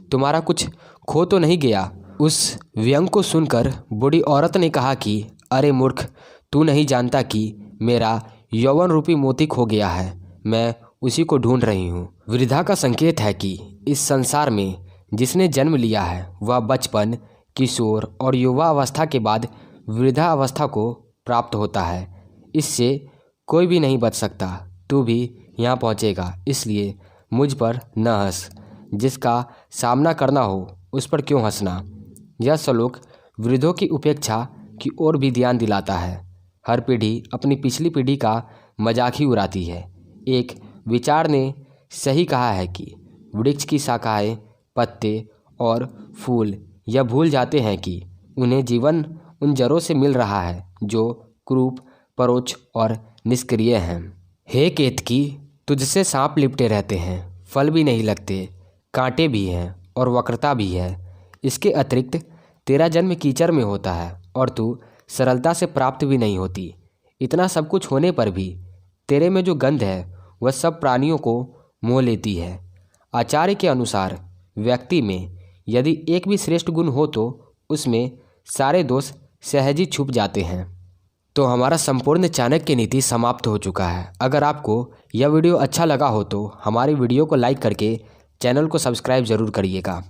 तुम्हारा कुछ खो तो नहीं गया? उस व्यंग को सुनकर बूढ़ी औरत ने कहा कि अरे मूर्ख, तू नहीं जानता कि मेरा यौवन रूपी मोती खो गया है, मैं उसी को ढूंढ रही हूँ। वृद्धा का संकेत है कि इस संसार में जिसने जन्म लिया है वह बचपन, किशोर और युवा अवस्था के बाद वृद्धा अवस्था को प्राप्त होता है। इससे कोई भी नहीं बच सकता। तू भी यहाँ पहुँचेगा, इसलिए मुझ पर न हंस। जिसका सामना करना हो उस पर क्यों हंसना। यह श्लोक वृद्धों की उपेक्षा की ओर भी ध्यान दिलाता है। हर पीढ़ी अपनी पिछली पीढ़ी का मजाक ही उड़ाती है। एक विचार ने सही कहा है कि वृक्ष की शाखाएं, पत्ते और फूल यह भूल जाते हैं कि उन्हें जीवन उन जड़ों से मिल रहा है जो क्रूप, परोक्ष और निष्क्रिय हैं। हे केतकी, तुझसे सांप लिपटे रहते हैं, फल भी नहीं लगते, कांटे भी हैं और वक्रता भी है। इसके अतिरिक्त तेरा जन्म कीचड़ में होता है और तू सरलता से प्राप्त भी नहीं होती। इतना सब कुछ होने पर भी तेरे में जो गंध है वह सब प्राणियों को मोह लेती है। आचार्य के अनुसार व्यक्ति में यदि एक भी श्रेष्ठ गुण हो तो उसमें सारे दोष सहज ही छुप जाते हैं। तो हमारा संपूर्ण चाणक्य नीति समाप्त हो चुका है। अगर आपको यह वीडियो अच्छा लगा हो तो हमारी वीडियो को लाइक करके चैनल को सब्सक्राइब ज़रूर करिएगा।